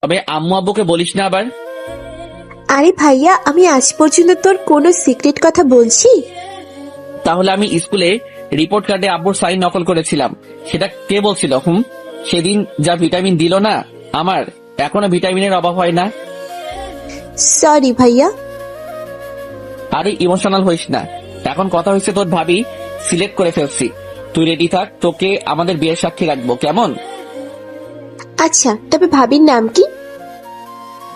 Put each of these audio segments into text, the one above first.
তবে আম্মু আব্বুকে বলিস না আবার। আরে ভাইয়া, আমি আজ পর্যন্ত তোর কোনো সিক্রেট কথা বলছি? তাহলে আমি স্কুলে রিপোর্ট কার্ডে আব্বুর সাইন নকল করেছিলাম, সেটা কে বলছিল? সেদিন যা ভিটামিন দিল না আমার, এখনো ভিটামিনের অভাব হয় না। সরি ভাইয়া। আরে ইমোশনাল হইস না, এখন কথা হয়েছে তোর ভাবি সিলেক্ট করে ফেলছি। তুই রেডি থাক, তোকে আমাদের বিয়ের সাক্ষী রাখবো, কেমন? আচ্ছা, তবে ভাবির নাম কি?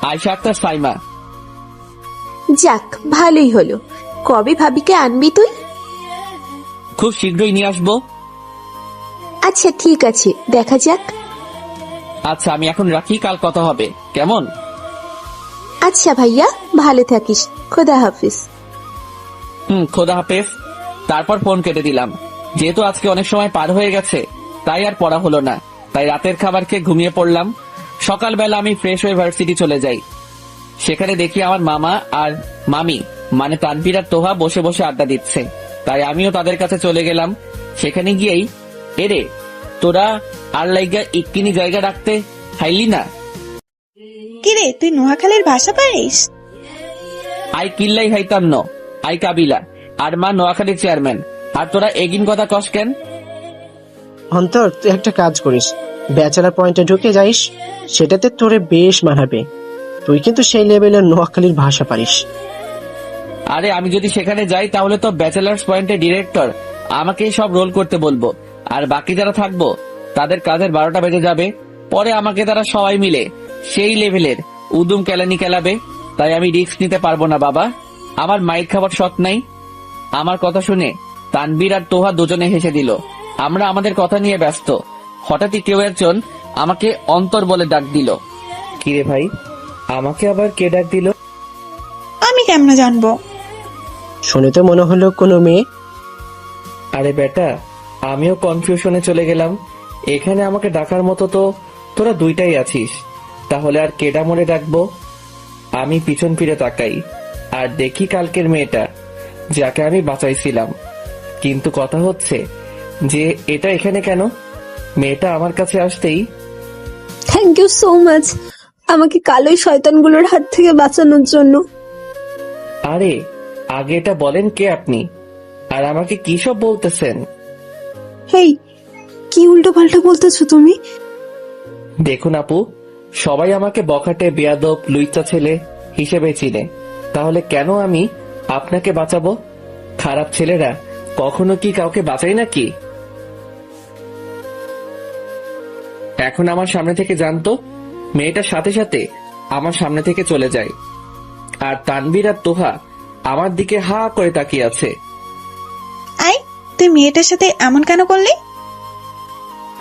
আয়শা আক্তার সাইমা। যাক, ভালোই হলো। কবে ভাবিকে আনবি তুই? খুব শীঘ্রই নিয়ে আসবো। আচ্ছা ঠিক আছে, দেখা যাক। আচ্ছা আমি এখন রাখি, কাল কথা হবে, কেমন? আচ্ছা ভাইয়া, ভালো থাকিস। খোদা হাফিজ। খোদা হাফেজ। তারপর ফোন কেটে দিলাম। যেহেতু আজকে অনেক সময় পার হয়ে গেছে, তাই আর পড়া হলো না। তাই রাতের খাবার খেয়ে ঘুমিয়ে পড়লাম। সকালবেলা আমি ফ্রেশ হয়ে ভার্সিটি চলে যাই। সেখানে দেখি আমার মামা আর মামি মানে তানভীর আর তোহা বসে বসে আড্ডা দিচ্ছে। তাই আমিও তাদের কাছে চলে গেলাম। সেখানে গিয়েই, এরে তোরা আর লাইগা ইক্কিনি জায়গা রাখতে হাইলি না? কিরে, তুই নোয়াখালীর ভাষা পারিস? আই কিল্লাই হাইতাম ন, আই কাবিলা, আর মা নোয়াখালীর চেয়ারম্যান। আর তোরা এগিন কথা কস কেন? অন্তর, তুই একটা কাজ করিস, ব্যাচেলার পয়েন্টে ঢুকে যাইস, সেটাতে তোরে বেশ মানাবে। তুই কিন্তু সেই লেভেলের নোয়াখালীর ভাষা পারিস। আরে আমি যদি সেখানে যাই তাহলে তো ব্যাচেলার্স পয়েন্টে ডিরেক্টর আমাকেই সব রোল করতে বলবো, আর বাকি যারা থাকবো তাদের কাজের 12টা বেজে যাবে। পরে আমাকে তারা সবাই মিলে সেই লেভেলের উদুম কেলানি কেলাবে। তাই আমি রিস্ক নিতে পারবো না বাবা, আমার মাইর খাবার শখ নাই। আমার কথা শুনে তানবীর আর তোহা দুজনে হেসে দিল। আমরা আমাদের কথা নিয়ে ব্যস্ত। হঠাৎই কেউ একজন আমাকে অন্তর বলে ডাক দিল। কিরে ভাই, আমাকে আবার কে ডাক দিল? আমি কেমনে জানবো? শুনে তো মনে হলো কোনো মেয়ে। আরে বেটা, আমিও কনফিউশনে চলে গেলাম। এখানে আমাকে ডাকার মতো তো তোরা দুইটাই আছিস, তাহলে আর কেডা মনে ডাকবো? আমি পিছন ফিরে তাকাই আর দেখি কালকের মেয়েটা, যাকে আমি বাঁচাইছিলাম। কিন্তু কথা হচ্ছে যে এটা এখানে কেন? মেয়েটা আমার কাছে আসতেই, থ্যাংক ইউ সো মাচ আমাকে কালো শয়তানগুলোর হাত থেকে বাঁচানোর জন্য। আরে আগে এটা বলেন কে আপনি, আর আমাকে কি সব বলতেছেন? হেই, কি উল্টো পাল্টা বলতেছো তুমি? দেখুন আপু, সবাই আমাকে বখাটে, বেয়াদব, লুইচা ছেলে হিসেবে চিনে, তাহলে কেন আমি আপনাকে বাঁচাবো? খারাপ ছেলেরা কখনো কি কাউকে বাঁচায় নাকি? এখন আমার সামনে থেকে জানতো। মেয়েটার সাথে সাথে আমার সামনে থেকে চলে যায়, আর তানভীর আর তোহা আমার দিকে হা করে তাকিয়ে আছে। আই, তুই মেয়েটার সাথে এমন কেন করলি?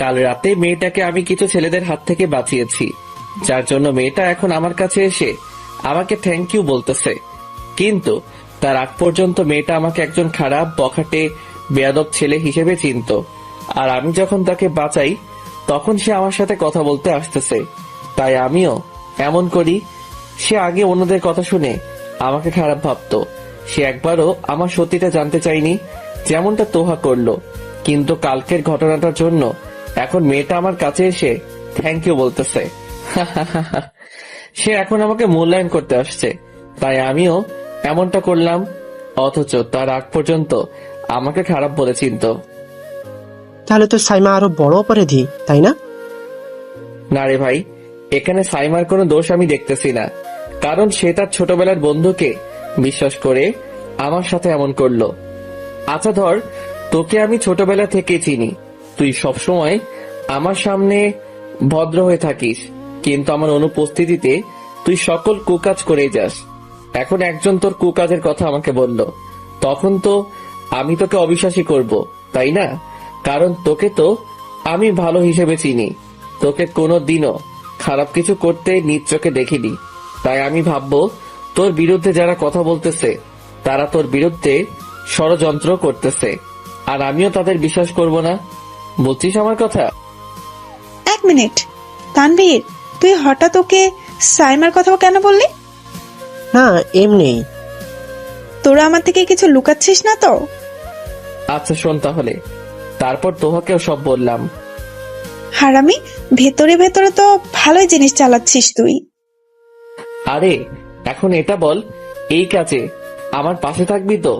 কাল রাতে মেয়েটাকে আমি কিছু ছেলেদের হাত থেকে বাঁচিয়েছি, যার জন্য মেয়েটা এখন আমার কাছে এসে আমাকে থ্যাংক ইউ বলতেছে। কিন্তু তার আগ পর্যন্ত মেয়েটা আমাকে একজন খারাপ, বখাটে, বেয়াদব ছেলে হিসেবে চিনতো। আর আমি যখন তাকে বাঁচাই তখন সে আমার সাথে কথা বলতে আসতেছে। তাই আমিও এমন করি। সে আগে অন্যদের কথা শুনে আমাকে খারাপ ভাবতো। সে একবারও আমার সত্যিটা জানতে চায়নি, যেমনটা তোহা করলো। কিন্তু কালকের ঘটনাটার জন্য এখন মেয়েটা আমার কাছে এসে থ্যাংক ইউ বলতেছে। সে এখন আমাকে মূল্যায়ন করতে আসছে, তাই আমিও এমনটা করলাম। অথচ তার আগ পর্যন্ত আমাকে খারাপ বলে চিনতো। তাহলে তো সাইমা আরো বড় অপরাধী, তাই না? না রে ভাই, এখানে সাইমার কোনো দোষ আমি দেখতেছি না, কারণ সে তার ছোটবেলার বন্ধুকে বিশ্বাস করে আমার সাথে এমন করলো। আচ্ছা ধর, তোকে আমি ছোটবেলা থেকে চিনি, তুই সবসময় আমার সামনে ভদ্র হয়ে থাকিস, কিন্তু আমার অনুপস্থিতিতে তুই সকল কুকাজ করে যাস। এখন একজন তোর কুকাজের কথা আমাকে বলল, তখন তো আমি তোকে অবিশ্বাসী করব, তাই না? কারণ তোকে তো আমি ভালো হিসেবে চিনি, তোকে কোনো দিনও খারাপ কিছু করতে নিজ চোখে দেখিনি। তাই আমি ভাববো তোর বিরুদ্ধে যারা কথা বলতেছে তারা তোর বিরুদ্ধে ষড়যন্ত্র করতেছে, আর আমিও তাদের বিশ্বাস করব না। বুঝছিস আমার কথা? এক মিনিট, তানভীর, তুই হঠাৎ ওকে সাইমার কথা কেন বললি? না, এমনি। তোরা আমার থেকে কিছু লুকাচ্ছিস না তো? আচ্ছা শোন তাহলে। তারপর তোহাকেও সব বললাম। হারামি, ভেতরে ভেতরে তো ভালোই জিনিস চালাচ্ছিস তুই। আরে এখন এটা বল, এই কাজে আমার পাশে থাকবি তো?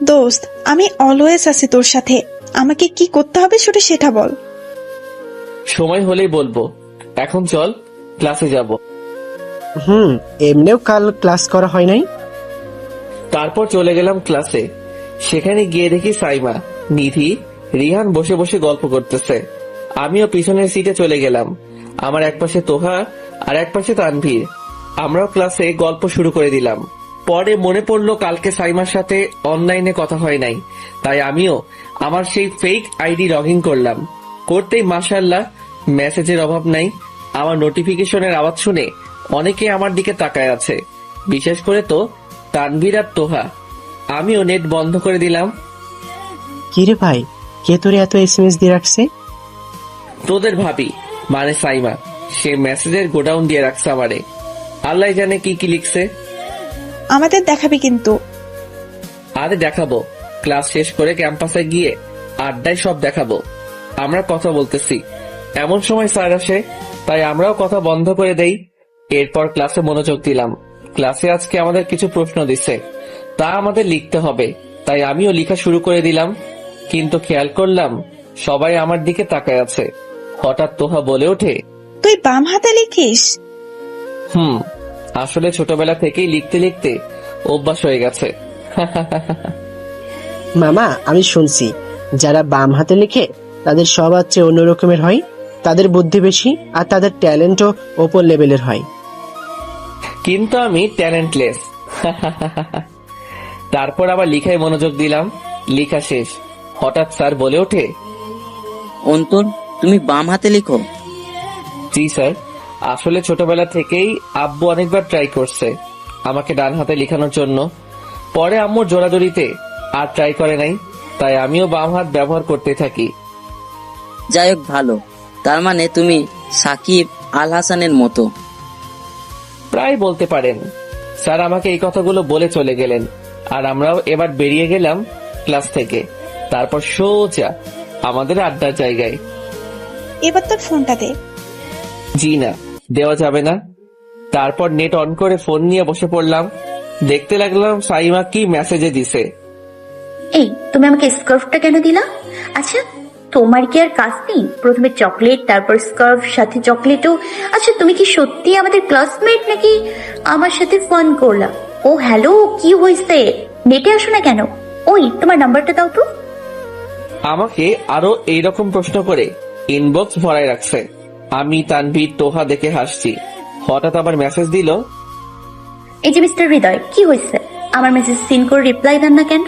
দোস্ত, আমি অলওয়েজ আছি তোর সাথে। আমাকে কি করতে হবে শুধু সেটা বল। সময় হলেই বলবো। এখন চল, ক্লাসে যাব। এমনিও কাল ক্লাস করা হয় নাই। তারপর চলে গেলাম ক্লাসে। সেখানে গিয়ে দেখি সাইমা, নিধি, রিহান বসে বসে গল্প করতেছে। আমিও পিছনের সিটে চলে গেলাম। আমার একপাশে তোহা আর একপাশে তানভীর। আমরাও ক্লাসে গল্প শুরু করে দিলাম। পরে মনে পড়লো কালকে সাইমার সাথে অনলাইনে কথা হয় নাই, তাই আমিও আমার সেই ফেক আইডি লগ ইন করলাম। করতেই মাশাআল্লাহ, মেসেজের অভাব নাই। আমার নোটিফিকেশনের আওয়াজ শুনে অনেকে আমার দিকে তাকায় আছে, বিশেষ করে তো তানভীর আর তোহা। আমিও নেট বন্ধ করে দিলাম। কিরে ভাই, কে তোরে এত এসএমএস দিয়ে রাখছে? তোদের ভাবি, মানে সাইমা, সে মেসেজের গোডাউন দিয়ে রাখছে আমারে। আল্লাহ জানে কি কি লিখছে। আমাদের দেখাবি কিন্তু। আরে দেখাবো, ক্লাস শেষ করে ক্যাম্পাসে গিয়ে আড্ডায় সব দেখাবো। আমরা কথা বলতেছি, এমন সময় স্যার আসে, তাই আমরাও কথা বন্ধ করে দেই। এরপর ক্লাসে মনোযোগ দিলাম। ক্লাসে আজকে আমাদের কিছু প্রশ্ন দিছে, তা আমাদের লিখতে হবে, তাই আমিও লেখা শুরু করে দিলাম। কিন্তু খেয়াল করলাম সবাই আমার দিকে তাকায় আছে। হঠাৎ তোহা বলে ওঠে, তুই বাম হাতে লিখিস? আসলে ছোটবেলা থেকেই লিখতে লিখতে অভ্যাস হয়ে গেছে। মামা, আমি শুনছি যারা বাম হাতে লিখে তাদের স্বভাব চেয়ে অন্য রকমের হয়, তাদের বুদ্ধি বেশি আর তাদের ট্যালেন্টও ওপর লেভেলের হয়। কিন্তু আমি ট্যালেন্টলেস। তারপর আবার লিখায় মনোযোগ দিলাম। লেখা শেষ, হঠাৎ স্যার বলে ওঠে, অন্তর, তুমি বাম হাতে লিখো? জি স্যার, আসলে ছোটবেলা থেকেই আব্বু অনেকবার ট্রাই করছে আমাকে ডান হাতে লেখানোর জন্য। পরে আম্মুর জোরাজোরিতে আর ট্রাই করে নাই, তাই আমিও বাম হাত ব্যবহার করতে থাকি। যাই হোক, ভালো। তার মানে তুমি সাকিব আল হাসানের মতো। প্রায় বলতে পারেন। স্যার আমাকে এই কথাগুলো বলে চলে গেলেন, আর আমরাও এবার বেরিয়ে গেলাম ক্লাস থেকে। তারপর সোজা আমাদের আড্ডার জায়গায়। এবার তোর ফোনটা দে। জি না, দেওয়া যাবে না। তারপর নেট অন করে ফোন নিয়ে বসে পড়লাম। দেখতে লাগলাম সাইমা কি মেসেজে দিছে। এই, তুমি আমাকে স্কার্ফটা কেন দিলা? আচ্ছা, তোমার কি আর কাজ নেই? প্রথমে চকলেট, তারপর স্কার্ফ, সাথে চকলেটও। আচ্ছা, তুমি কি সত্যি আমাদের ক্লাসমেট নাকি আমার সাথে ফোন করলা? ও হ্যালো, কি হয়েছে? নেটে আসো না কেন? ওই, তোমার নাম্বারটা দাও তো। আমাকে আরো এইরকম প্রশ্ন করে ইনবক্স ভরায় রাখছে। আমি, তানভীর, তোহা দেখে হাসছি। হঠাৎ আবার মেসেজ দিল, এই যে মিস্টার হৃদয়, কি হয়েছে? আমার মেসেজ সিন করে রিপ্লাই দেন না কেন?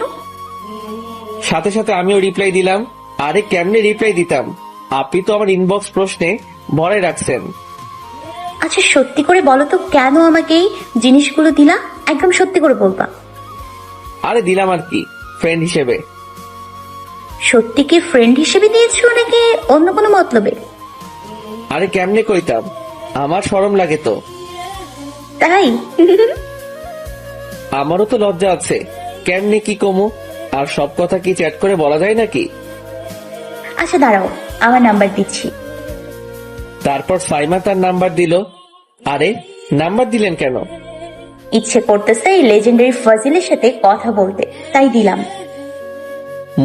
সাথে সাথে আমিও রিপ্লাই দিলাম। আরে কেমনে রিপ্লাই দিতাম, আপনি তো আমার ইনবক্স প্রশ্নে ভরায় রাখছেন। আচ্ছা, সত্যি করে বলো তো, কেন আমাকে এই জিনিসগুলো দিলা? একদম সত্যি করে বলবা। আরে দিলাম আর কি, ফ্রেন্ড হিসেবে। সত্যি কি ফ্রেন্ড হিসেবে দিয়েছো নাকি অন্য কোনো মতলবে? আরে কেমনে কইতাম, আমার শরম লাগে তো। তাই? আমারও তো লজ্জা আছে, কেমনে কি কমু? আর সব কথা কি চ্যাট করে বলা যায় নাকি? আচ্ছা দাঁড়াও, আমার নাম্বার দিচ্ছি। তারপর সাইমা তার নাম্বার দিল। আরে নাম্বার দিলেন কেন? ইচ্ছে করতেছে এই লেজেন্ডারি ফাজিলের সাথে কথা বলতে, তাই দিলাম।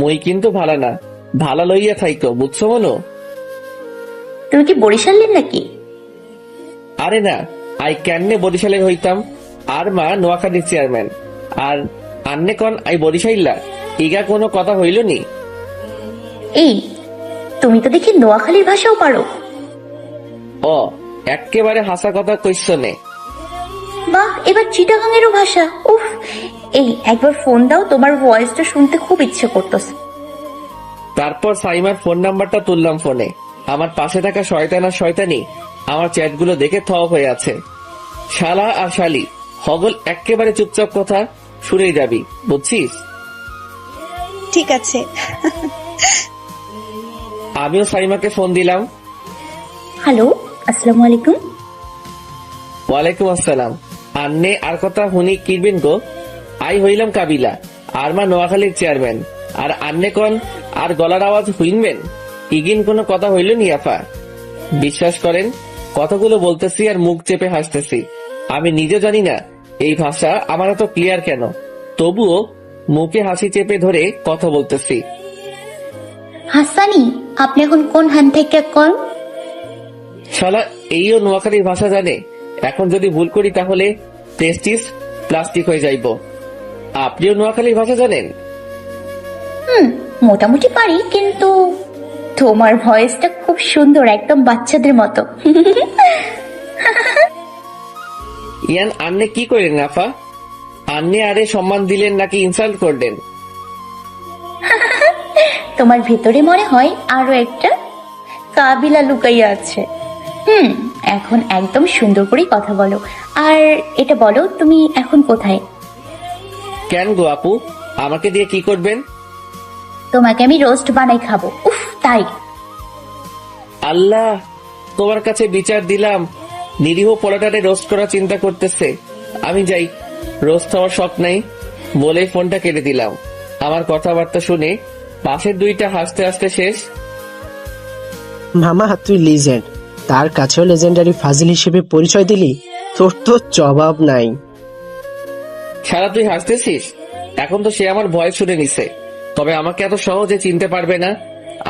মই কিন্তু ভালো না, ভালো লইয়া থাইকো, বুঝছো মনো? তুমি কি বরিশালের নাকি? আরে না, আই কেমনে বরিশালের হইতাম? আর মা নোয়াখালীর চেয়ারম্যান, আর আন্নে কন আই বরিশাইল্লা, ইগা কোনো কথা হইল নি? এই, তুমি তো দেখি নোয়াখালীর ভাষাও পারো। ও, এক্কেবারে হাসা কথা কইছো নে। বাহ, এবার চিটাগাঙেরও ভাষা। উফ, এই একবার ফোন দাও, তোমার ভয়েসটা শুনতে খুব ইচ্ছে করতেছে। তারপর সাইমার ফোন নাম্বারটা তুললাম ফোনে। আমার পাশে থাকা শয়তান আর শয়তানি আমার চ্যাটগুলো দেখে থ হয়ে আছে। শালা আর শালি হগল এক্কেবারে চুপচাপ কথা শুনেই যাবি, বুঝছিস? ঠিক আছে। আমিও সাইমাকে ফোন দিলাম। হ্যালো, আসসালামু আলাইকুম। ওয়ালাইকুম আসসালাম। আন্নে আর কথা হুনি কিরবেন গো? আই হইলাম কাবিলা, আর মা নোয়াখালীর চেয়ারম্যান, আর আন্নে কন আর গলার আওয়াজ হুইনবেন? ইগিন কোনো কথা হইল নি আপা? বিশ্বাস করেন, কথাগুলো বলতেছি আর মুখ চেপে হাসতেছি। আমি নিজে জানি না এই ভাষা আমার এত ক্লিয়ার কেন, তবুও মুখে হাসি চেপে ধরে কথা বলতেছি। হাসানি, আপনি এখন কোন হ্যান্ড থেকে কল? শালা এইও নোয়াখালীর ভাষা জানে? এখন যদি ভুল করি তাহলে প্রেস্টিজ প্লাস্টিক হয়ে যাইব। আপনিও নোয়াখালীর ভাষা জানেন? মোটামুটি পারি, কিন্তু তোমার ভয়েসটা খুব সুন্দর, একদম বাচ্চাদের মতো। ইয়ান আন্নে কি করেন আফা? আন্নে আরে সম্মান দিলেন নাকি ইনসাল্ট করলেন? তোমার ভিতরে মনে হয় আরো একটা কাবিলা লুকাইয়া আছে। এখন একদম সুন্দর করে কথা বলো। আর এটা বলো, তুমি এখন কোথায়? কেন গো আপু, আমাকে দিয়ে কি করবেন? তোমাকে আমি রোস্ট বানাই খাবো। উফ, তাই? আল্লাহ, তোমার কাছে বিচার দিলাম, নিরীহ পোলাটারে রোস্ট করার চিন্তা করতেছে। আমি যাই, রোস্ট হওয়ার শখ নাই বলে ফোনটা কেটে দিলাম। আমার কথাবার্তা শুনে পাশের দুইটা হাসতে হাসতে শেষ। মামা তুই লিজেন্ড, তার কাছেও লেজেন্ডারি ফাজিল হিসেবে পরিচয় দিলি, তোর তো জবাব নাই। ছাড়া তুই হাসতেছিস? এখন তো সে আমার ভয় শুনে নিছে, তবে আমাকে এত সহজে চিনতে পারবে না।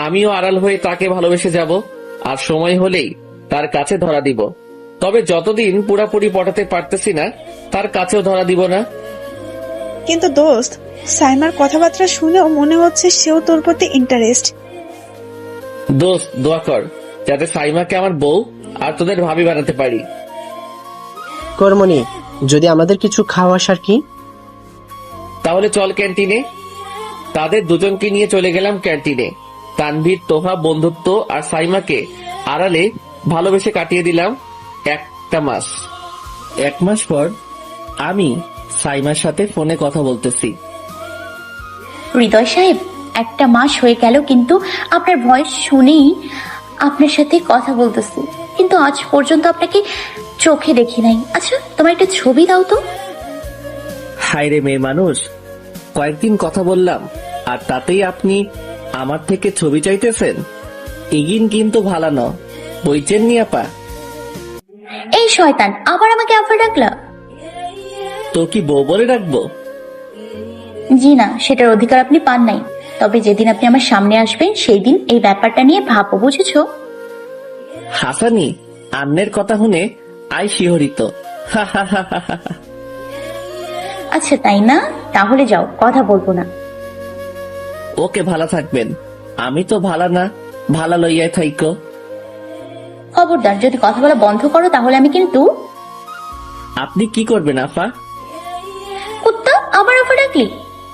আমিও আড়াল হয়ে তাকে ভালোবেসে যাব, আর সময় হলেই তার কাছে ধরা দিব। তবে যতদিন পুরাপুরি পটাতে পারতেছি না, তার কাছেও ধরা দিব না। কিন্তু দোস্ত, সাইমার কথাবার্তা শুনেও মনে হচ্ছে সেও তোর প্রতি ইন্টারেস্ট। দোস্ত দোয়া কর যাতে সাইমাকে আমার বউ আর তোদের ভাবি বানাতে পারি। কর্মনি, যদি আমাদের কিছু খাওয়া আসার কি? তাহলে চল ক্যান্টিনে। তাদের দুজনকে নিয়ে চলে গেলাম ক্যান্টিনে। তানভীর, তোহা বন্ধুত্ব আর সাইমাকে আড়ালে ভালোবেসে কাটিয়ে দিলাম একটা মাস। 1 মাস পর আমি সাইমার সাথে ফোনে কথা বলতেছি। হৃদয় সাহেব, 1 মাস হয়ে গেল, কিন্তু আপনার ভয়েস শুনেই আপনার সাথে কথা বলতেছি, কিন্তু আজ পর্যন্ত আপনাকে চোখে দেখি নাই। আচ্ছা, তোমার একটা ছবি দাও তো। হায় রে মেয়ে মানুষ, কয়েকদিন কথা বললাম আর তাতেই আপনি আমার থেকে ছবি চাইতেছেন? ইগিন কিন্তু ভালো ন, বইচেন নি আপা? এই শয়তান, আবার আমাকে আফার ডাকলা? তো কি বউ বলে রাখবো? জি না, সেটার অধিকার আপনি পান নাই। তবে যেদিন আপনি আমার সামনে আসবেন সেই দিন এই ব্যাপারটা নিয়ে ভাববো, বুঝেছো? হাসানি, আন্নের কথা শুনে আই শিহরিত। আচ্ছা তাই না, তাহলে যাও, কথা বলবো না। ওকে, ভালো থাকবেন। আমি তো ভালো না, ভালো লইয়াই থাইকো। খবরদার, যদি কথা বলা বন্ধ করো তাহলে আমি কিন্তু। আপনি কি করবেন আপা? কুত্তা, আবার আফা ডাকলি?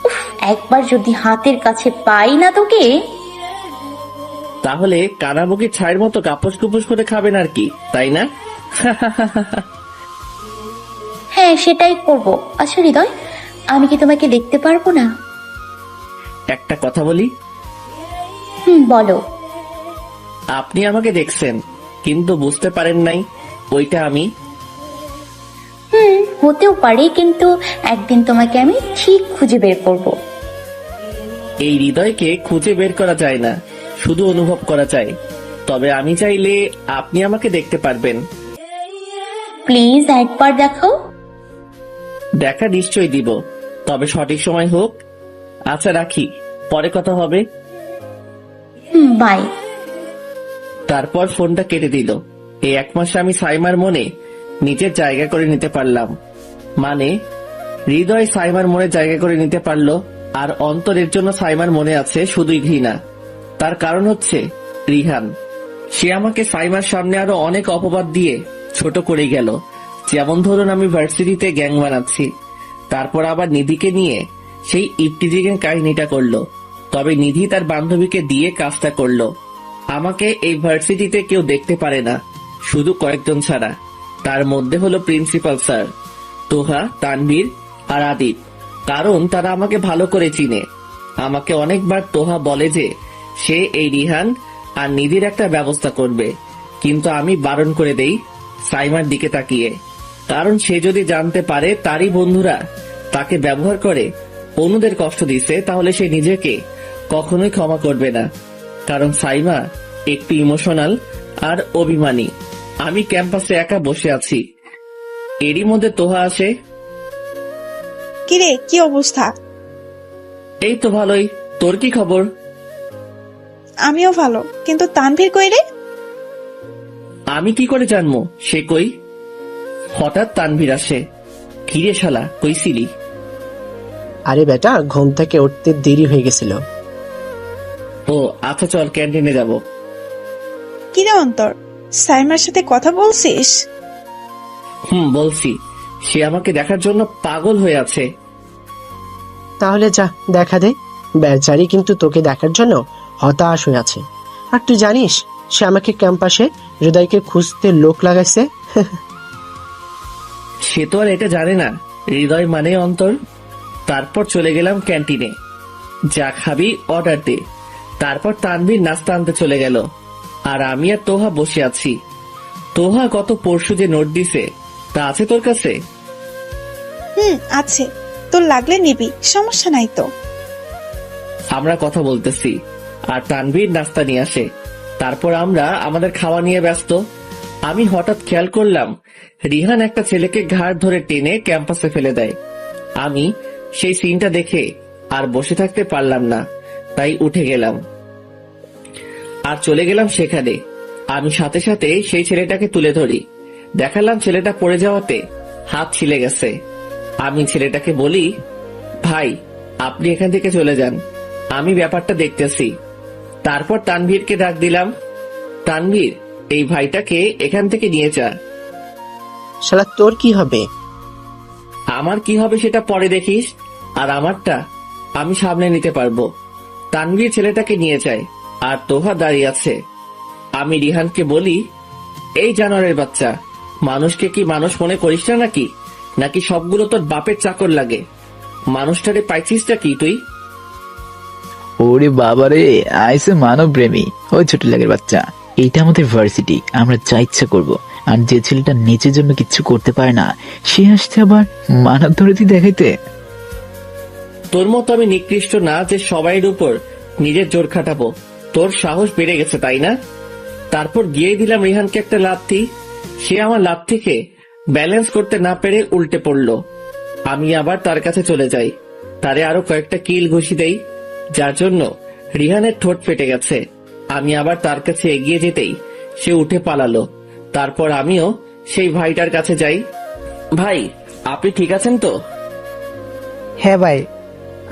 উফ, একবার যদি হাতের কাছে পাই না তোকে। তাহলে কানামুখী ছায়ের মতো কাপড় কুপুস করে খাবেন আর কি, তাই না? হ্যাঁ, সেটাই করবো। আচ্ছা হৃদয়, আমি কি তোমাকে দেখতে পারবো না? একটা কথা বলি, বলো। আপনি আমাকে দেখছেন কিন্তু বুঝতে পারেন নাই ওইটা আমি। হতেও পারে, কিন্তু একদিন তোমাকে আমি ঠিক খুঁজে বের করবো। এই হৃদয়কে খুঁজে বের করা যায় না, শুধু অনুভব করা যায়। তবে আমি চাইলে আপনি আমাকে দেখতে পারবেন। প্লিজ একবার দেখাও। দেখা নিশ্চয়ই দিব, তবে সঠিক সময় হোক। আচ্ছা রাখি, পরে কথা হবে। বাই। তারপর ফোনটা কেটে দিল। এই 1 মাসে আমি সাইমার মনে নিজের জায়গা করে নিতে পারলাম। মানে হৃদয় সাইমার মনে জায়গা করে নিতে পারলো, আর অন্তরের জন্য সাইমার মনে আছে শুধুই ঘৃণা। তার কারণ হচ্ছে রিহান। সে আমাকে সাইমার সামনে আরো অনেক অপবাদ দিয়ে ছোট করে গেল। যেমন ধরুন, আমি ভার্সিটিতে গ্যাং বানাচ্ছি, তারপর আবার নিধিকে নিয়ে সেই ইপটিজিং এর কাহিনীটা করলো। তবে নিধি তার বান্ধবীকে দিয়ে কাজটা করলো। আমাকে এই ভার্সিটিতে কেউ দেখতে পারে না, শুধু কয়েকজন ছাড়া। তার মধ্যে হলো প্রিন্সিপাল স্যার, তোহা, তানভীর আর আদিত। কারণ তারা আমাকে ভালো করে চিনে। আমাকে অনেকবার তোহা বলে যে সে এই রিহান আর নিধির একটা ব্যবস্থা করবে, কিন্তু আমি বারণ করে দেই সাইমার দিকে তাকিয়ে। কারণ সে যদি জানতে পারে তারই বন্ধুরা তাকে ব্যবহার করে অন্যদের কষ্ট দিছে, তাহলে সে নিজেকে কখনোই ক্ষমা করবে না। কারণ সাইমা একটু ইমোশনাল আর অভিমানী। আমি ক্যাম্পাসে একা বসে আছি, এরই মধ্যে তোহা আসে। কিরে, কি অবস্থা? এই তো ভালোই, তোর কি খবর? আমিও ভালো, কিন্তু তানভীর কই রে? আমি কি করে জানবো সে কই? হঠাৎ তানভীর আসে। কিরে শালা, কইছিলি? আরে বেটা, ঘুম থেকে উঠতে দেরি হয়ে গেছিল। ও আচ্ছা, চল ক্যান্টিনে যাব। কিরে অন্তর, সাইমার সাথে কথা বলছিস? বলছি। সে আমাকে দেখার জন্য পাগল হয়ে আছে। তাহলে যা দেখা দে। বেচারি কিন্তু তোকে দেখার জন্য হতাশ হয়ে আছে। আর তুই জানিস সে আমাকে ক্যাম্পাসে হৃদয়কে খুঁজতে লোক লাগাইছে। সে তো আর এটা জানে না হৃদয় মানে অন্তর। তারপর চলে গেলাম ক্যান্টিনে। যা খাবি অর্ডার দে। তারপর তানভীর নাস্তা আনতে চলে গেল, আর আমি আর তোহা বসে আছি। তোহা গত পরশু যে নোট দিছে তা আছে তোর কাছে? আছে, তোর লাগলে নিবি, সমস্যা নাই তো। আমরা কথা বলতেছি আর তানভীর নাস্তা নিয়ে আসে। তারপর আমরা আমাদের খাওয়া নিয়ে ব্যস্ত। আমি হঠাৎ খেয়াল করলাম রিহান একটা ছেলেকে ঘাড় ধরে টেনে ক্যাম্পাসে ফেলে দেয়। আমি সেই সিনটা দেখে আর বসে থাকতে পারলাম না, তাই উঠে গেলাম আর চলে গেলাম সেখানে। আমি সাথে সাথে সেই ছেলেটাকে তুলে ধরি। দেখালাম ছেলেটা পড়ে যাওয়াতে হাত ছিলে গেছে। আমি ছেলেটাকে বলি, ভাই আপনি এখান থেকে চলে যান, আমি ব্যাপারটা দেখতেছি। তারপর তানভীরকে ডাক দিলাম, তানভীর এই ভাইটাকে এখান থেকে নিয়ে যা। শালা তোর কি হবে? আমার কি হবে সেটা পরে দেখিস, আর আমারটা আমি সামনে নিতে পারবো। তানভীর ছেলেটাকে নিয়ে যায় আর তোহা দাঁড়িয়ে আছে। আমি রিহানকে বলি, এই জানোয়ারের বাচ্চা, মানুষকে কি মানুষ মনে করিস না নাকি? নাকি সবগুলো তোর বাপের চাকর লাগে? মানুষটারে পাইছিসটা কি তুই? ওরে বাবারে, আইসে মানব প্রেমী। ওই ছোট লাগের বাচ্চা, এইটা আমাদের ভার্সিটি, আমরা যা ইচ্ছা করব। আর যে ছেলেটা নিজের জন্য কিছু করতে পারে না সে আসছে আবার মানব ধরেছি দেখাইতে। তোর মতো আমি নিকৃষ্ট না যে সবাইয়ের উপর নিজের জোর খাটাবো। তোর সাহস বেড়ে গেছে তাই না? তারপর গিয়ে দিলাম রিহানকে একটা লাথি। সে আমার লাথিকে ব্যালেন্স করতে না পেরে উল্টে পড়লো। আমি আবার তার কাছে চলে যাই, তারে আরো কয়েকটা কিল ঘুষি দেই, যার জন্য রিহানের ঠোঁট ফেটে গেছে। আমি আবার তার কাছে এগিয়ে যেতেই সে উঠে পালালো। তারপর আমিও সেই ভাইটার কাছে যাই। ভাই আপনি ঠিক আছেন তো? হ্যাঁ ভাই,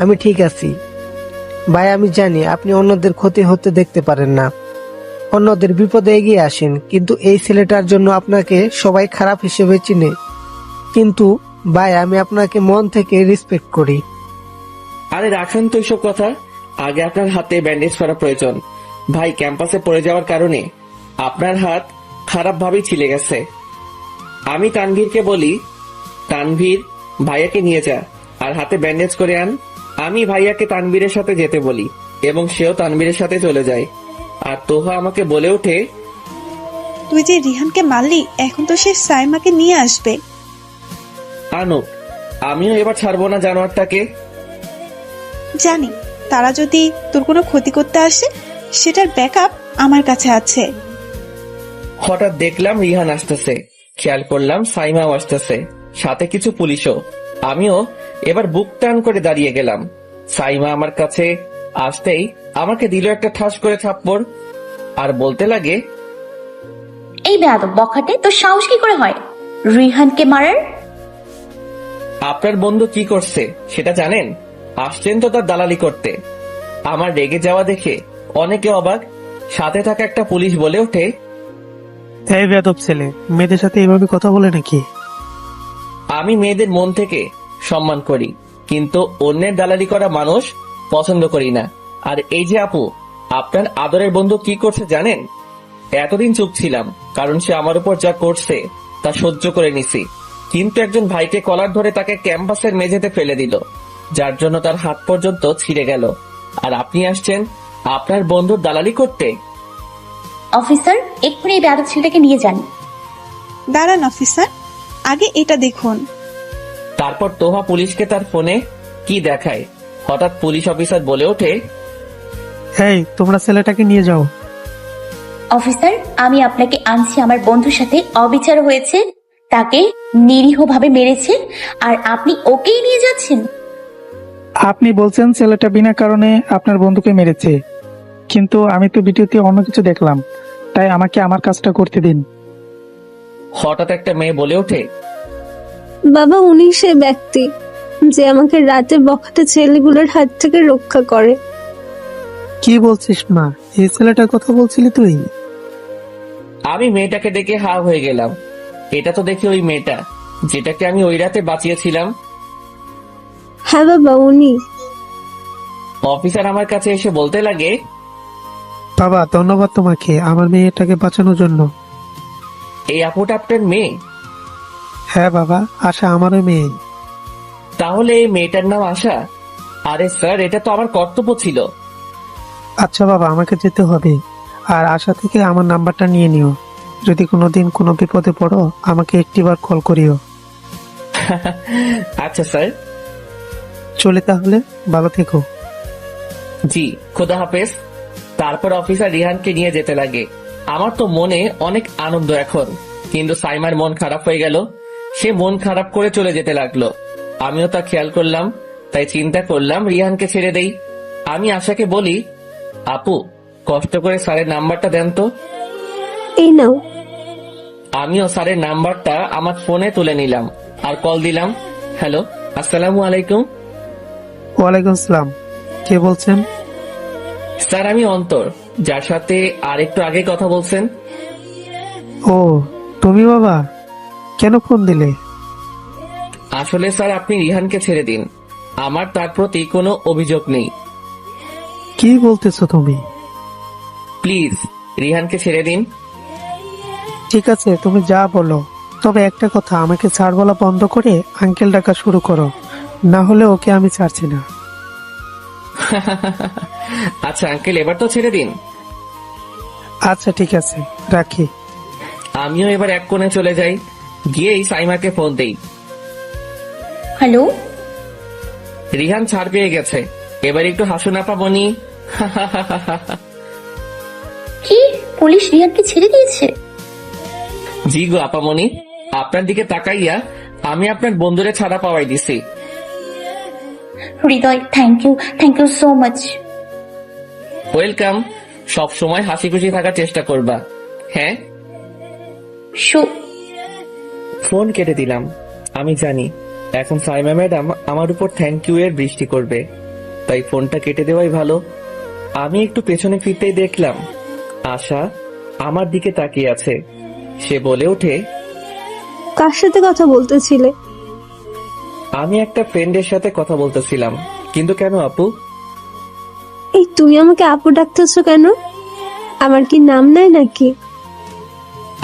আমি ঠিক আছি। ভাই আমি জানি আপনি অন্যদের ক্ষতি হতে দেখতে পারেন না, অন্যদের বিপদে এগিয়ে আসেন, কিন্তু এই ছেলেটার জন্য আপনাকে সবাই খারাপ হিসেবে চিনে। কিন্তু ভাই আমি আপনাকে মন থেকে রেসপেক্ট করি। আরে রাখেন তো এইসব কথা, আগে আপনার হাতে ব্যান্ডেজ করা প্রয়োজন। ভাই ক্যাম্পাসে পড়ে যাওয়ার কারণে আপনার হাত খারাপ ভাবেই ছিলে গেছে। আমি তানভীরকে বলি, তানভীর ভাইয়াকে নিয়ে যা আর হাতে ব্যান্ডেজ করে আন। আমি ভাইয়াকে তানভীরের সাথে যেতে বলি এবং সেও তানভীরের সাথে চলে যায়। আর তোহা আমাকে বলে ওঠে, তুই যে রিহানকে মারলি, এখন তো সে সাইমাকে নিয়ে আসবে। আনুক, আমিও এবার ছাড়বো না জানোয়ারটাকে। জানি, তারা যদি তোর কোনো ক্ষতি করতে আসে সেটার ব্যাকআপ আমার কাছে আছে। হঠাৎ দেখলাম রিহান আসতেছে, খেয়াল করলাম সাইমাও আসতেছে, সাথে কিছু পুলিশও। আমিও এবার বুক টান করে দাঁড়িয়ে গেলাম। সাইমা আমার কাছে আসতেই আমাকে দিল একটা ঠাস করে থাপ্পড় আর বলতে লাগে, এই বেয়াদব বখাটে, তোর সাহস কি করে হয় রিহানকে মারার? আপনার বন্ধু কি করছে সেটা জানেন? আসছেন তো তার দালালি করতে। আমার রেগে যাওয়া দেখে অনেকে অবাক। সাথে থাকা একটা পুলিশ বলে ওঠে, এই বেয়াদব ছেলে মেয়েদের সাথে এভাবে কথা বলে নাকি? আমি মেয়েদের মন থেকে সম্মান করি, কিন্তু অন্যের দালালি করা মানুষ পছন্দ করি না। আর এই যে আপু, আপনার আদরের বন্ধু কি করছে জানেন? এতদিন চুপ ছিলাম, কারণ সে আমার উপর যা করছে তা সহ্য করে নিছি। কিন্তু একজন ভাইকে কলার ধরে তাকে ক্যাম্পাসের মেঝেতে ফেলে দিল, যার জন্য তার হাত পর্যন্ত ছিঁড়ে গেল। আর আপনি আসছেন আপনার বন্ধুর দালালি করতে? অফিসার, এক্ষুনি এই বেয়াদব ছেলেটাকে নিয়ে যান। দাঁড়ান অফিসার, আগে এটা দেখুন। তারপর তোহা পুলিশকে তার ফোনে কি দেখায়। হঠাৎ পুলিশ অফিসার বলে ওঠে, এই তোমরা ছেলেটাকে নিয়ে যাও। অফিসার, আমি আপনাকে আনছি। আমার বন্ধুর সাথে অবিচার হয়েছে, তাকে নিরীহভাবে মেরেছে, আর আপনি ওকেই নিয়ে যাচ্ছেন? আপনি বলছেন ছেলেটা বিনা কারণে আপনার বন্ধুকে মেরেছে, কিন্তু আমি তো ভিডিওতে অন্য কিছু দেখলাম, তাই আমাকে আমার কাজটা করতে দিন। হঠাৎ একটা মেয়ে বলে ওঠে, বাবা উনি সে ব্যক্তি যে আমাকে রাতে বখাটে ছেলেগুলোর হাত থেকে রক্ষা করে। কি বলছিস মা? এই ছেলেটার কথা বলছিলি তুই? আমি মেয়েটাকে দেখে হা হয়ে গেলাম। এটা তো দেখি ওই মেয়েটা যেটাকে আমি ওই রাতে বাঁচিয়েছিলাম। হ্যাঁ বাবা উনি। অফিসার আমার কাছে এসে বলতে লাগে, বাবা ধন্যবাদ তোমাকে আমার মেয়েটাকে বাঁচানোর জন্য। এই আপুটা আপনার মেয়ে? হ্যাঁ বাবা, আশা আমারও মেয়ে। তাহলে এই মেয়েটার নাম আশা? আরে স্যার, এটা তো আমার কর্তব্য ছিল। আচ্ছা বাবা, আমাকে যেতে হবে। আর আশা থেকে আমার নাম্বারটা নিয়ে নিও। যদি কোনোদিন কোনো বিপদে পড়ো আমাকে একটিবার কল করিও। আচ্ছা স্যার। চলে তাহলে, ভালো থেকো। জি, খোদা হাফেজ। তারপর অফিসার রিহানকে নিয়ে যেতে লাগে। আমার তো মনে অনেক আনন্দ এখন, কিন্তু সাইমার মন খারাপ হয়ে গেল। সে মন খারাপ করে চলে যেতে লাগলো। আমিও তা খেয়াল করলাম, তাই চিন্তা করলাম রিহানকে ছেড়ে দেই। আমি আশাকে বলি, আপু কষ্ট করে স্যারের নাম্বারটা দেন তো। এই নাও। আমিও স্যারের নাম্বারটা আমার ফোনে তুলে নিলাম আর কল দিলাম। হ্যালো, আসসালামু আলাইকুম। ওয়ালাইকুম আসসালাম। কে বলছেন? স্যার আমি অন্তর, যার সাথে আর একটু আগে কথা বলছেন। ও তুমি বাবা, কেন ফোন দিলে? আসলে স্যার আপনি রিহানকে ছেড়ে দিন, আমার তার প্রতি কোনো অভিযোগ নেই। কি বলতেছো তুমি? প্লিজ রিহানকে ছেড়ে দিন। ঠিক আছে তুমি যা বলো, তবে একটা কথা, আমাকে ছাড় বলা বন্ধ করে আঙ্কেল ডাকা শুরু করো, না হলে ওকে আমি ছাড়ছি না। আচ্ছা আঙ্কেল, এবার তো ছেড়ে দিন। আচ্ছা ঠিক আছে, রাখি। আমিও এবার এক কোণে চলে যাই, গিয়েই সাইমাকে ফোন দেই। হ্যালো। রিহান ছাড় পেয়ে গেছে, এবার একটু হাসুন আপা বনি। কি, পুলিশ রিয়ানকে ছেড়ে দিয়েছে? জি গো আপামনি, আপনার দিকে তাকাইয়া আমি আপনার বন্ধুরে ছাড়া পাওয়াই দিছি। Hriday, thank you so much. Welcome. সব সময় হাসি খুশি থাকার চেষ্টা করবা, হ্যাঁ? ফোন কেটে দিলাম। আমি জানি এখন সাইমা ম্যাডাম আমার উপর থ্যাংক ইউ এর বৃষ্টি করবে, তাই ফোনটা কেটে দেওয়াই ভালো। আমি একটু পেছনে ফিরতেই দেখলাম আশা আমার দিকে তাকিয়ে আছে। সে বলে ওঠে, কার সাথে কথা বলতেছিলে? আমি একটা ফ্রেন্ডের সাথে কথা বলতেছিলাম। কিন্তু কেন আপু? এই তুমি আমাকে আপু ডাকতেছো কেন? আমার কি নাম নাই নাকি?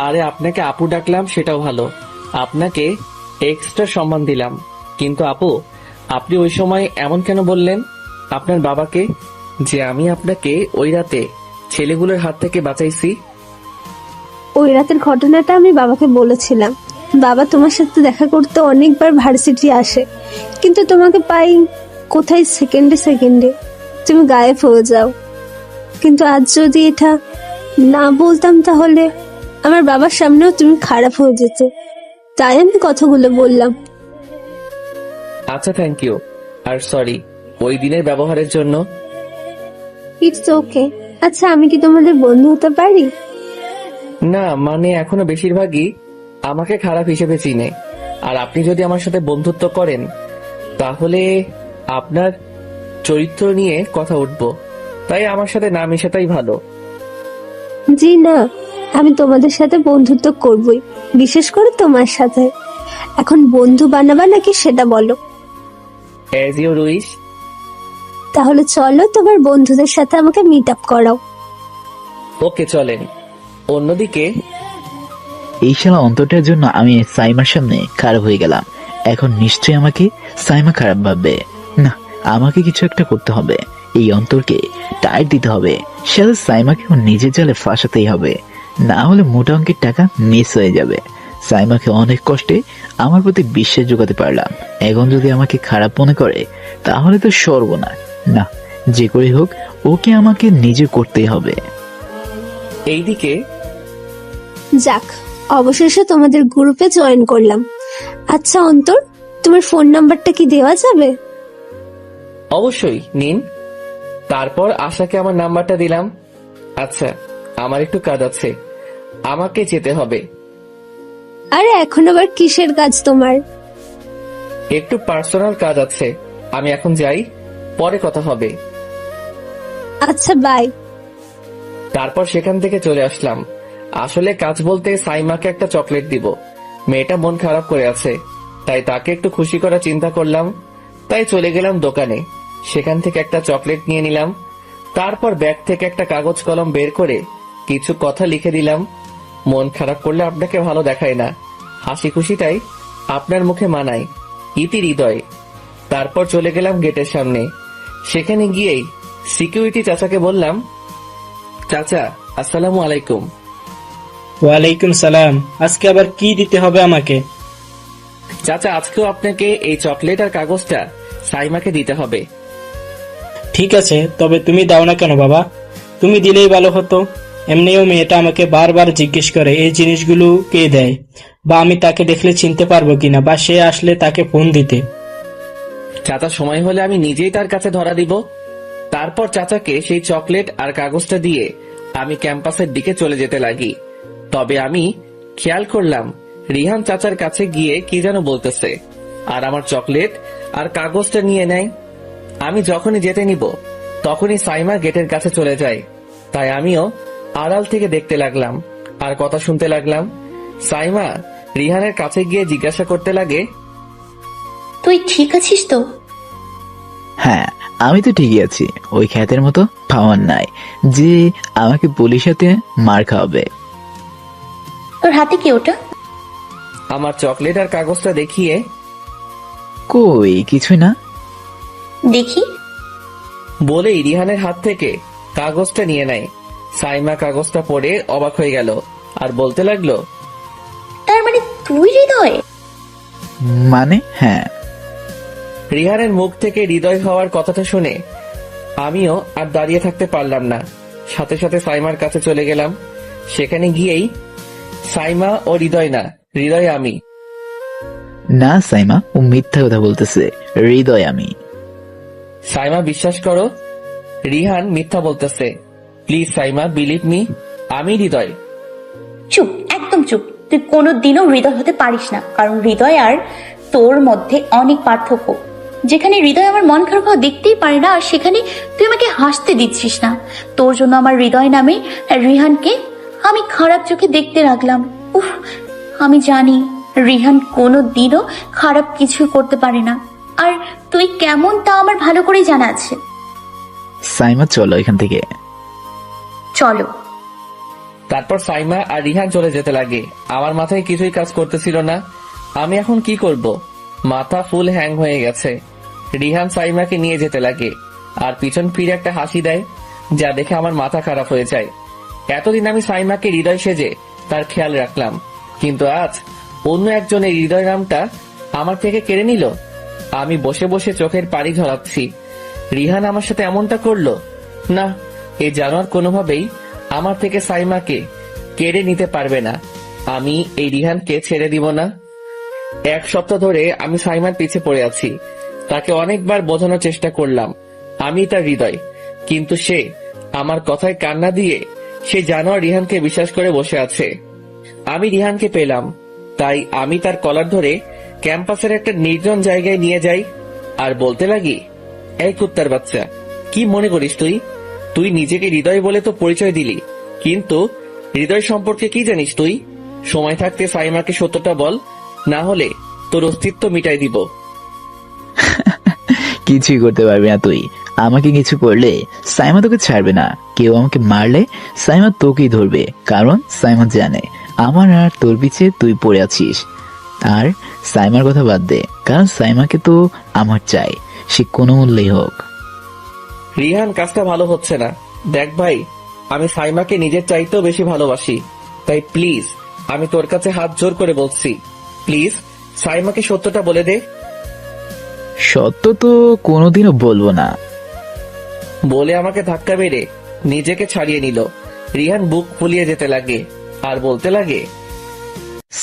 আরে আপনাকে আপু ডাকলাম সেটাও ভালো, আপনাকে এক্সট্রা সম্মান দিলাম। কিন্তু আপু, আপনি ওই সময় এমন কেন বললেন আপনার বাবাকে যে আমি আপনাকে ওই রাতে ছেলেগুলোর হাত থেকে বাঁচাইছি? ওই রাতের ঘটনাটা আমি বাবাকে বলেছিলাম। বাবা তোমার সাথে দেখা করতে অনেকবার ভার্সিটি আসে, কিন্তু তোমাকে পাই কোথায় সেকেন্ডে সেকেন্ডে তুমি গায়েব হয়ে যাও। কিন্তু আজ যদি এটা না বলতাম তাহলে আমার বাবার সামনেও তুমি খারাপ হয়ে যেত, তাই আমি কথাগুলো বললাম। আচ্ছা থ্যাংক ইউ, আর সরি ওই দিনের ব্যবহারের জন্য। It's okay. আচ্ছা আমি কি তোমাদের বন্ধু হতে পারি? না মানে এখনো বেশিরভাগই আমাকে খারাপ হিসেবে চিনে, আর আপনি যদি আমার সাথে বন্ধুত্ব করেন তাহলে আপনার চরিত্র নিয়ে কথা উঠবো, তাই আমার সাথে না মেশাটাই ভালো। জি না, আমি তোমাদের সাথে বন্ধুত্ব করবই, বিশেষ করে তোমার সাথে। এখন বন্ধু বানাবা নাকি সেটা বলো। As you wish. তাহলে চলো তোমার বন্ধুদের সাথে আমাকে মিট আপ করাও। ওকে চলেন। অন্যদিকে এই শালা অন্তরটার জন্য আমি সাইমার সামনে খারাপ হয়ে গেলাম। এখন নিশ্চয়ই আমাকে সাইমা খারাপ ভাববে। না, আমাকে কিছু একটা করতে হবে। এই অন্তরকে টাইট দিতে হবে। শালা সাইমাকে নিজের জালে ফাঁসাতেই হবে, না হলে মোটা অঙ্কের টাকা মিস হয়ে যাবে। সাইমাকে অনেক কষ্টে আমার প্রতি বিশ্বাস জোগাতে পারলাম, এখন যদি আমাকে খারাপ মনে করে তাহলে তো সর্বনাশ। না, যে করে হোক ওকে আমাকে নিজে করতেই হবে। এইদিকে যাক, অবশেষে তোমাদের গ্রুপে জয়েন করলাম। আচ্ছা অন্তর, তোমার ফোন নাম্বারটা কি দেওয়া যাবে? অবশ্যই নিন। তারপর আশাকে আমার নাম্বারটা দিলাম। আচ্ছা, আমার একটু কাজ আছে, আমাকে যেতে হবে। আরে এখন আবার কিসের কাজ তোমার? একটু পার্সোনাল কাজ আছে, আমি এখন যাই, পরে কথা হবে। আচ্ছা বাই। তারপর সেখান থেকে চলে আসলাম। আসলে কাজ বলতে সাইমাকে একটা চকলেট দিব। মেয়েটা মন খারাপ করে আছে, তাই তাকে একটু খুশি করার চিন্তা করলাম। তাই চলে গেলাম দোকানে, সেখান থেকে একটা চকলেট নিয়ে নিলাম। তারপর ব্যাগ থেকে একটা কাগজ কলম বের করে কিছু কথা লিখে দিলাম। মন খারাপ করলে আপনাকে ভালো দেখায় না, হাসি খুশিটাই আপনার মুখে মানায়। ইতি হৃদয়। তারপর চলে গেলাম গেটের সামনে। সেখানে গিয়েই সিকিউরিটি চাচাকে বললাম, চাচা আসসালামু আলাইকুম। ওয়ালাইকুম সালাম। আজকে আবার কি দিতে হবে আমাকে? চাচা, আজকেও আপনাকে এই চকলেট আর কাগজটা সাইমাকে দিতে হবে। ঠিক আছে, তবে তুমি দাও না কেন বাবা? তুমি দিলেই ভালো হতো। এমনিও মেয়েটা আমাকে বারবার জিজ্ঞেস করে এই জিনিসগুলো কে দেয়, বা আমি তাকে দেখলে চিনতে পারবো কিনা, বা সে আসলে তাকে ফোন দিতে। চাচা, সময় হলে আমি নিজেই তার কাছে ধরা দিব। তারপর চাচাকে সেই চকলেট আর কাগজটা দিয়ে আমি ক্যাম্পাসের দিকে চলে যেতে লাগি। তবে আমি খেয়াল করলাম রিহান চাচার কাছে গিয়ে কি যেন বলতেছে, আর আমার চকলেট আর কাগজটা নিয়ে নেয়। আমি যখনই যেতে নিব তখনই সাইমা গেটের কাছে চলে যায়। তাই আমিও আড়াল থেকে দেখতে লাগলাম আর কথা শুনতে লাগলাম। সাইমা রিহানের কাছে গিয়ে জিজ্ঞাসা করতে লাগে, তুই ঠিক আছিস তো? হ্যাঁ, আমি তো ঠিকই আছি। ওই খ্যাতের মতো পাওয়ার নাই যে আমাকে পুলিশ হাতে মার খাওয়াবে। তোর হাতে কি ওটা? আমার চকলেট আর কাগজটা দেখিয়ে, কই কিছুই না। দেখি। বলেই রিহানের হাত থেকে কাগজটা নিয়ে নেয়। সাইমা কাগজটা পড়ে অবাক হয়ে গেল আর বলতে লাগলো, তার মানে তুই হৃদয়? মানে হ্যাঁ। রিহানের মুখ থেকে হৃদয় হওয়ার কথাটা শুনে আমিও আর দাঁড়িয়ে থাকতে পারলাম না, সাথে সাথে সাইমার কাছে চলে গেলাম। সেখানে গিয়েই, সাইমা ও হৃদয় না, হৃদয় আমি। না সাইমা, ও মিথ্যা কথা বলতেছে। হৃদয় আমি। সাইমা বিশ্বাস করো, রিহান মিথ্যা বলতেছে। প্লিজ সাইমা, বিলিভ মি, আমি হৃদয়। চুপ, একদম চুপ। তুই কোনোদিনও হৃদয় হতে পারিস না, কারণ হৃদয় আর তোর মধ্যে অনেক পার্থক্য। যেখানে হৃদয় আমার মন খারাপ হওয়া দেখতেই পারে না, আর সেখানে তুই আমাকে হাসতে দিচ্ছিস না। তোর জন্য আমার হৃদয় নামে রিহানকে আমি খারাপ চোখে দেখতে লাগলাম। উফ, আমি জানি রিহান কোনোদিনও খারাপ কিছু করতে পারে না, আর তুই কেমন তা আমার ভালো করে জানা আছে। সাইমা চলো এখান থেকে। চলো। তারপর সাইমা আর রিহান চলে যেতে লাগে। আমার মাথায় কিছুই কাজ করতেছিল না। আমি এখন কি করব? মাথা ফুল হ্যাং হয়ে গেছে। রিহান সাইমাকে নিয়ে যেতে লাগে আর পিছন ফিরে একটা হাসি দেয়, যা দেখে আমার মাথা খারাপ হয়ে যায়। এতদিন আমি সাইমাকে হৃদয় সেজে তার খেয়াল রাখলাম, কিন্তু আজ অন্য একজনের হৃদয় নামটা আমার থেকে কেড়ে নিল। আমি বসে বসে চোখের পানি ঝরাচ্ছি। রিহান আমার সাথে এমনটা করলো না, এই জানোয়ার কোনোভাবেই আমার থেকে সাইমাকে কেড়ে নিতে পারবে না। আমি এই রিহানকে ছেড়ে দিব না। এক সপ্তাহ ধরে আমি সাইমার পিছে পড়ে আছি। তাকে অনেকবার বোঝানোর চেষ্টা করলাম আমি তার হৃদয়, কিন্তু সে আমার কথায় কান্না দিয়ে সে জানোয়ার রিহানকে বিশ্বাস করে বসে আছে। আমি রিহানকে পেলাম, তাই আমি তার কলার ধরে ক্যাম্পাসের একটা নির্জন জায়গায় নিয়ে যাই আর বলতে লাগি, এই কুত্তার বাচ্চা, কি মনে করিস তুই? তুই নিজেকে হৃদয় বলে তো পরিচয় দিলি, কিন্তু হৃদয় সম্পর্কে কি জানিস তুই? সময় থাকতে সাইমাকে সত্যটা বল, না হলে তোর অস্তিত্ব মিটাই দিব। কিছুই করতে পারবি না তুই। আমাকে কিছু করলে সাইমা তোকে ছাড়বে না। কেউ আমাকে মারলে সাইমা তোকেই ধরবে, কারণ সাইমা জানে আমার আর তোর পিছে তুই পড়ে আছিস। আর সাইমার কথা বাদ দে, কারণ সাইমাকে তো আমার চাই, সে কোনো মূল্যেই হোক। রিহান, কাজটা ভালো হচ্ছে না। দেখ ভাই, আমি সাইমাকে নিজের চাইতেও বেশি ভালোবাসি, তাই প্লিজ আমি তোর কাছে হাত জোর করে বলছি, প্লিজ সাইমাকে সত্যটা বলে দে। সত্য তো কোনোদিনও বলবো না। বলে আমাকে ধাক্কা মেরে নিজেকে ছাড়িয়ে নিল। রিহান বুক ফুলিয়ে যেতে লাগে আর বলতে লাগে,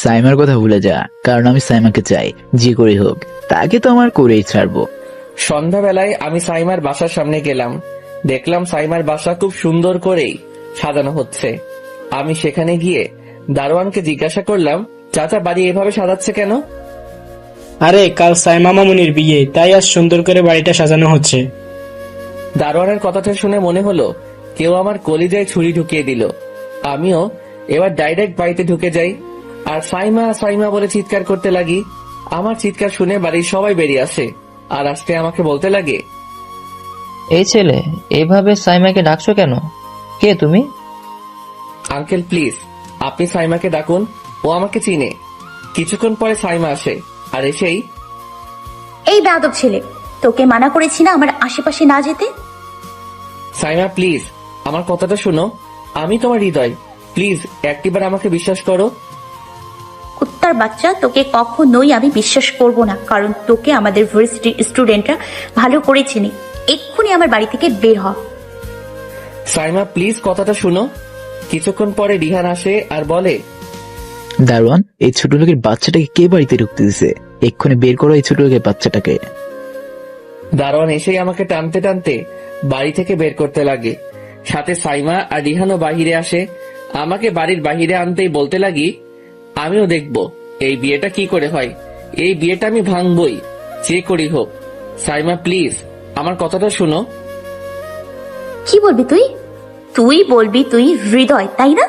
সাইমার কথা ভুলে যা, কারণ আমি সাইমাকে চাই, যে করে হোক তাকে তো আমার করেই ছাড়বো। সন্ধ্যাবেলায় আমি সাইমার বাসার সামনে গেলাম। দেখলাম সাইমার বাসা খুব সুন্দর করেই সাজানো হচ্ছে। আমি সেখানে গিয়ে দারোয়ানকে জিজ্ঞাসা করলাম, চাচা বাড়ি এভাবে সাজাচ্ছে কেন? আরে কাল সাইমা মামুনির বিয়ে, তাই আজ সুন্দর করে বাড়িটা সাজানো হচ্ছে। দারোয়ানের কথাটা শুনে মনে হলো কেউ আমার কলিজায় ছুরি ঢুকিয়ে দিল। আমিও এবার ডাইরেক্ট বাড়িতে ঢুকে যাই আর সাইমা সাইমা বলে চিৎকার করতে লাগি। আমার চিৎকার শুনে বাড়ির সবাই বেরিয়ে আসে আর আসতে আমাকে বলতে লাগে, এই ছেলে, এভাবে সাইমাকে ডাকছো কেন? কে তুমি? আঙ্কেল প্লিজ আপনি সাইমাকে ডাকুন, ও আমাকে চিনে। কিছুক্ষণ পরে সাইমা আসে আর এসেই, এই বেয়াদব ছেলে, তোকে মানা করেছি না আমার আশেপাশে না যেতে? সাইমা প্লিজ আমার কথাটা শুনো, আমি তোমার হৃদয়, প্লিজ একটিবার আমাকে বিশ্বাস করো। কুত্তার বাচ্চা, তোকে কখনোই আমি বিশ্বাস করব না, কারণ তোকে আমাদের ভার্সিটির স্টুডেন্টরা ভালো করে চেনে। এক্ষুনি আমার বাড়ি থেকে বের হ। সাইমা প্লিজ কথাটা শুনো। কিছুক্ষণ পরে রিহান আসে আর বলে, দারোয়ান, এই ছোট লোকের বাচ্চাটাকে কে বাড়িতে ঢুকতে দিছে? এক্ষুনি বের করো এই ছোট লোকের বাচ্চাটাকে। দারোয়ান এসেই আমাকে টানতে টানতে বাড়ি থেকে বের করতে লাগে। সাথে সাইমা আর রিহানও বাহিরে আসে। আমাকে বাড়ির বাহিরে আনতেই বলতে লাগি, আমিও দেখব এই বিয়েটা কি করে হয়। এই বিয়েটা আমি ভাঙবই, যে করি হোক। সাইমা প্লিজ আমার কথাটা শুনো। কি বলবি তুই? তুই বলবি তুই হৃদয়, তাই না?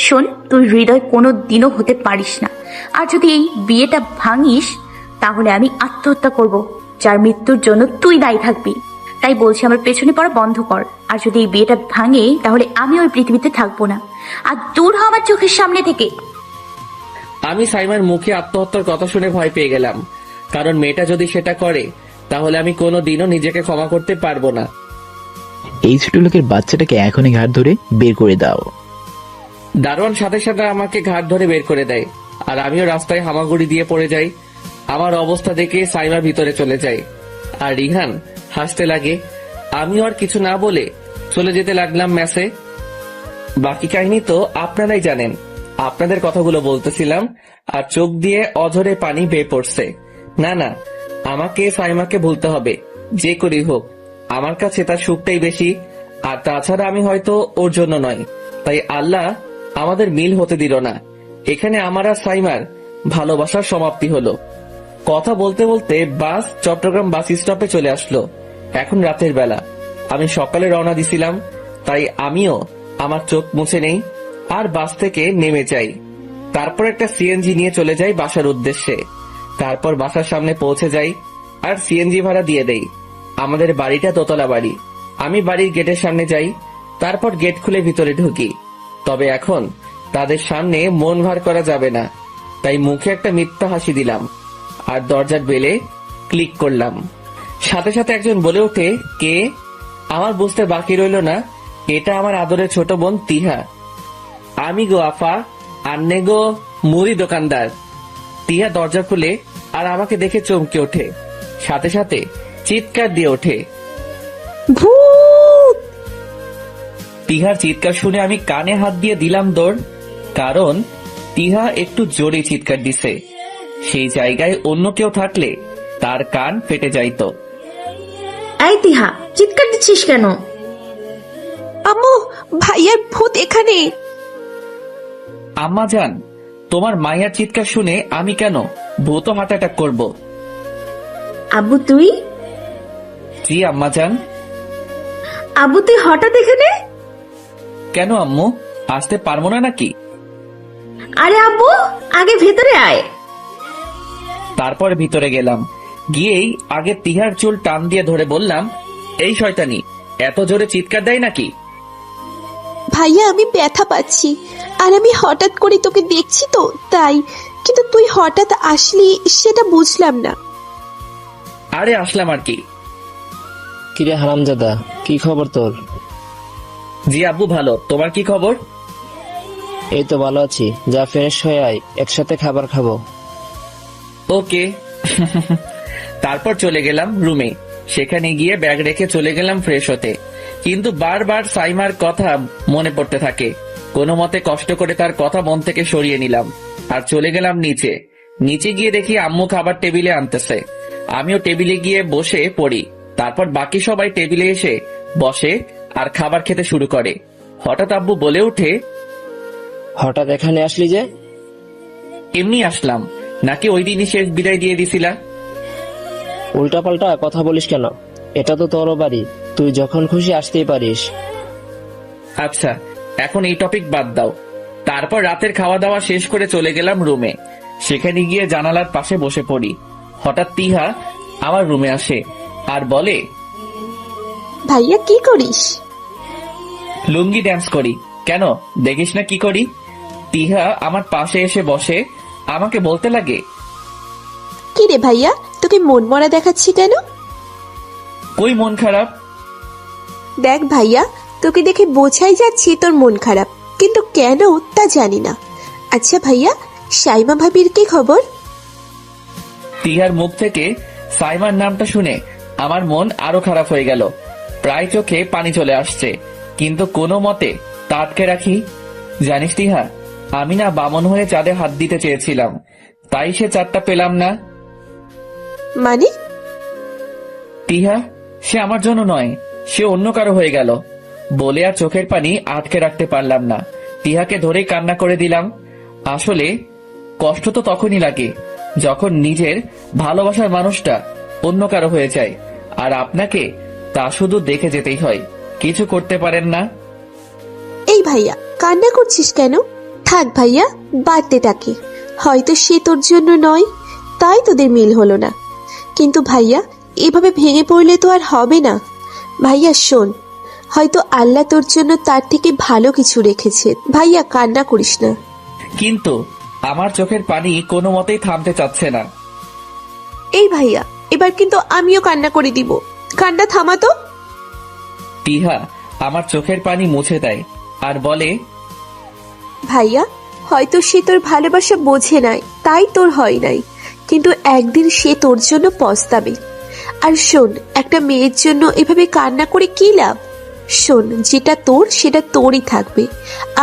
শোন, তুই হৃদয় কোনো দিনও হতে পারিস না। আর যদি এই বিয়েটা ভাঙিস তাহলে আমি আত্মহত্যা করব, যার মৃত্যুর জন্য তুই দায়ী থাকবি। তাই বলছি আমার পেছনে পড়া বন্ধ কর। আর যদি এই বিয়েটা ভাঙে তাহলে আমি ওই পৃথিবীতে থাকবো না। আর দূর হ আমার চোখের সামনে থেকে। আমি সাইমার মুখে আত্মহত্যার কথা শুনে ভয় পেয়ে গেলাম, কারণ মেয়েটা যদি সেটা করে তাহলে আমি কোনোদিনও নিজেকে ক্ষমা করতে পারবো না। এই ছোট লোকের বাচ্চাটাকে এখনই ঘাট ধরে বের করে দাও। দারোয়ান সাথে সাথে আমাকে ঘাট ধরে বের করে দেয় আর আমিও রাস্তায় হামাগুড়ি দিয়ে পড়ে যাই। আমার অবস্থা দেখে সাইমা ভিতরে চলে যায় আর রিহান হাসতে লাগে। আমিও আর কিছু না বলে চলে যেতে লাগলাম মেসে। বাকি কাহিনী তো আপনারাই জানেন। আপনাদের কথাগুলো বলতেছিলাম আর চোখ দিয়ে অঝরে পানি বেয়ে পড়ছে। না না, আমাকে সাইমাকে ভুলতে হবে, যে করি হোক। আমার কাছে তার সুখটাই বেশি, আর তাছাড়া আমি হয়তো ওর জন্য নয়, তাই আল্লাহ আমাদের মিল হতে দিল না। এখানে আমার আর সাইমার ভালোবাসার সমাপ্তি হলো। কথা বলতে বলতে বাস চট্টগ্রাম বাস স্টপে চলে আসলো। এখন রাতের বেলা, আমি সকালে রওনা দিছিলাম, তাই আমিও আমার চোখ মুছে নেই আর বাস থেকে নেমে যাই। তারপর একটা সিএনজি নিয়ে চলে যাই বাসার উদ্দেশ্যে। তারপর বাসার সামনে পৌঁছে যাই আর সিএনজি ভাড়া দিয়ে দেই। আমাদের বাড়িটা দোতলা বাড়ি। আমি বাড়ির গেটের সামনে যাই, তারপর গেট খুলে ভিতরে ঢুকি। তবে এখন তাদের সামনে মন ভার করা যাবে না, তাই মুখে একটা মিথ্যা হাসি দিলাম আর দরজার বেলে ক্লিক করলাম। সাথে সাথে একজন বলে ওঠে, কে? আমার বুঝতে বাকি রইল না, এটা আমার আদরের ছোট বোন তিহা। আমি গো আফা, আন্নে গো মুড়ি দোকানদার। তিহা দরজা খুলে আর আমাকে দেখে চমকে ওঠে, সাথে সাথে চিৎকার দিয়ে ওঠে, ভূত! তিহার চিৎকার শুনে আমি কানে হাত দিয়ে দিলাম দৌড়, কারণ তিহা একটু জোরে চিৎকার দিছে। সেই জায়গায় অন্য কেউ থাকলে তার কান ফেটে যাইত। এই তিহা, চিৎকার দিচ্ছিস কেন? আম্মু, ভাইয়ার ভূত এখানে। আম্মা জান, তোমার মায়ের চিৎকার শুনে আমি কেন ভূত হার্ট অ্যাটাক করবো? আব্বু তুই? জি আম্মা জান। আব্বু তুই হঠাৎ এখানে? কেন আম্মু, আসতে পারবো না নাকি? আরে আব্বু, আগে ভেতরে আয়। তারপর ভিতরে গেলাম, গিয়েই আগে তিহার চুল টান দিয়ে ধরে বললাম, এই শয়তানি এত জোরে চিৎকার দেয় নাকি? ভাইয়া আমি ব্যথা পাচ্ছি, আর আমি হঠাৎ করে তোকে দেখছি তো তাই, কিন্তু তুই হঠাৎ আসলি সেটা বুঝলাম না। আরে আসলাম আর কি। কিরে হারামজাদা, কি খবর তোর? জি আব্বু ভালো, তোমার কি খবর? এই তো ভালো আছি, যা ফ্রেশ হয়ে আয়, একসাথে খাবার খাবো। ওকে। তারপর চলে গেলাম রুমে। সেখানে গিয়ে ব্যাগ রেখে চলে গেলাম ফ্রেশ হতে। কিন্তু বারবার সাইমার কথা মনে পড়তে থাকে। কোনো মতে কষ্ট করে তার কথা মন থেকে সরিয়ে নিলাম আর চলে গেলাম নিচে। নিচে গিয়ে দেখি আম্মু খাবার টেবিলে আনতেছে। আমিও টেবিলে গিয়ে বসে পড়ি। তারপর বাকি সবাই টেবিলে এসে বসে আর খাবার খেতে শুরু করে। হঠাৎ আব্বু বলে ওঠে, হঠাৎ এখানে আসলি যে? এমনি আসলাম, নাকি ওই দিনই শেষ বিদায় দিয়ে দিছিলা? উল্টাপাল্টা কথা বলিস কেন? এটা তো তোর বাড়ি, তুই যখন খুশি আসতেই পারিস। আচ্ছা, এখন এই টপিক বাদ দাও। তারপর রাতের খাওয়া দাওয়া শেষ করে চলে গেলাম রুমে। সেখানে গিয়ে জানালার পাশে বসে পড়ি। হঠাৎ তিহা আমার রুমে আসে আর বলে, ভাইয়া কি করিস? লুঙ্গি ড্যান্স করি। কেন, দেখিস না কি করি? তিহা আমার পাশে এসে বসে আমাকে বলতে লাগে, কি রে ভাইয়া, তোকে মন মরা দেখাচ্ছি কেন? কই মন খারাপ? দেখ ভাইয়া, তোকে দেখে বোঝাই যাচ্ছে তোর মন খারাপ, কিন্তু কেন তা জানি না। আচ্ছা ভাইয়া, সাইমা ভাবির কি খবর? তিহার মুখ থেকে সাইমার নামটা শুনে আমার মন আরো খারাপ হয়ে গেল। প্রায় চোখে পানি চলে আসছে, কিন্তু কোনো মতে তা আটকে রাখি। জানিস তিহা, আমি না বামন হয়ে চাঁদে হাত দিতে চেয়েছিলাম, তাই সে চাঁদটা পেলাম না। মানে? তিহা, সে আমার জন্য নয়, সে অন্য কারো হয়ে গেল বলে আর চোখের পানি আটকে রাখতে পারলাম না। তিহাকে ধরেই কান্না করে দিলাম। আসলে কষ্ট তো তখনই লাগে যখন নিজের ভালোবাসার মানুষটা অন্য কারো হয়ে যায়, আর আপনাকে তা শুধু দেখে যেতেই হয়, কিছু করতে পারেন না। এই ভাইয়া, কান্না করছিস কেন? থাক ভাইয়া, বাড়তে তাকে। হয়তো সে তোর জন্য নয়, তাই তোদের মিল হলো না। কিন্তু ভাইয়া, এভাবে ভেঙে পড়লে তো আর হবে না। ভাইয়া শোন, হয়তো আল্লাহ তোর জন্য তার থেকে ভালো কিছু রেখেছে। ভাইয়া কান্না করিস না। কিন্তু আমার চোখের পানি কোনো মতেই থামতে চাচ্ছে না। এই ভাইয়া, এবার কিন্তু আমিও কান্না করে দিব। কান্না থামাতো। তিহা আমার চোখের পানি মুছে দেয় আর বলে, ভাইয়া, হয়তো সে তোর ভালোবাসা বোঝে নাই, তাই তোর হয় নাই, কিন্তু একদিন সে তোর জন্য পস্তাবে। আর শোন, একটা মেয়ের জন্য এভাবে কান্না করে কি লাভ? শোন, যেটা তোর সেটা তোরই থাকবে,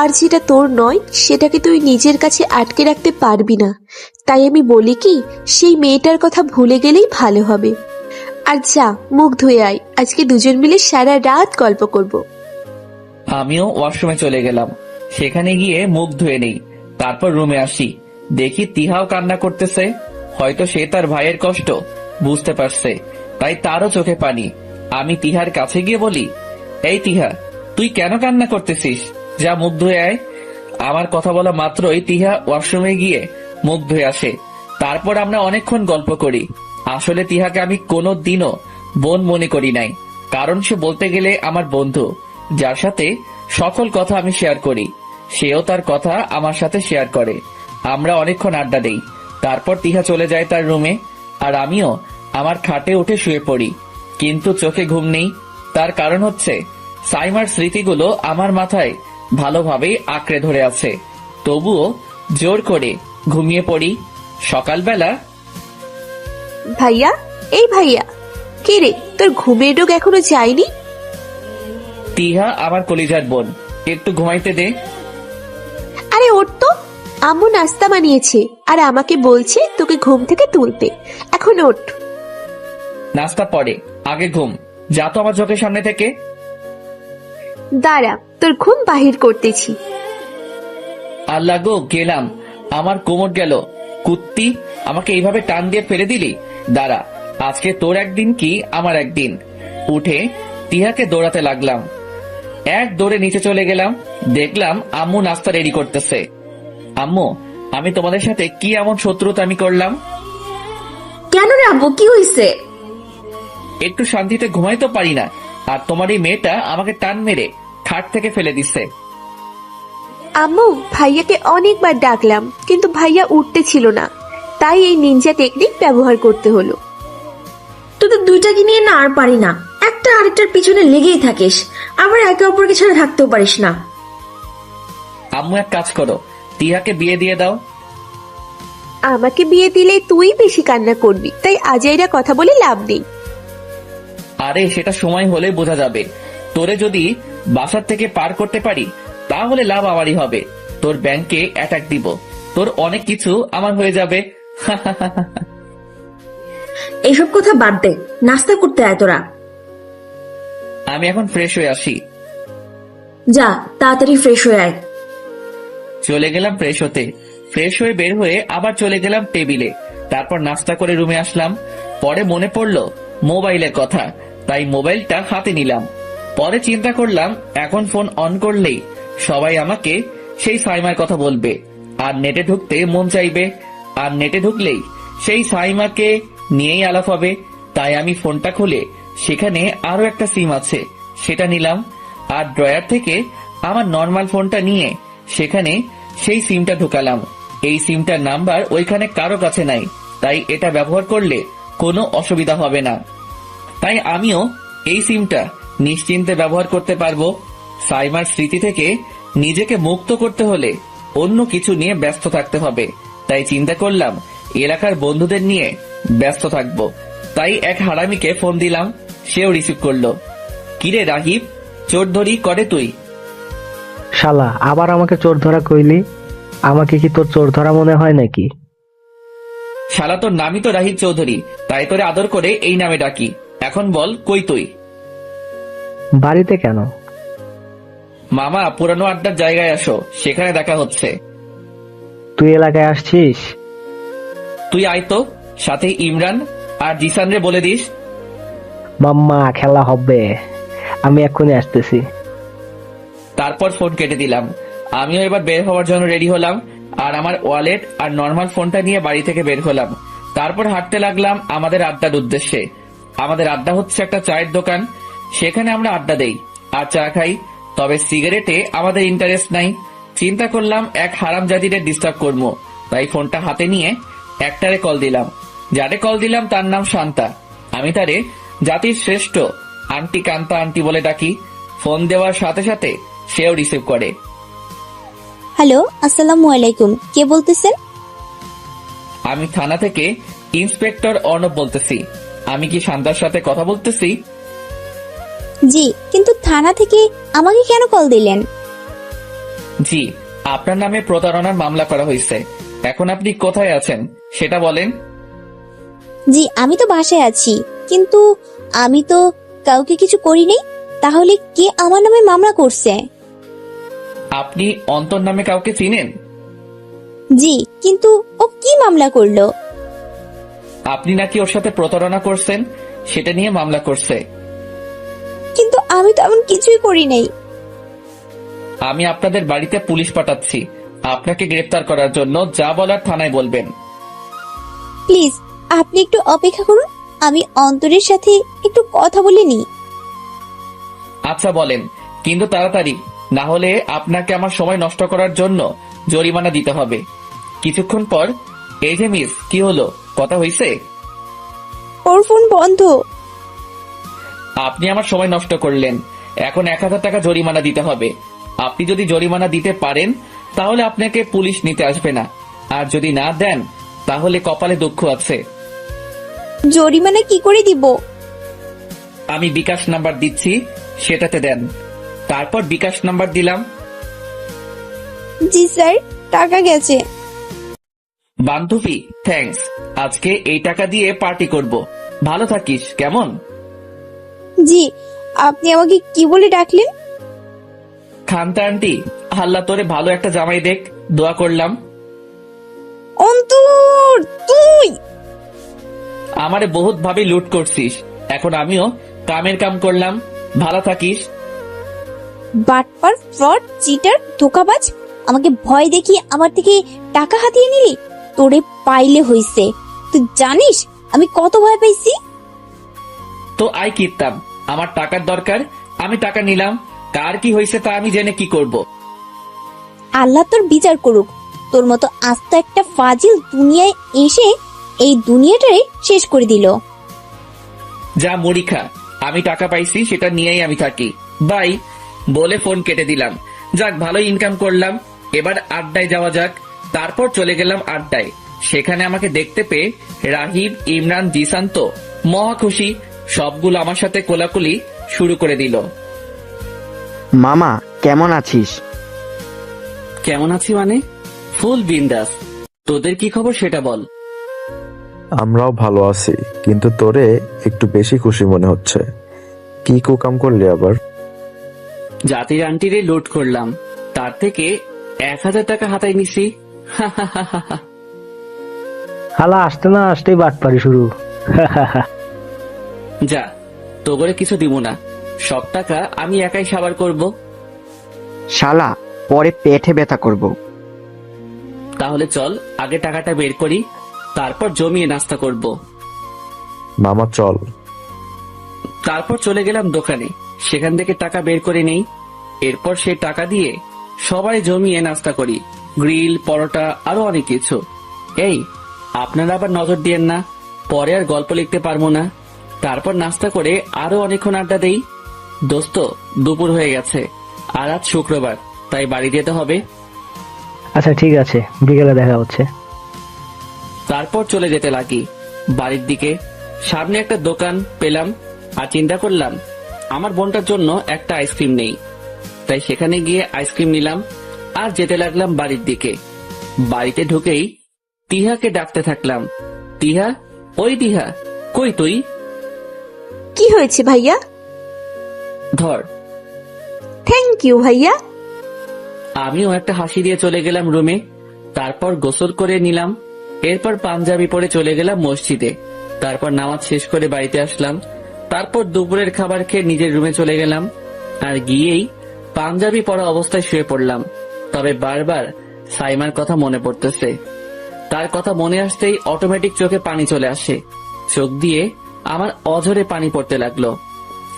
আর যেটা তোর নয় সেটাকে তুই নিজের কাছে আটকে রাখতে পারবি না। তাই আমি বলি কি, সেই মেয়েটার কথা ভুলে গেলেই ভালো হবে। আর যা, মুখ ধুয়ে আয়, আজকে দুজন মিলে সারা রাত গল্প করব। আমিও ওয়াশরুমে চলে গেলাম। সেখানে গিয়ে মুখ ধুয়ে নেই, তারপর রুমে আসি। দেখি তিহাও কান্না করতেছে। হয়তো সে তার ভাইয়ের কষ্ট বুঝতে পারছে, তাই তারও চোখে পানি। আমি তিহার কাছে গিয়ে বলি, এই তিহা, তুই কেন কান্না করতেছিস? যা মুখ ধুয়ে আয়। আমার কথা বলা মাত্রই তিহা ওয়াশরুমে গিয়ে মুখ ধুয়ে আসে। তারপর আমরা অনেকক্ষণ গল্প করি। আসলে তিহাকে আমি কোনো দিনও বোন মনে করি নাই, কারণ সে বলতে গেলে আমার বন্ধু, যার সাথে সকল কথা আমি শেয়ার করি। সেও তার কথা আমার সাথে শেয়ার করে। আমরা অনেকক্ষণ আড্ডা দেই। তারপর তিহা চলে যায় তার রুমে, আর আমিও আমার খাটে উঠে শুয়ে পড়ি। কিন্তু চোখে ঘুম নেই। তার কারণ হচ্ছে সাইমার স্মৃতিগুলো আমার মাথায় ভালোভাবেই আঁকড়ে ধরে আছে। তবুও জোর করে ঘুমিয়ে পড়ি। সকালবেলা, ভাইয়া, এই ভাইয়া, কে রে, তোর ঘুমের রোগ এখনো যায়নি? তিহা আমার কলিজার বোন, একটু ঘুমাইতে দে। আরে ওঠ তো, আম্মু নাস্তা বানিয়েছে আর আমাকে বলছে তোকে ঘুম থেকে তুলতে। এখন ওঠ। নাস্তা পরে, আগে ঘুম। যা তো আমার চোখের সামনে থেকে। দাঁড়া, তোর ঘুম বাহির করতেছি। আল্লাহ গো, গেলাম। আমার কোমর গেল। কুত্তি, আমাকে এইভাবে টান দিয়ে ফেলে দিলি। দাঁড়া, আজকে তোর একদিন কি আমার একদিন। উঠে তিহাকে দৌড়াতে লাগলাম। এক দৌড়ে নিচে চলে গেলাম। দেখলাম আম্মু নাস্তা রেডি করতেছে। আম্মু, আমি তোমাদের সাথে কি এমন শত্রুতা আমি করলাম? কেন রে আব্বু, কি হয়েছে? একটু শান্তিতে ঘুমাই তো পারি না, আর তোমার এই মেয়েটা আমাকে টান মেরে খাট থেকে ফেলে দিচ্ছে। আম্মু, ভাইয়াকে অনেকবার ডাকলাম, কিন্তু ভাইয়া উঠতে ছিল না, তাই এই নিনজা টেকনিক ব্যবহার করতে হলো। তোদের দুইটাকে নিয়ে না আর পারি না, একটা আরেকটার পিছনে লেগেই থাকিস, আবার একে অপরকে ছাড়া থাকতেও পারিস না। আম্মু, এক কাজ করো, তিহাকে বিয়ে দিয়ে দাও। আমাকে বিয়ে দিলে তুই বেশি কান্না করবি, তাই আজাইরা কথা বলে লাভ নেই। আরে সেটা সময় হলে বোঝা যাবে। তোরে যদি বাসার থেকে পার করতে পারি তাহলে লাভ আমারই হবে। তোর ব্যাংকে অ্যাটাক দিব, তোর অনেক কিছু আমার হয়ে যাবে। এইসব কথা বাদ দে, নাস্তা করতে আয় তোরা। আমি এখন ফ্রেশ হয়ে আসি। যা তাড়াতাড়ি ফ্রেশ হয়ে আয়। চলে গেলাম ফ্রেশ হতে। ফ্রেশ হয়ে বের হয়ে আবার চলে গেলাম টেবিলে। তারপর নাস্তা করে রুমে আসলাম। পরে মনে পড়লো মোবাইলের কথা, তাই মোবাইলটা হাতে নিলাম। পরে চিন্তা করলাম এখন ফোন অন করলেই সবাই আমাকে সেই সাইমার কথা বলবে, আর নেটে ঢুকতে মন চাইবে, আর নেটে ঢুকলেই সেই সাইমাকে নিয়েই আলাপ হবে। তাই আমি ফোনটা খুলে সেখানে আরো একটা সিম আছে সেটা নিলাম, আর ড্রয়ার থেকে আমার নর্মাল ফোনটা নিয়ে সেখানে সেই সিমটা ঢুকালাম। এই সিমটার নাম্বার ওইখানে কারো কাছে নাই, তাই এটা ব্যবহার করলে কোনো অসুবিধা হবে না। তাই আমিও এই সিমটা নিশ্চিন্তে ব্যবহার করতে পারবো। সাইমার স্মৃতি থেকে নিজেকে মুক্ত করতে হলে অন্য কিছু নিয়ে ব্যস্ত থাকতে হবে। তাই চিন্তা করলাম এলাকার বন্ধুদের নিয়ে ব্যস্ত থাকবো। তাই এক হারামিকে ফোন দিলাম, সেও রিসিভ করলো। কিরে রাহিব, চোর ধরি করে তুই? শালা আবার আমাকে চোর ধরা কইলি? আমাকে কি তোর চোর ধরা মনে হয় নাকি? শালা তোর নামই তো রাহিব চৌধুরী, তাই তোরে আদর করে এই নামে ডাকি। এখন বল কই তুই? বাড়িতে কেন? মামা, পুরানো আড্ডার জায়গায় আসো, সেখানে দেখা হচ্ছে। তুই এলাকায় আসছিস? তুই আয় তো, সাথে ইমরান আর জিসান রে বলে দিস। মাম্মা খেলা হবে, আমি এক্ষুনি আসতেছি। তারপর ফোন কেটে দিলাম। আমিও এবার বের হওয়ার জন্য রেডি হলাম, আর আমার ওয়ালেট আর নর্মাল ফোনটা নিয়ে বাড়ি থেকে বের হলাম। তারপর হাঁটতে লাগলাম আমাদের আড্ডার উদ্দেশ্যে। আমাদের আড্ডা হচ্ছে একটা চায়ের দোকান, সেখানে আমরা আড্ডা দেই আর চা খাই। তবে সিগারেটে আমাদের ইন্টারেস্ট নাই। চিন্তা করলাম এক হারামজাদিরে ডিস্টার্ব করবো, তাই ফোনটা হাতে নিয়ে একটারে কল দিলাম। যারে কল দিলাম তার নাম শান্তা। আমি তারে জাতির শ্রেষ্ঠ আন্টি কান্তা আন্টি বলে ডাকি। ফোন দেওয়ার সাথে সাথে সেও রিসিভ করে। হ্যালো, আসসালামু আলাইকুম, কে বলতেছেন? আমি থানা থেকে ইন্সপেক্টর অর্ণব বলতেছি। আমি কি শান্তার সাথে কথা বলতেছি? জি, কিন্তু থানা থেকে আমাকে কেন কল দিলেন? জি, আপনার নামে প্রতারণার মামলা করা হয়েছে। এখন আপনি কোথায় আছেন সেটা বলেন। জি, আমি তো বাসায় আছি, কিন্তু আমি তো কাউকে কিছু করিনি। তাহলে কে আমার নামে মামলা করছে? আপনি অন্তর নামে কাউকে চিনেন? জি, কিন্তু ও কি মামলা করলো? আপনি নাকি ওর সাথে প্রতারণা করছেন, সেটা নিয়ে মামলা করছে। কিন্তু আমি তো এমন কিছুই করি নাই। আমি আপনাদের বাড়িতে পুলিশ পাঠাচ্ছি আপনাকে গ্রেফতার করার জন্য। যা বলার থানায় বলবেন। প্লিজ আপনি একটু অপেক্ষা করুন, আমি অন্তরের সাথে একটু কথা বলে নিই। আচ্ছা বলেন, কিন্তু তাড়াতাড়ি, না হলে আপনাকে আমার সময় নষ্ট করার জন্য জরিমানা দিতে হবে। কিছুক্ষণ পর, এই যে মিস, কি হলো, কথা হইছে? ওর ফোন বন্ধ। আপনি আমার সময় নষ্ট করলেন, এখন 1000 টাকা জরিমানা দিতে হবে। আপনি যদি জরিমানা দিতে পারেন তাহলে আপনাকে পুলিশ নিতে আসবে না, আর যদি না দেন তাহলে কপালে দুঃখ আছে। জরিমানা কি করে দিব? আমি বিকাশ নাম্বার দিচ্ছি, সেটাতে দেন। তারপর বিকাশ নাম্বার দিলাম। জি স্যার, টাকা গেছে। বান্ধবী, থ্যাঙ্কস। আজকে এই টাকা দিয়ে পার্টি করব। ভালো থাকিস, কেমন? জি, আপনি আমাকে কি বলে ডাকলেন? খান্তা আন্টি, আল্লাহ তোরে ভালো একটা জামাই দেখ, দোয়া করলাম। অন্তর, তুই আমারে বহুত ভাবে লুট করছিস, এখন আমিও কামের কাম করলাম। ভালো থাকিস। বাটপার, ফ্রড, চিটার, ধোকাবাজ, আমাকে ভয় দেখিয়ে আমার থেকে টাকা হাতিয়ে নিলি। তোরে পাইলে হইছে। তুই জানিস আমি কত ভয় পাইছি? তো আই কিতাম, আমার টাকার দরকার, আমি টাকা নিলাম। কার কি হয়েছে তা আমি জেনে কি করব? আল্লাহ তোর বিচার করুক। তোর মতো আস্ত একটা ফাজিল দুনিয়ায় এসে এই দুনিয়াটারে শেষ করে দিল। যা মুড়ি খা, আমি টাকা পাইছি সেটা নিয়েই আমি থাকি। বাই বলে ফোন কেটে দিলাম। যাক, ভালো ইনকাম করলাম। এবার আড্ডায় যাওয়া যাক। তারপর চলে গেলাম আড্ডায়। সেখানে আমাকে দেখতে পেয়ে রাহিব, ইমরান, জিসান তো মহা খুশি। সবগুলো আমার সাথে কোলাকুলি শুরু করে দিল। মামা কেমন আছিস? কেমন আছি মানে? ফুল বিন্দাস। তোদের কি খবর সেটা বল। আমরাও ভালো আছি, কিন্তু তোরে একটু বেশি খুশি মনে হচ্ছে। কি কুকাম করলি আবার? জাতির আন্টিরে লুট করলাম, তার থেকে 1000 টাকা হাতায় নিছি। হালা আসতে না আসতেই বাটপারি শুরু। যা, তো করে কিছু দিব না, সব টাকা আমি একাই সাবার করব। শালা পরে পেটে ব্যথা করব। তাহলে চল আগে টাকাটা বের করি, তারপর জমিয়ে নাস্তা করব। মামা চল। তারপর চলে গেলাম দোকানে, সেখান থেকে টাকা বের করে নেই। এরপর সেই টাকা দিয়ে সবাই জমিয়ে নাস্তা করি, গ্রিল, পরোটা, আরো অনেক কিছু। এই, আপনারা আবার নজর দিয়েন না, পরে আর গল্প লিখতে পারবো না। তারপর নাস্তা করে আরো অনেকক্ষণ আড্ডা দেই। দোস্ত, দুপুর হয়ে গেছে, আর আজ শুক্রবার, তাই বাড়ি যেতে হবে। আচ্ছা ঠিক আছে, বিকেলে দেখা হচ্ছে। তারপর চলে যেতে লাগি বাড়ির দিকে। সামনে একটা দোকান পেলাম, আর চিন্তা করলাম আমার বোনটার জন্য একটা আইসক্রিম নেই, তাই সেখানে গিয়ে আইসক্রিম নিলাম আর যেতে লাগলাম বাড়ির দিকে। বাড়িতে ঢুকেই তিহাকে ডাকতে থাকলাম, তিহা, ওই তিহা, কই তুই? কি হয়েছে ভাইয়া? ধর। থ্যাংক ইউ ভাইয়া। আমিও একটা হাসি দিয়ে চলে গেলাম রুমে। তারপর গোসল করে নিলাম, এরপর পাঞ্জাবি পরে চলে গেলাম মসজিদে। তারপর নামাজ শেষ করে বাড়িতে আসলাম। তারপর দুপুরের খাবার খেয়ে নিজের রুমে চলে গেলাম, আর গিয়েই পাঞ্জাবি পরা অবস্থায় শুয়ে পড়লাম। তবে বারবার সাইমার কথা মনে পড়তেছে। তার কথা মনে আসতেই অটোমেটিক চোখে পানি চলে আসে, চোখ দিয়ে আমার অঝরে পানি পড়তে লাগলো।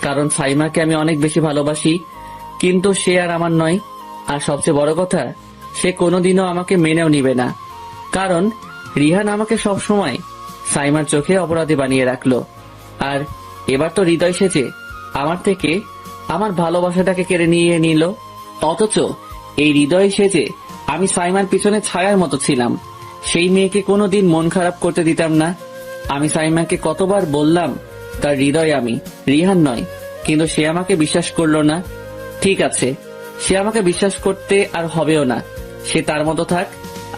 কারণ সাইমাকে আমি অনেক বেশি ভালোবাসি, কিন্তু সে আর আমার নয়। আর সবচেয়ে বড় কথা, সে কোনোদিনও আমাকে মেনেও নিবে না, কারণ রিহান আমাকে সবসময় সাইমার চোখে অপরাধী বানিয়ে রাখলো। আর এবার তো হৃদয় সেজে আমার থেকে আমার ভালোবাসাটাকে কেড়ে নিয়ে নিল। অথচ এই হৃদয় সেজে আমি সাইমার পিছনে ছায়ার মতো ছিলাম। সেই মেয়েকে কোনোদিন মন খারাপ করতে দিতাম না। আমি সাইমাকে কতবার বললাম তার হৃদয় আমি, রিহান নয়, কিন্তু সে আমাকে বিশ্বাস করলো না। ঠিক আছে, সে আমাকে বিশ্বাস করতে আর হবেও না। সে তার মতো থাক,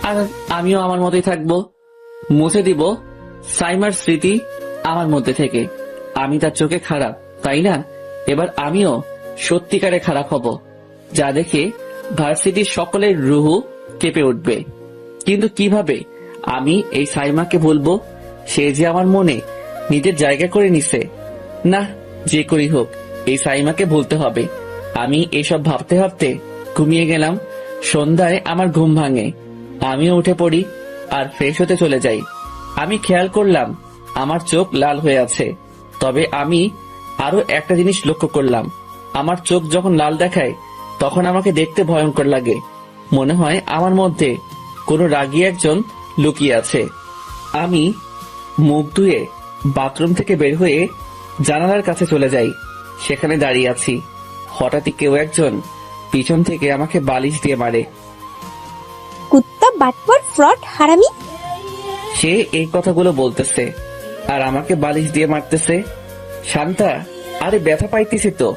আর আমিও আমার মতোই থাকবো। মুছে দিব সাইমার স্মৃতি আমার মধ্যে থেকে। আমি তার চোখে খারাপ, তাই না? এবার আমিও সত্যিকারে খারাপ হব, যা দেখে ভার্সিটির সকলের রুহু কেঁপে উঠবে। কিন্তু কিভাবে আমি এই সাইমাকে ভুলবো? সে যে আমার মনে নিজের জায়গা করে নিছে। না, যে করি হোক এই সাইমাকে ভুলতে হবে। আমি এসব ভাবতে ভাবতে ঘুমিয়ে গেলাম। সন্ধ্যায় আমার ঘুম ভাঙে, আমিও উঠে পড়ি আর ফ্রেশ হতে চলে যাই। আমি খেয়াল করলাম আমার চোখ লাল হয়ে আছে। তবে আমি আরো একটা জিনিস লক্ষ্য করলাম, আমার চোখ যখন লাল দেখায় তখন আমাকে দেখতে ভয়ঙ্কর লাগে। মনে হয় আমার মধ্যে কোনো রাগী একজন লুকিয়ে আছে। আমি মুখ ধুয়ে বাথরুম থেকে বের হয়ে জানালার কাছে চলে যাই। সেখানে দাঁড়িয়ে আছি, হঠাৎই কেউ একজন পিছন থেকে আমাকে বালিশ দিয়ে মারে। কুত্তা, বাটপার, ফ্রড, হারামি। সে এই কথাগুলো বলতেছে আর আমাকে বালিশ দিয়ে মারতেছে। শান্তা, আরে ব্যথা পাইতেছি তো।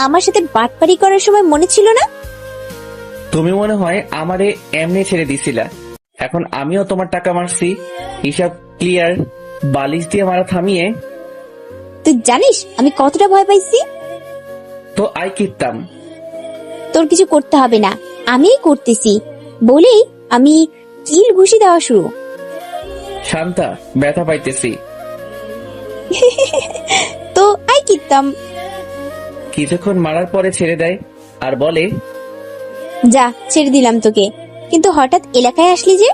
আমার সাথে বাটপারি করার সময় মনে ছিল না? তুমি মনে হয় আমারে এমনি ছেড়ে দিছিলা, এখন আমিও তোমার টাকা মারছি, হিসাব ক্লিয়ার। বালিশ দিয়ে মারা থামিয়ে। তুই জানিস আমি কতটা ভয় পাইছি? তো আই কিতাম। তোর কিছু করতে হবে না, আমিই করতেছি বলেই আমি কিল ঘুষি দেওয়া শুরু। শান্তা, ব্যথা পাইতেছি। তো আই কিতাম। কিছুক্ষণ মারার পরে ছেড়ে দেয় আর বলে, যা, ছেড়ে দিলাম তোকে, কিন্তু হঠাৎ এলাকায় আসলি যে?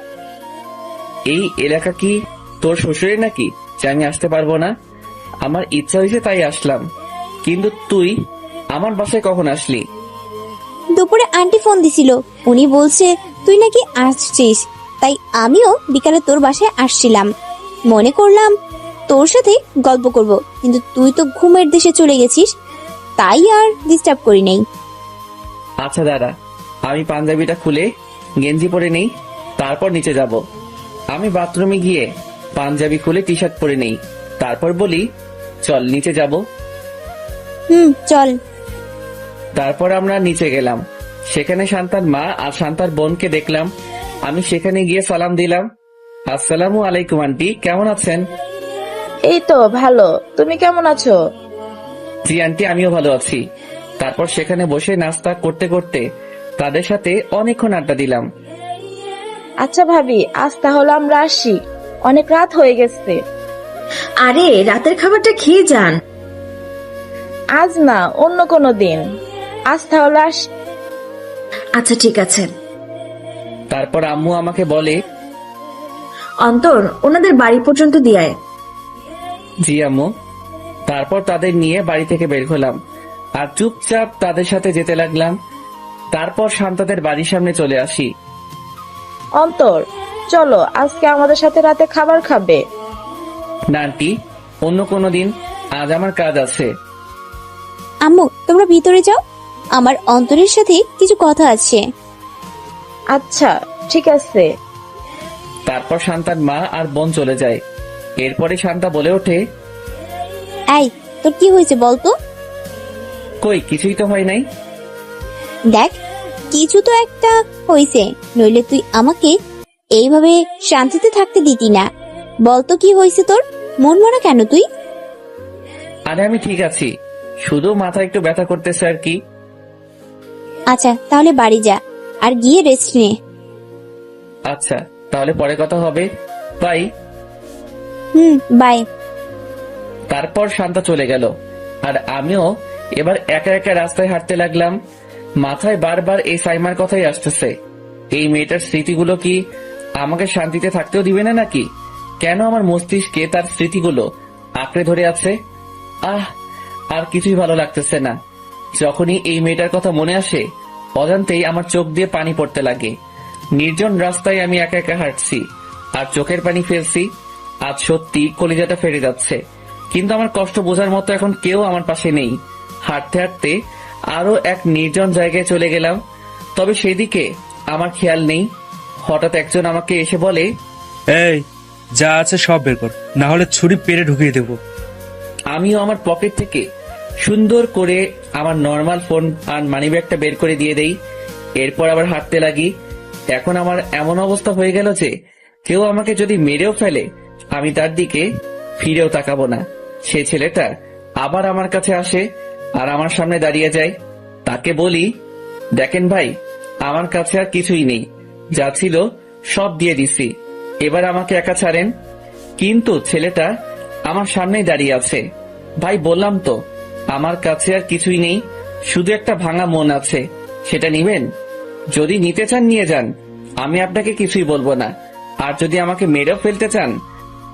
এই এলাকা কি তোর শ্বশুরের নাকি যে আমি আসতে পারবো না? আমার ইচ্ছা হয়েছে তাই আসলাম, কিন্তু তুই আমার বাসায় কখন আসলি? দুপুরে আন্টি ফোন দিছিল, উনি বলছে তুই নাকি আসছিস, তাই আমিও বিকালে তোর বাসায় আসছিলাম। মনে করলাম তোর সাথে গল্প করব, কিন্তু তুই তো ঘুমের দেশে চলে গেছিস, তাই আর ডিস্টার্ব করি নাই। আচ্ছা দাদা, আমি পাঞ্জাবিটা খুলে গেঞ্জি পরে নেই, তারপর নিচে যাব। আমি বাথরুমে গিয়ে পাঞ্জাবি খুলে টি শার্ট পরে নেই, তারপর বলি চল নিচে যাব। চল। তারপর আমরা নিচে গেলাম। সেখানে শান্তার মা আর শান্তার বোনকে দেখলাম। আমি সেখানে গিয়ে সালাম দিলাম। আসসালামু আলাইকুম আন্টি, কেমন আছেন? এই তো ভালো, তুমি কেমন আছো? জি আন্টি, আমিও ভালো আছি। তারপর সেখানে বসে নাস্তা করতে করতে তাদের সাথে অনেকক্ষণ আড্ডা দিলাম। আচ্ছা ভাবি, আজ তাহলে আমরা আসি, অনেক রাত হয়ে গেছে। আরে রাতের খাবারটা খেয়ে যান। আজ না, অন্য কোনো দিন। আজ তাহলে আসি। আচ্ছা ঠিক আছে। তারপর আম্মু আমাকে বলে, অন্তর, ওনাদের বাড়ি পর্যন্ত দিয়ে আয়। জি আম্মু। তারপর তাদের নিয়ে বাড়ি থেকে বের হলাম আর চুপচাপ তাদের সাথে যেতে লাগলাম। তারপর শান্তাদের বাড়ির সামনে চলে আসি। অন্তর, চলো আজকে আমাদের সাথে রাতে খাবার খাবে। না আন্টি, অন্য কোনো দিন, আজ আমার কাজ আছে। আম্মু, তোমরা ভিতরে যাও, আমার অন্তরের সাথে কিছু কথা আছে। আচ্ছা ঠিক আছে। তারপর শান্তার মা আর বোন চলে যায়। এরপরে শান্তা বলে ওঠে, এই, তোর কি হয়েছে বলতো? কই কিছুই তো হয় নাই। দেখ, কিছু তো একটা হয়েছে, নইলে তুই আমাকে এইভাবে শান্তিতে থাকতে দিতি না। বলতো কি হয়েছে তোর? মন মরা কেন তুই? আরে আমি ঠিক আছি, শুধু মাথা একটু ব্যথা করতেছে আর কি। আচ্ছা তাহলে বাড়ি যা আর গিয়ে রেস্ট নে। আচ্ছা তাহলে পরে কথা হবে, বাই। বাই। তারপর শান্তা চলে গেল আর আমিও এবার একা একা রাস্তায় হাঁটতে লাগলাম। মাথায় বারবার এই সাইমার কথাই আসতেছে। এই মেয়েটার স্মৃতিগুলো কি আমাকে শান্তিতে থাকতেও দিবে না নাকি? কেন আমার মস্তিষ্কে তার স্মৃতিগুলো আঁকড়ে ধরে আছে? আর কিছুই ভালো লাগতেছে না। যখনই এই মেয়েটার কথা মনে আসে, অজান্তেই আমার চোখ দিয়ে পানি পড়তে লাগে। নির্জন রাস্তায় আমি একা একা হাঁটছি আর চোখের পানি ফেলছি। আজ সত্যি কলিজাটা ফেরে যাচ্ছে, কিন্তু আমার কষ্ট বোঝার মতো এখন কেউ আমার পাশে নেই। হাঁটতে হাঁটতে আরো এক নির্জন জায়গায় চলে গেলাম, তবে সেদিকে আমার খেয়াল নেই। হঠাৎ একজন আমাকে এসে বলে, এই যা আছে সব বের কর, না হলে ছুরি পেরে ঢুকিয়ে দেবো। আমিও আমার পকেট থেকে সুন্দর করে আমার নর্মাল ফোন আর মানিব্যাগটা বের করে দিয়ে দেই। এরপর আবার হাঁটতে লাগি। এখন আমার এমন অবস্থা হয়ে গেল যে কেউ আমাকে যদি মেরেও ফেলে, আমি তার দিকে ফিরেও তাকাবো না। সে ছেলেটা আবার আমার কাছে আসে আর আমার সামনে দাঁড়িয়ে যায়। তাকে বলি, দেখেন ভাই, আমার কাছে আর কিছুই নেই, যা ছিল সব দিয়ে দিছি, এবার আমাকে একা ছাড়েন। কিন্তু ছেলেটা আমার সামনেই দাঁড়িয়ে আছে। ভাই বললাম তো, আমার কাছে আর কিছুই নেই, শুধু একটা ভাঙা মন আছে, সেটা নিবেন? যদি নিতে চান নিয়ে যান, আমি আপনাকে কিছুই বলবো না। আর যদি আমাকে মেরেও ফেলতে চান,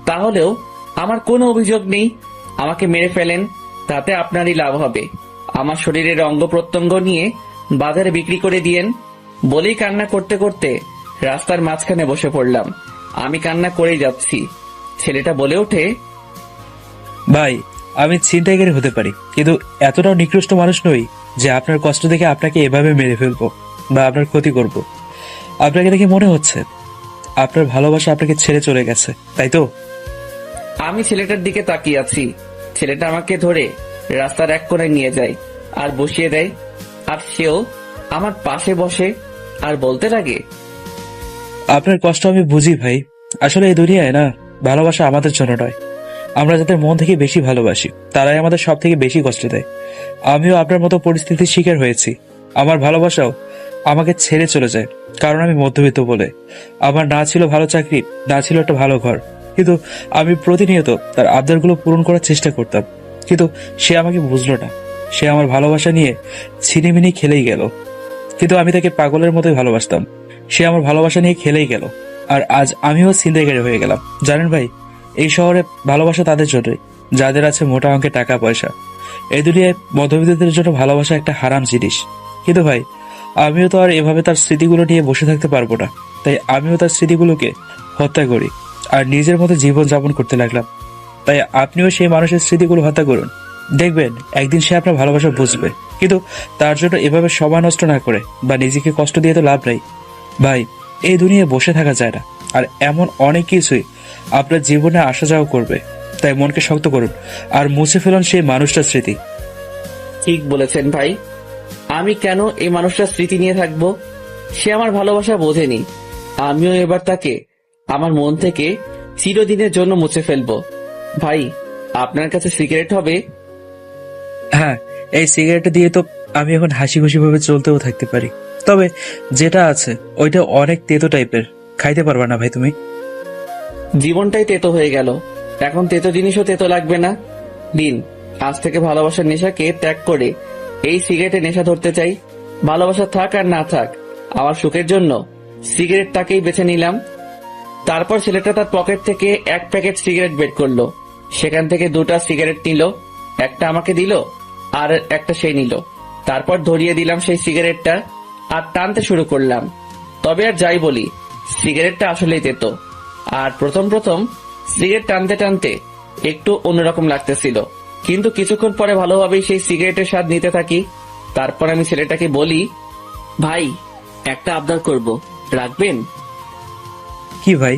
তাহলেও আমার কোনো অভিযোগ নেই, আমাকে মেরে ফেলেন, তাতে আপনারই লাভ হবে। আমার শরীরের অঙ্গ প্রত্যঙ্গ নিয়ে বাজারে বিক্রি করে দিয়েন। বলেই কান্না করতে করতে রাস্তার মাঝখানে বসে পড়লাম। আমি কান্না করেই যাচ্ছি। ছেলেটা বলে ওঠে, ভাই, আমি ছিনতাইকারী হতে পারি, কিন্তু এতটাও নিকৃষ্ট মানুষ নই যে আপনার কষ্ট দেখে আপনাকে এভাবে মেরে ফেলবো বা আপনার ক্ষতি করব। আপনাকে দেখে মনে হচ্ছে আপনার ভালোবাসা আপনাকে ছেড়ে চলে গেছে, তাই তো? আমি ছেলেটার দিকে তাকিয়ে আছি। ছেলেটা আমাকে ধরে রাস্তার এক কোণায় নিয়ে যায় আর বসিয়ে দেয়, আর সেও আমার পাশে বসে আর বলতে লাগে, আপনার কষ্ট আমি বুঝি ভাই। আসলে এই দুনিয়ায় না, ভালোবাসা আমাদের জন্য নয়, আমরা যাদের মন থেকে বেশি ভালোবাসি তারাই আমাদের সব থেকে বেশি কষ্ট দেয়। আমিও আপনার মতো পরিস্থিতির শিকার হয়েছি। আমার ভালোবাসাও আমাকে ছেড়ে চলে যায়, কারণ আমি মধ্যবিত্ত বলে। আমার না ছিল ভালো চাকরি, না ছিল একটা ভালো ঘর, কিন্তু আমি প্রতিনিয়ত তার আবদারগুলো পূরণ করার চেষ্টা করতাম। কিন্তু সে আমাকে বুঝলো না। সে আমার ভালোবাসা নিয়ে ছিনিমিনি খেলেই গেল, কিন্তু আমি তাকে পাগলের মতোই ভালোবাসতাম। সে আমার ভালোবাসা নিয়ে খেলেই গেল, আর আজ আমিও ছিনতাইকারী হয়ে গেলাম। জানেন ভাই, এই শহরে ভালোবাসা তাদের জন্যই যাদের আছে মোটা অঙ্কের টাকা পয়সা। এই দুনিয়ায় মধ্যবিত্তদের জন্য ভালোবাসা একটা হারাম জিনিস। কিন্তু ভাই, আমিও তো আর এভাবে তার স্মৃতিগুলো নিয়ে বসে থাকতে পারবো না, তাই আমিও তার স্মৃতিগুলোকে হত্যা করি আর নিজের মতো জীবন যাপন করতে লাগলাম। তাই আপনিও সেই মানুষের স্মৃতিগুলো হত্যা করুন, দেখবেন একদিন সে আপনার ভালোবাসা বুঝবে। কিন্তু তার জন্য এভাবে সময় নষ্ট না করে বা নিজেকে কষ্ট দিয়ে তো লাভ নাই ভাই। এই দুনিয়ায় বসে থাকা যায় না, আর এমন অনেক কিছুই আপনার জীবনে আসা যাওয়া করবে। তাই মনকে শক্ত করুন আর মুছে ফেলুন সেই মানুষটার স্মৃতি। ঠিক বলেছেন ভাই, আমি কেন এই মানুষটার স্মৃতি নিয়ে থাকবো? সে আমার ভালোবাসা বোঝেনি, আমিও এবার তাকে আমার মন থেকে চিরদিনের জন্য মুছে ফেলবো। ভাই, আপনার কাছে সিগারেট হবে? হ্যাঁ, এই সিগারেট দিয়ে তো আমি এখন হাসি খুশি ভাবে চলতেও থাকতে পারি। তবে যেটা আছে ওইটা অনেক তেতো টাইপের, খাইতে পারবা না ভাই তুমি? জীবনটাই তেতো হয়ে গেল, এখন তেতো জিনিসও তেতো লাগবে না। দিন, আজ থেকে ভালোবাসার নেশাকে ত্যাগ করে এই সিগারেটে নেশা ধরতে চাই। ভালোবাসা থাক আর না থাক, আমার সুখের জন্য সিগারেটটাকেই বেছে নিলাম। তারপর ছেলেটা তার পকেট থেকে 1 প্যাকেট সিগারেট বের করলো, সেখান থেকে 2টা সিগারেট নিল, একটা আমাকে দিল আর একটা সে নিল। তারপর ধরিয়ে দিলাম সেই সিগারেটটা আর টানতে শুরু করলাম। তবে আর যাই বলি, সিগারেটটা আসলেই তেতো। আর প্রথম সিগারেট টানতে টানতে একটু অন্যরকম লাগতেছিল, কিন্তু কিছুক্ষণ পরে ভালোভাবেই সেই সিগারেটের স্বাদ নিতে থাকি। তারপর আমি ছেলেটাকে বলি, ভাই, একটা আবদার করব, রাখবেন? কি ভাই?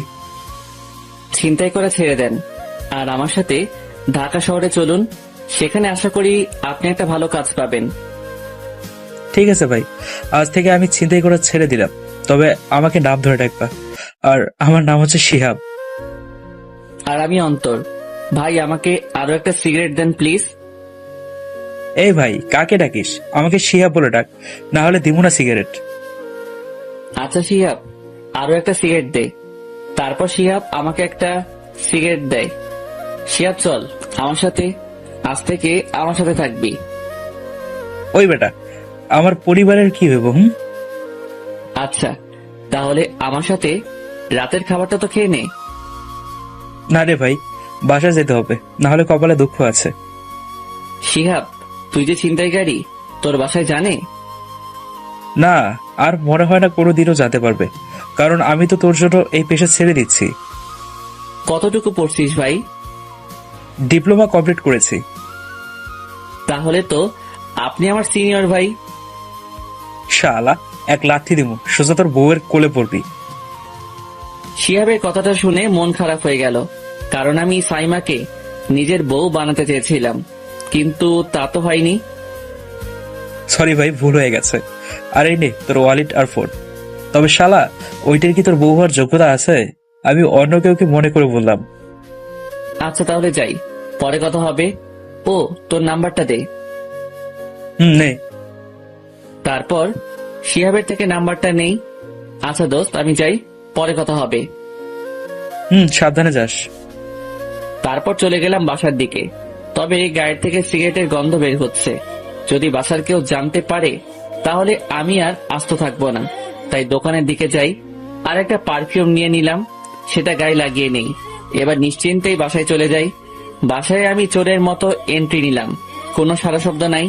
ছিনতাই করে ছেড়ে দেন আর আমার সাথে ঢাকা শহরে চলুন, সেখানে আশা করি আপনি একটা ভালো কাজ পাবেন। ঠিক আছে ভাই, আজ থেকে আমি ছিনতাই করা ছেড়ে দিলাম, তবে আমাকে নাম ধরে ডাকবা। আর আমার নাম হচ্ছে শিহাব। আর আমি অন্তর। ভাই, আমাকে আরো একটা সিগারেট দেন প্লিজ। এই ভাই, কাকে ডাকিস? আমাকে শিহাব বলে ডাক, না হলে দিব না সিগারেট। আচ্ছা শিহাব, আরো একটা সিগারেট দে। তারপর শিহাব আমাকে একটা সিগারেট দেয়। শিহাব, চল আমার সাথে, আজ থেকে আমার সাথে থাকবি। ওই বেটা, আমার পরিবারের কি হইব? আচ্ছা, তাহলে আমার সাথে রাতের খাবারটা তো খেয়ে নে। না রে ভাই, বাসায় যেতে হবে, না হলে কপালে দুঃখ আছে। শিহাব, তুই যে ছিনতাইকারী, তোর বাসায় জানে? না, আর মনে হয় না কোনোদিনও যেতে পারবে, কারণ আমি তো তোর জন্য এই পেশা ছেড়ে দিচ্ছি। কতটুকু পড়ছিস ভাই? ডিপ্লোমা কমপ্লিট করেছি। তাহলে তো আপনি আমার সিনিয়র ভাই। শালা, এক লাথি দিব, সোজা তোর বউয়ের কোলে পড়বি। শিহাবের কথাটা শুনে মন খারাপ হয়ে গেল, কারণ আমি সাইমাকে নিজের বউ বানাতে চেয়েছিলাম, কিন্তু তা তো হয়নি। সরি ভাই, ভুল হয়ে গেছে। আর এই নে তোর ওয়ালেট আর ফোন। তবে শালা, ওইটার কি তোর বউ হওয়ার যোগ্যতা আছে? আমি অন্য কেউকে মনে করে বললাম। আচ্ছা তাহলে যাই, পরে কথা হবে। ও, তোর নাম্বারটা দে। নে। তারপর শিহাবের থেকে নাম্বারটা নেই। আচ্ছা দোস্ত, আমি যাই, পরে কথা হবে। সাবধানে যাস। তারপর চলে গেলাম বাসার দিকে। তবে গায়ের থেকে সিগারেটের গন্ধ বের হচ্ছে, যদি বাসার কেউ জানতে পারে তাহলে আমি আর আস্ত থাকবো না। তাই দোকানের দিকে যাই, আর একটা পারফিউম নিয়ে নিলাম, সেটা গায়ে লাগিয়ে নেই। এবার নিশ্চিন্তেই বাসায় চলে যাই। বাসায় আমি চোরের মতো এন্ট্রি নিলাম, কোনো সারা শব্দ নাই,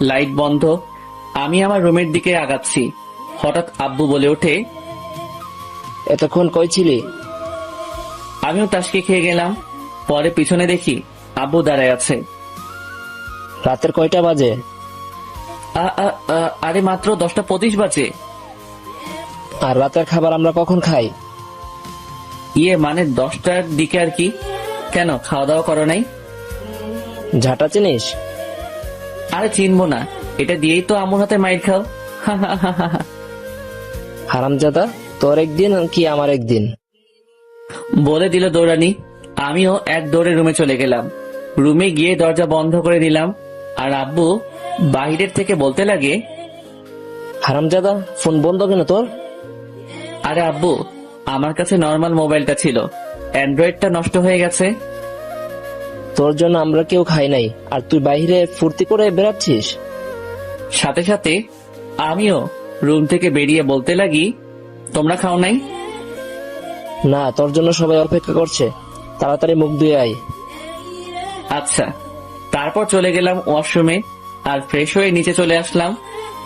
লাইট বন্ধ। আমি আমার রুমের দিকে আগাচ্ছি, হঠাৎ আব্বু বলে ওঠে, এতক্ষণ কই ছিলি? আমিও টাসকে খেয়ে গেলাম। পরে পিছনে দেখি আব্বু দাঁড়ায় আছে। রাতের কয়টা বাজে? আরে মাত্র 10:25 বাজে। আর রাতের খাবার আমরা কখন খাই? মানে 10টার দিকে আর কি। কেন, খাওয়া দাওয়া করো নাই? ঝাঁটা চিনিস? আরে চিনবো না, এটা দিয়েই তো আমুর হাতে মাইর খাও। হারামজাদা, তোর একদিন কি আমার একদিন। বলে দিল দৌড়ানি। আমিও এক দৌড়ে রুমে চলে গেলাম। রুমে গিয়ে দরজা বন্ধ করে দিলাম, আর আব্বু বাহিরের থেকে বলতে লাগে, হারামজাদা, ফোন বন্ধ কেন তোর? আরে আব্বু, আমার কাছে নর্মাল মোবাইলটা ছিল, অ্যান্ড্রয়েডটা নষ্ট হয়ে গেছে। তোর জন্য আমরা কেউ খাই নাই, আর তুই বাইরে ফুর্তি করে বেড়াচ্ছিস। সাথে সাথে আমিও রুম থেকে বেরিয়ে বলতে লাগি, তোমরা খাও নাই? না, তোর জন্য সবাই অপেক্ষা করছে, তাড়াতাড়ি মুখ ধুয়ে আয়। আচ্ছা। তারপর চলে গেলাম ওয়াশরুমে, আর ফ্রেশ হয়ে নিচে চলে আসলাম।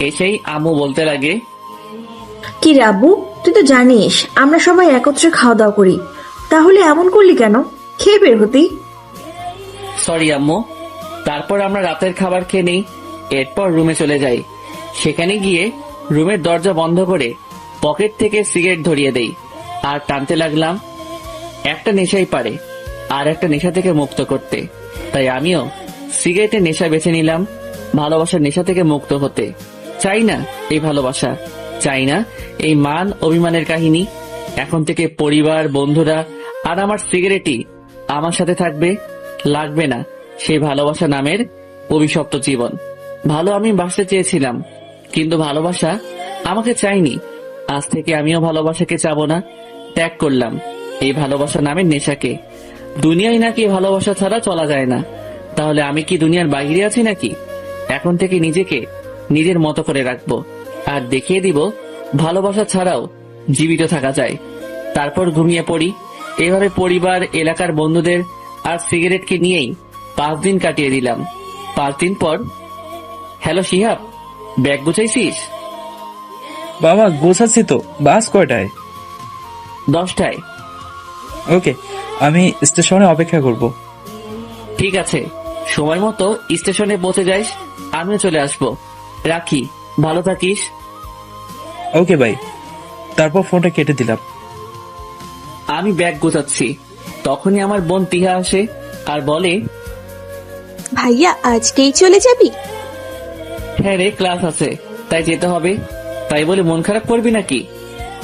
এসেই আম্মু বলতে লাগে, কি রে আব্বু, তুই তো জানিস আমরা সবাই একত্রে খাওয়া দাওয়া করি, তাহলে এমন করলি কেন? খেয়ে বের হতি। সরি আম্মু। তারপর আমরা রাতের খাবার খেয়ে নিই, এরপর রুমে চলে যাই। সেখানে গিয়ে রুমের দরজা বন্ধ করে পকেট থেকে সিগারেট ধরিয়ে দেই, আর টানতে লাগলাম। একটা নেশাই পারে আর একটা নেশা থেকে মুক্ত করতে, তাই আমিও সিগারেটের নেশা বেছে নিলাম, ভালোবাসার নেশা থেকে মুক্ত হতে। চাই না এই ভালোবাসা, চাই না এই মান অভিমানের কাহিনী। এখন থেকে পরিবার, বন্ধুরা আর আমার সিগারেটই আমার সাথে থাকবে। লাগবে না সেই ভালোবাসা নামের অভিশপ্ত জীবন। ভালো আমি বাসতে চেয়েছিলাম, কিন্তু ভালোবাসা আমাকে চাইনি। আজ থেকে আমিও ভালোবাসাকে চাবো না। ত্যাগ করলাম এই ভালোবাসা নামের নেশাকে। দুনিয়ায় নাকি ভালোবাসা ছাড়া চলা যায় না, তাহলে আমি কি দুনিয়ার বাইরে আছি নাকি? এখন থেকে নিজেকে নিজের মতো করে রাখবো আর দেখিয়ে দিব ভালোবাসা ছাড়াও জীবিত থাকা যায়। তারপর ঘুমিয়ে পড়ি। এভাবে পরিবার, এলাকার বন্ধুদের আর সিগারেটকে নিয়েই 5 দিন কাটিয়ে দিলাম। 5 দিন পর, হ্যালো শিহাব, ব্যাগ গুছাইছিস? বাবা গোছাচ্ছি তো। বাস কয়টায়? 10টায়। ওকে, আমি স্টেশনে অপেক্ষা করব। ঠিক আছে, সময় মতো স্টেশনে পৌঁছে যাইস, আমিও চলে আসবো। রাখি, ভালো থাকিস। ওকে ভাই। তারপর ফোনটা কেটে দিলাম। আমি ব্যাগ গোছাচ্ছি, তখনই আমার বোন তিহা আসে আর বলে, ভাইয়া আজকেই চলে যাবি? হ্যাঁ রে, ক্লাস আছে তাই যেতে হবে। তাই বলে মন খারাপ করবি নাকি?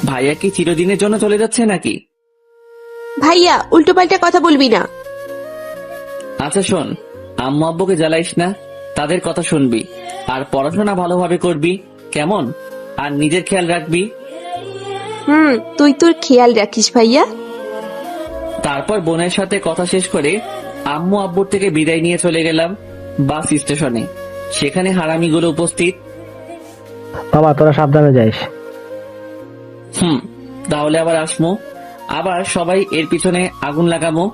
ভাইয়া কি চিরদিনের জন্য চলে যাচ্ছে নাকি? ভাইয়া উল্টোপাল্টা কথা বলবি না। আচ্ছা শোন, আম্মু আব্বুকে জ্বালাইস না, তাদের কথা শুনবি আর পড়াশোনা ভালোভাবে করবি, কেমন? আর নিজের খেয়াল রাখবি। তুই তোর খেয়াল রাখিস ভাইয়া। তারপর বোনের সাথে কথা শেষ করে আম্মু আব্বুর থেকে বিদায় নিয়ে চলে গেলাম বাস স্টেশনে। সেখানে হারামিগুলো উপস্থিত। বাবা তোরা সাবধানে যাইস। তাহলে আবার আসমো, আবার সবাই এর পিছনে আগুন লাগামো।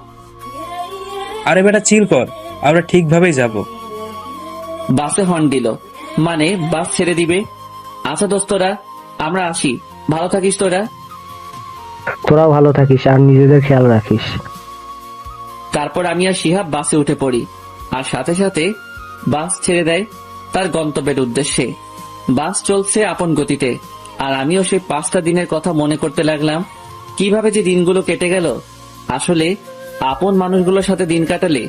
আরে বেটা চিল কর, আমরা ঠিকভাবেই যাব। বাসে হর্ন দিল, মানে বাস ছেড়ে দিবে। আচ্ছা দোস্তরা, আমরা আসি, ভালো থাকিস তোরা। তোরাও ভালো থাকিস আর নিজেদের খেয়াল রাখিস। তারপর আমি আর শিহাব বাসে উঠে পড়ি, আর সাথে সাথে বাস ছেড়ে দেয় তার গন্তব্যের উদ্দেশ্যে। বাস চলছে আপন গতিতে, আর আমিও সেই 5টা দিনের কথা মনে করতে লাগলাম। কিভাবে যে দিনগুলো কেটে গেল। আসলে আপন মানুষগুলোর সাথে দিন কাটালে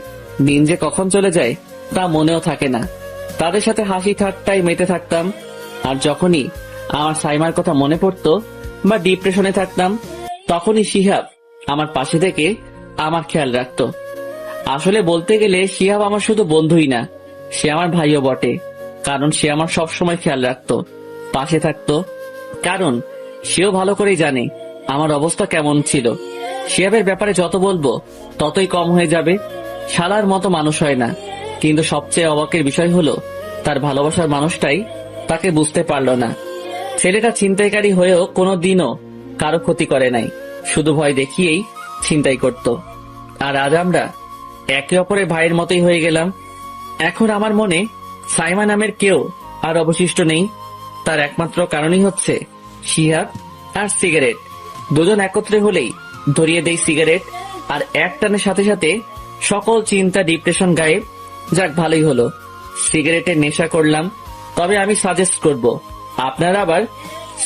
দিন যে কখন চলে যায় তা মনেও থাকে না। তাদের সাথে হাসি ঠাট্টায় মেতে থাকতাম, আর যখনই আমার সাইমার কথা মনে পড়তো বা ডিপ্রেশনে থাকতাম, তখনই শিহাব আমার পাশে থেকে আমার খেয়াল রাখতো। আসলে বলতে গেলে শিহাব আমার শুধু বন্ধুই না, সে আমার ভাইও বটে। কারণ সে আমার সবসময় খেয়াল রাখতো, পাশে থাকতো। কারণ সেও ভালো করেই জানে আমার অবস্থা কেমন ছিল। শিহাবের ব্যাপারে যত বলবো ততই কম হয়ে যাবে। শালার মতো মানুষ হয় না, কিন্তু সবচেয়ে অবাকের বিষয় হলো তার ভালোবাসার মানুষটাই তাকে বুঝতে পারলো না। ছেলেটা ছিনতাইকারী হয়েও কোনোদিনও কারো ক্ষতি করে নাই, শুধু ভয় দেখিয়েই ছিনতাই করত। আর আজ আমরা একে অপরের ভাইয়ের মতোই হয়ে গেলাম। এখন আমার মনে সাইমা নামের কেউ আর অবশিষ্ট নেই। তার একমাত্র কারণই হচ্ছে শিহাব আর সিগারেট। দুজন একত্রে হলেই ধরিয়ে দেই সিগারেট, আর এক টানের সাথে সাথে সকল চিন্তা, ডিপ্রেশন গায়েব। যাক, ভালোই হলো সিগারেটের নেশা করলাম। তবে আমি সাজেস্ট করব আপনারা আবার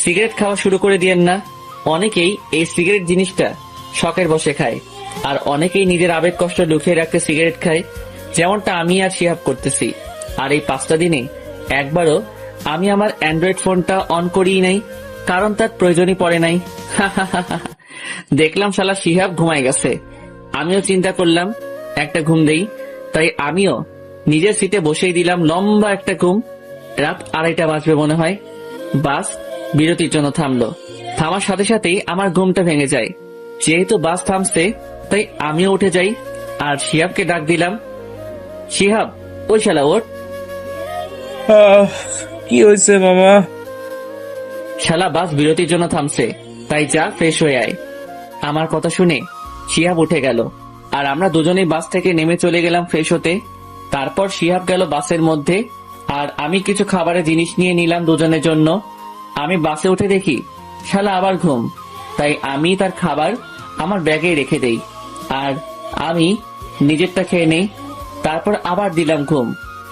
সিগারেট খাওয়া শুরু করে দিয়েন না। অনেকেই এই সিগারেট জিনিসটা শখের বসে খায়, আর অনেকেই নিজের আবেগ কষ্ট লুকিয়ে রাখতে সিগারেট খায়, যেমনটা আমি আর শিহাব করতেছি। আর এই 5টা দিনে একবারও আমি আমার অ্যান্ড্রয়েড ফোনটা অন করিই নাই, কারণ তার প্রয়োজনই পড়ে নাই। দেখলাম শালা শিহাব ঘুমায় গেছে, আমিও চিন্তা করলাম একটা ঘুম দেই। তাই আমিও নিজের সিটে বসেই দিলাম লম্বা একটা ঘুম। রাত 2:30 বাজবে মনে হয়। বাস বিরতির জন্য থামলো। থামার সাথে সাথেই আমার ঘুমটা ভেঙে যায়। যেহেতু বাস থামছে তাই আমিও উঠে যাই আর শিহাবকে ডাক দিলাম, শিহাব ওই শালা ওঠ। কি হয়েছে মামা? শালা বাস বিরতির জন্য থামছে, তাই যা ফ্রেশ হয়ে আয়। আমার কথা শুনে শিহাব উঠে গেল, আর আমরা দুজনেই বাস থেকে নেমে চলে গেলাম ফ্রেশ হতে। তারপর শিহাব গেল বাসের মধ্যে, আর আমি কিছু খাবারের জিনিস নিয়ে নিলাম দুজনের জন্য। আমি বাসে উঠে দেখি শালা আবার ঘুম, তাই আমি তার খাবার আমার ব্যাগে রেখে দেই, আর আমি নিজেরটা খেয়ে নেই। তারপর আবার দিলাম ঘুম।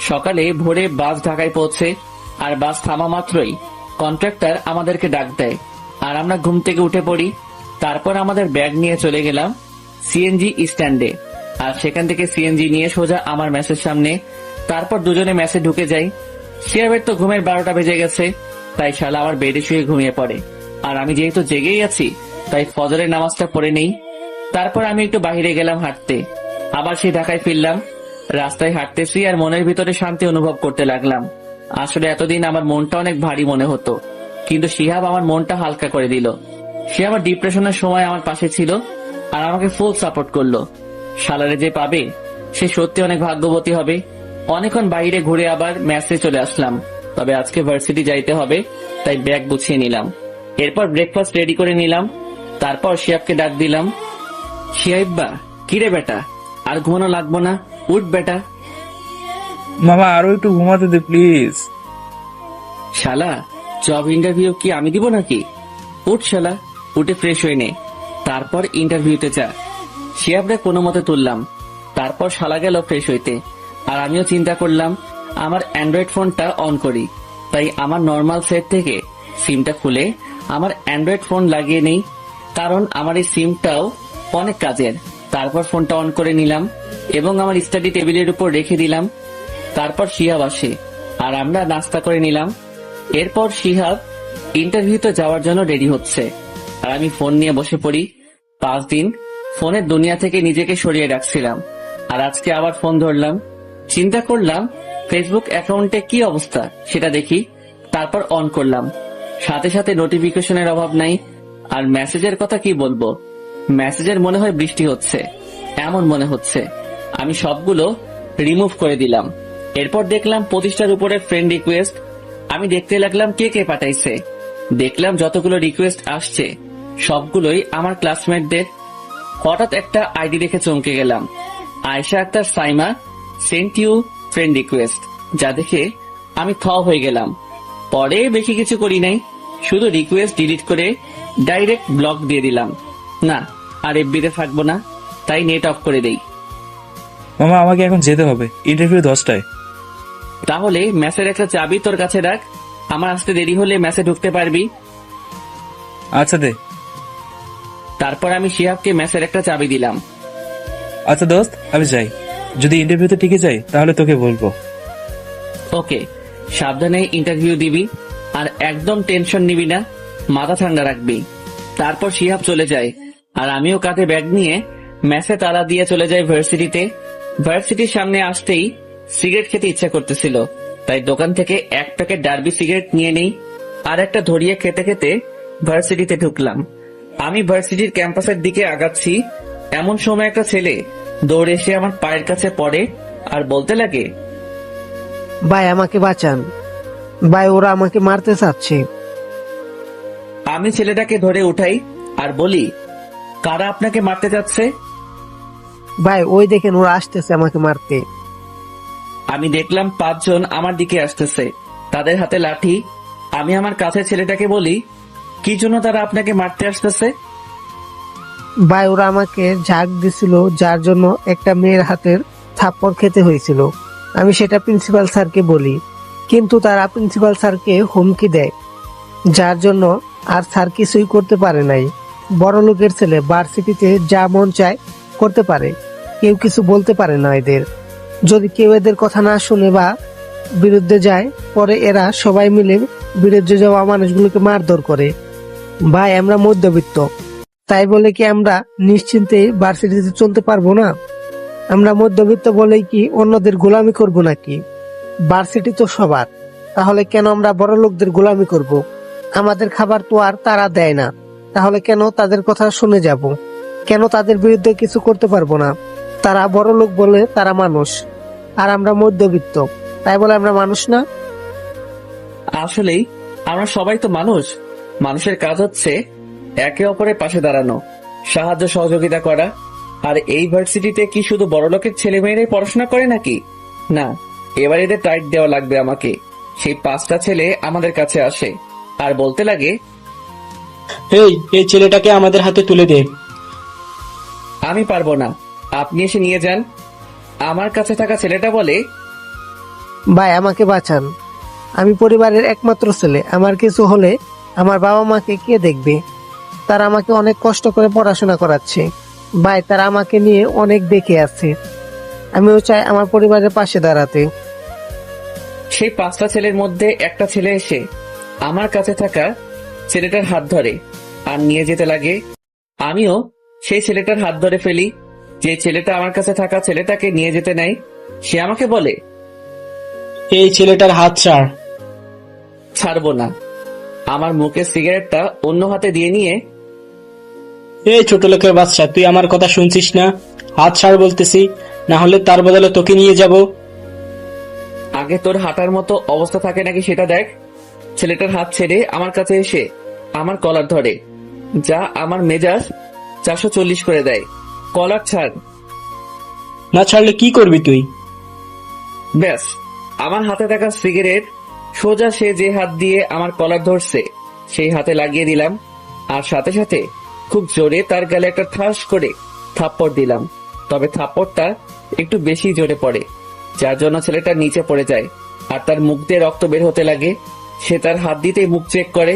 সকালে ভোরে বাস ঢাকায় পৌঁছে, আর বাস থামা মাত্রই কন্ট্রাক্টর আমাদেরকে ডাক দেয়, আর আমরা ঘুম থেকে উঠে পড়ি। তারপর আমাদের ব্যাগ নিয়ে চলে গেলাম সিএনজি স্ট্যান্ডে, আর সেখান থেকে সিএনজি নিয়ে সোজা আমার মেসের সামনে। তারপর দুজনে মেসে ঢুকে যাই। শিহাবের তো ঘুমের 12টা বেজে গেছে, তাই শালা আমার বেডে শুয়ে ঘুমিয়ে পড়ে। আর আমি যেহেতু জেগেই আছি, তাই ফজরের নামাজটা পড়ে নেই। তারপর আমি একটু বাইরে গেলাম হাঁটতে, আবার সেই ঢাকায় ফিরলাম। রাস্তায় হাঁটতেছি আর মনের ভিতরে শান্তি অনুভব করতে লাগলাম। আসলে এতদিন আমার মনটা অনেক ভারী মনে হতো, কিন্তু শিহাব আমার মনটা হালকা করে দিল। সে আমার ডিপ্রেশনের সময় আমার পাশে ছিল আর আমাকে ফুল সাপোর্ট করলো। শালারে যে পাবে সে সত্যি অনেক ভাগ্যবতী হবে। অনেকক্ষণ বাইরে ঘুরে আবার ম্যাচে চলে আসলাম। তবে আজকে ভার্সিটি যাইতে হবে, তাই ব্যাগ গুছিয়ে নিলাম। এরপর ব্রেকফাস্ট রেডি করে নিলাম। তারপর শিহাবকে ডাক দিলাম। শিহাইব্বা, কিরে বেটা, আর ঘুমানো লাগবো না, উঠ বেটা। মামা আরো একটু ঘুমাতে দে প্লিজ। শালা, জব ইন্টারভিউ কি আমি দিব নাকি? উঠ শালা, উঠে ফ্রেশ হয়ে নে, তারপর ইন্টারভিউতে যা। শিহাবরে কোনো মতে তুললাম। তারপর শালা গেল ফ্রেশ হইতে, আর আমিও চিন্তা করলাম আমার অ্যান্ড্রয়েড ফোনটা অন করি। তাই আমার নর্মাল সেট থেকে সিমটা খুলে আমার অ্যান্ড্রয়েড ফোন লাগিয়ে নেই, কারণ আমার এই সিমটাও অনেক কাজের। তারপর ফোনটা অন করে নিলাম এবং আমার স্টাডি টেবিলের উপর রেখে দিলাম। তারপর শিহাব আসে আর আমরা নাস্তা করে নিলাম। এরপর শিহাব ইন্টারভিউতে যাওয়ার জন্য রেডি হচ্ছে, আর আমি ফোন নিয়ে বসে পড়ি। 5 দিন ফোনের দুনিয়া থেকে নিজেকে সরিয়ে রাখছিলাম, আর আজকে আবার ফোন ধরলাম। চিন্তা করলাম ফেসবুক অ্যাকাউন্টে কি অবস্থা সেটা দেখি। তারপর অন করলাম, সাথে সাথে নোটিফিকেশনের অভাব নাই। আর মেসেজের কথা কি বলবো, মেসেজের মনে হয় বৃষ্টি হচ্ছে, এমন মনে হচ্ছে। আমি সবগুলো রিমুভ করে দিলাম। এরপর দেখলাম 25টার উপরে ফ্রেন্ড রিকোয়েস্ট। আমি দেখতে লাগলাম কে কে পাঠাইছে। দেখলাম যতগুলো রিকোয়েস্ট আসছে সবগুলোই আমার ক্লাসমেটদের। হঠাৎ একটা আইডি দেখে চমকে গেলাম। Ayesha Akter Saima sent you friend request, যা দেখে আমি থ হয়ে গেলাম। পরে বেশি কিছু করি নাই, শুধু রিকোয়েস্ট ডিলিট করে ডাইরেক্ট ব্লক দিয়ে দিলাম। না, আর এফবিতে থাকবো না, তাই নেট অফ করে দেই। মামা আমাকে এখন যেতে হবে, ইন্টারভিউ 10টায়। তাহলে ম্যাচের একটা চাবি তোর কাছে রাখ, আমার আসতে দেরি হলে ম্যাচে ঢুকতে পারবি। আচ্ছা দে। তারপর আমি শিহাবকে ম্যাচের একটা চাবি দিলাম। আচ্ছা দোস্ত, আমি যাই। যদি ইন্টারভিউতে টিকে যাই তাহলে তোকে বলবো। ওকে, সাবধানে ইন্টারভিউ দিবি, আর একদম টেনশন নিবি না, মাথা ঠান্ডা রাখবি। তারপর শিহাব চলে যায়, আর আমিও কাঁধে ব্যাগ নিয়ে ম্যাচে তালা দিয়ে চলে যাই ভার্সিটিতে। ভার্সিটির সামনে আসতেই সিগারেট খেতে ইচ্ছা করতেছিল, তাই দোকান থেকে 1 প্যাকেট ডার্বি সিগারেট নিয়ে নেই আর একটা ধরিয়ে খেতে খেতে ভার্সিটিতে ঢুকলাম। আমি ভার্সিটির ক্যাম্পাসের দিকে আগাচ্ছি, এমন সময় একটা ছেলে দৌড়ে এসে আমার পায়ের কাছে পড়ে আর বলতে লাগে, ভাই আমাকে বাঁচান, ভাই ওরা আমাকে মারতে চাচ্ছে। আমি ছেলেটাকে ধরে উঠাই আর বলি, কারা আপনাকে মারতে যাচ্ছে? ভাই ওই দেখেন ওরা আসতেছে আমাকে মারতে। আমি দেখলাম 5 জন আমার দিকে আসতেছে, তাদের হাতে লাঠি। আমি আমার কাছে ছেলেটাকে বলি, কি জন্য তারা আপনাকে মারতে আসতেছে? ভাই ওরা আমাকে ঝাঁক দিছিল, যার জন্য একটা মেয়ের হাতের থাপ্পড় খেতে হয়েছিল। আমি সেটা প্রিন্সিপাল স্যারকে বলি, কিন্তু তারা প্রিন্সিপাল স্যারকে হুমকি দেয়, যার জন্য আর স্যার কিছুই করতে পারে নাই। বড় লোকের ছেলে ভার্সিটিতে যা মন চায় করতে পারে, কেউ কিছু বলতে পারে না এদের। যদি কেউ এদের কথা না শুনে বা বিরুদ্ধে যায়, পরে এরা সবাই মিলে বিরুদ্ধে যাওয়া মানুষগুলোকে মারধর করে। ভাই আমরা মধ্যবিত্ত, তাই বলে কি আমরা নিশ্চিন্তে ভার্সিটিতে চলতে পারবো না? আমরা মধ্যবিত্ত বলেই কি অন্যদের গোলামি করব নাকি? ভার্সিটি তো সবার, তাহলে কেন আমরা বড় লোকদের গোলামি করব? আমাদের খাবার তো আর তারা দেয় না, তাহলে কেন তাদের কথা শুনে যাব? কেন তাদের বিরুদ্ধে কিছু করতে পারবো না? তারা বড় লোক বলে তারা মানুষ, আর আমরা মধ্যবিত্ত, তাই বলে আমরা মানুষ না? আসলেই আমরা সবাই তো মানুষ। মানুষের কাজ হচ্ছে একে অপরের পাশে দাঁড়ানো, সাহায্য সহযোগিতা করা। আর এই ভার্সিটিতে কি শুধু বড় লোকের ছেলে মেয়েরাই পড়াশোনা করে নাকি? না, এবার এদের টাইট দেওয়া লাগবে আমাকে। সেই 5টা ছেলে আমাদের কাছে আসে আর বলতে লাগে, এই ছেলেটাকে আমাদের হাতে তুলে দে। আমি পারবো না, আপনি এসে নিয়ে যান। আমার কাছে থাকা ছেলেটা বলে, ভাই আমাকে বাঁচান, আমি পরিবারের একমাত্র ছেলে, আমার কিছু হলে আমার বাবা মাকে কে দেখবে? তারা আমাকে অনেক কষ্ট করে পড়াশোনা করাচ্ছে। ভাই তারা আমাকে নিয়ে অনেক দেখে আছে, আমিও চাই আমার পরিবারের পাশে দাঁড়াতে। সেই 5টা ছেলের মধ্যে একটা ছেলে এসে আমার কাছে থাকা ছেলেটার হাত ধরে আর নিয়ে যেতে লাগে। আমিও সেই ছেলেটার হাত ধরে ফেলি। যে ছেলেটা আমার কাছে থাকা ছেলেটাকে নিয়ে যেতে নেয়, সে আমাকে বলে, এই ছেলেটার হাত ছাড়। ছাড়বো না। আমার মুখে সিগারেটটা অন্য হাতে দিয়ে নিয়ে, এই ছোট লোকের বাচ্চা, তুই আমার কথা শুনছিস না? হাত ছাড় বলতেছি, না হলে তার বদলে তোকে নিয়ে যাব। আগে তোর হাঁটার মতো অবস্থা থাকে নাকি সেটা দেখ। ছেলেটার হাত ছেড়ে আমার কাছে এসে আমার কলার ধরে, যা আমার মেজাজ 440 করে দেয়। কলার ছাড়। না ছাড়লে কি করবি তুই? ব্যাস, আমার হাতে থাকা সিগারেট সোজা সে যে হাত দিয়ে আমার কলার ধরছে সেই হাতে লাগিয়ে দিলাম, আর সাথে সাথে খুব জোরে তার গালে একটা ঠাস করে থাপ্পড় দিলাম। তবে থাপ্পড়টা একটু বেশি জোরে পড়ে, যার জন্য ছেলেটা নিচে পড়ে যায় আর তার মুখ দিয়ে রক্ত বের হতে লাগে। সে তার হাত দিতেই মুখ চেক করে।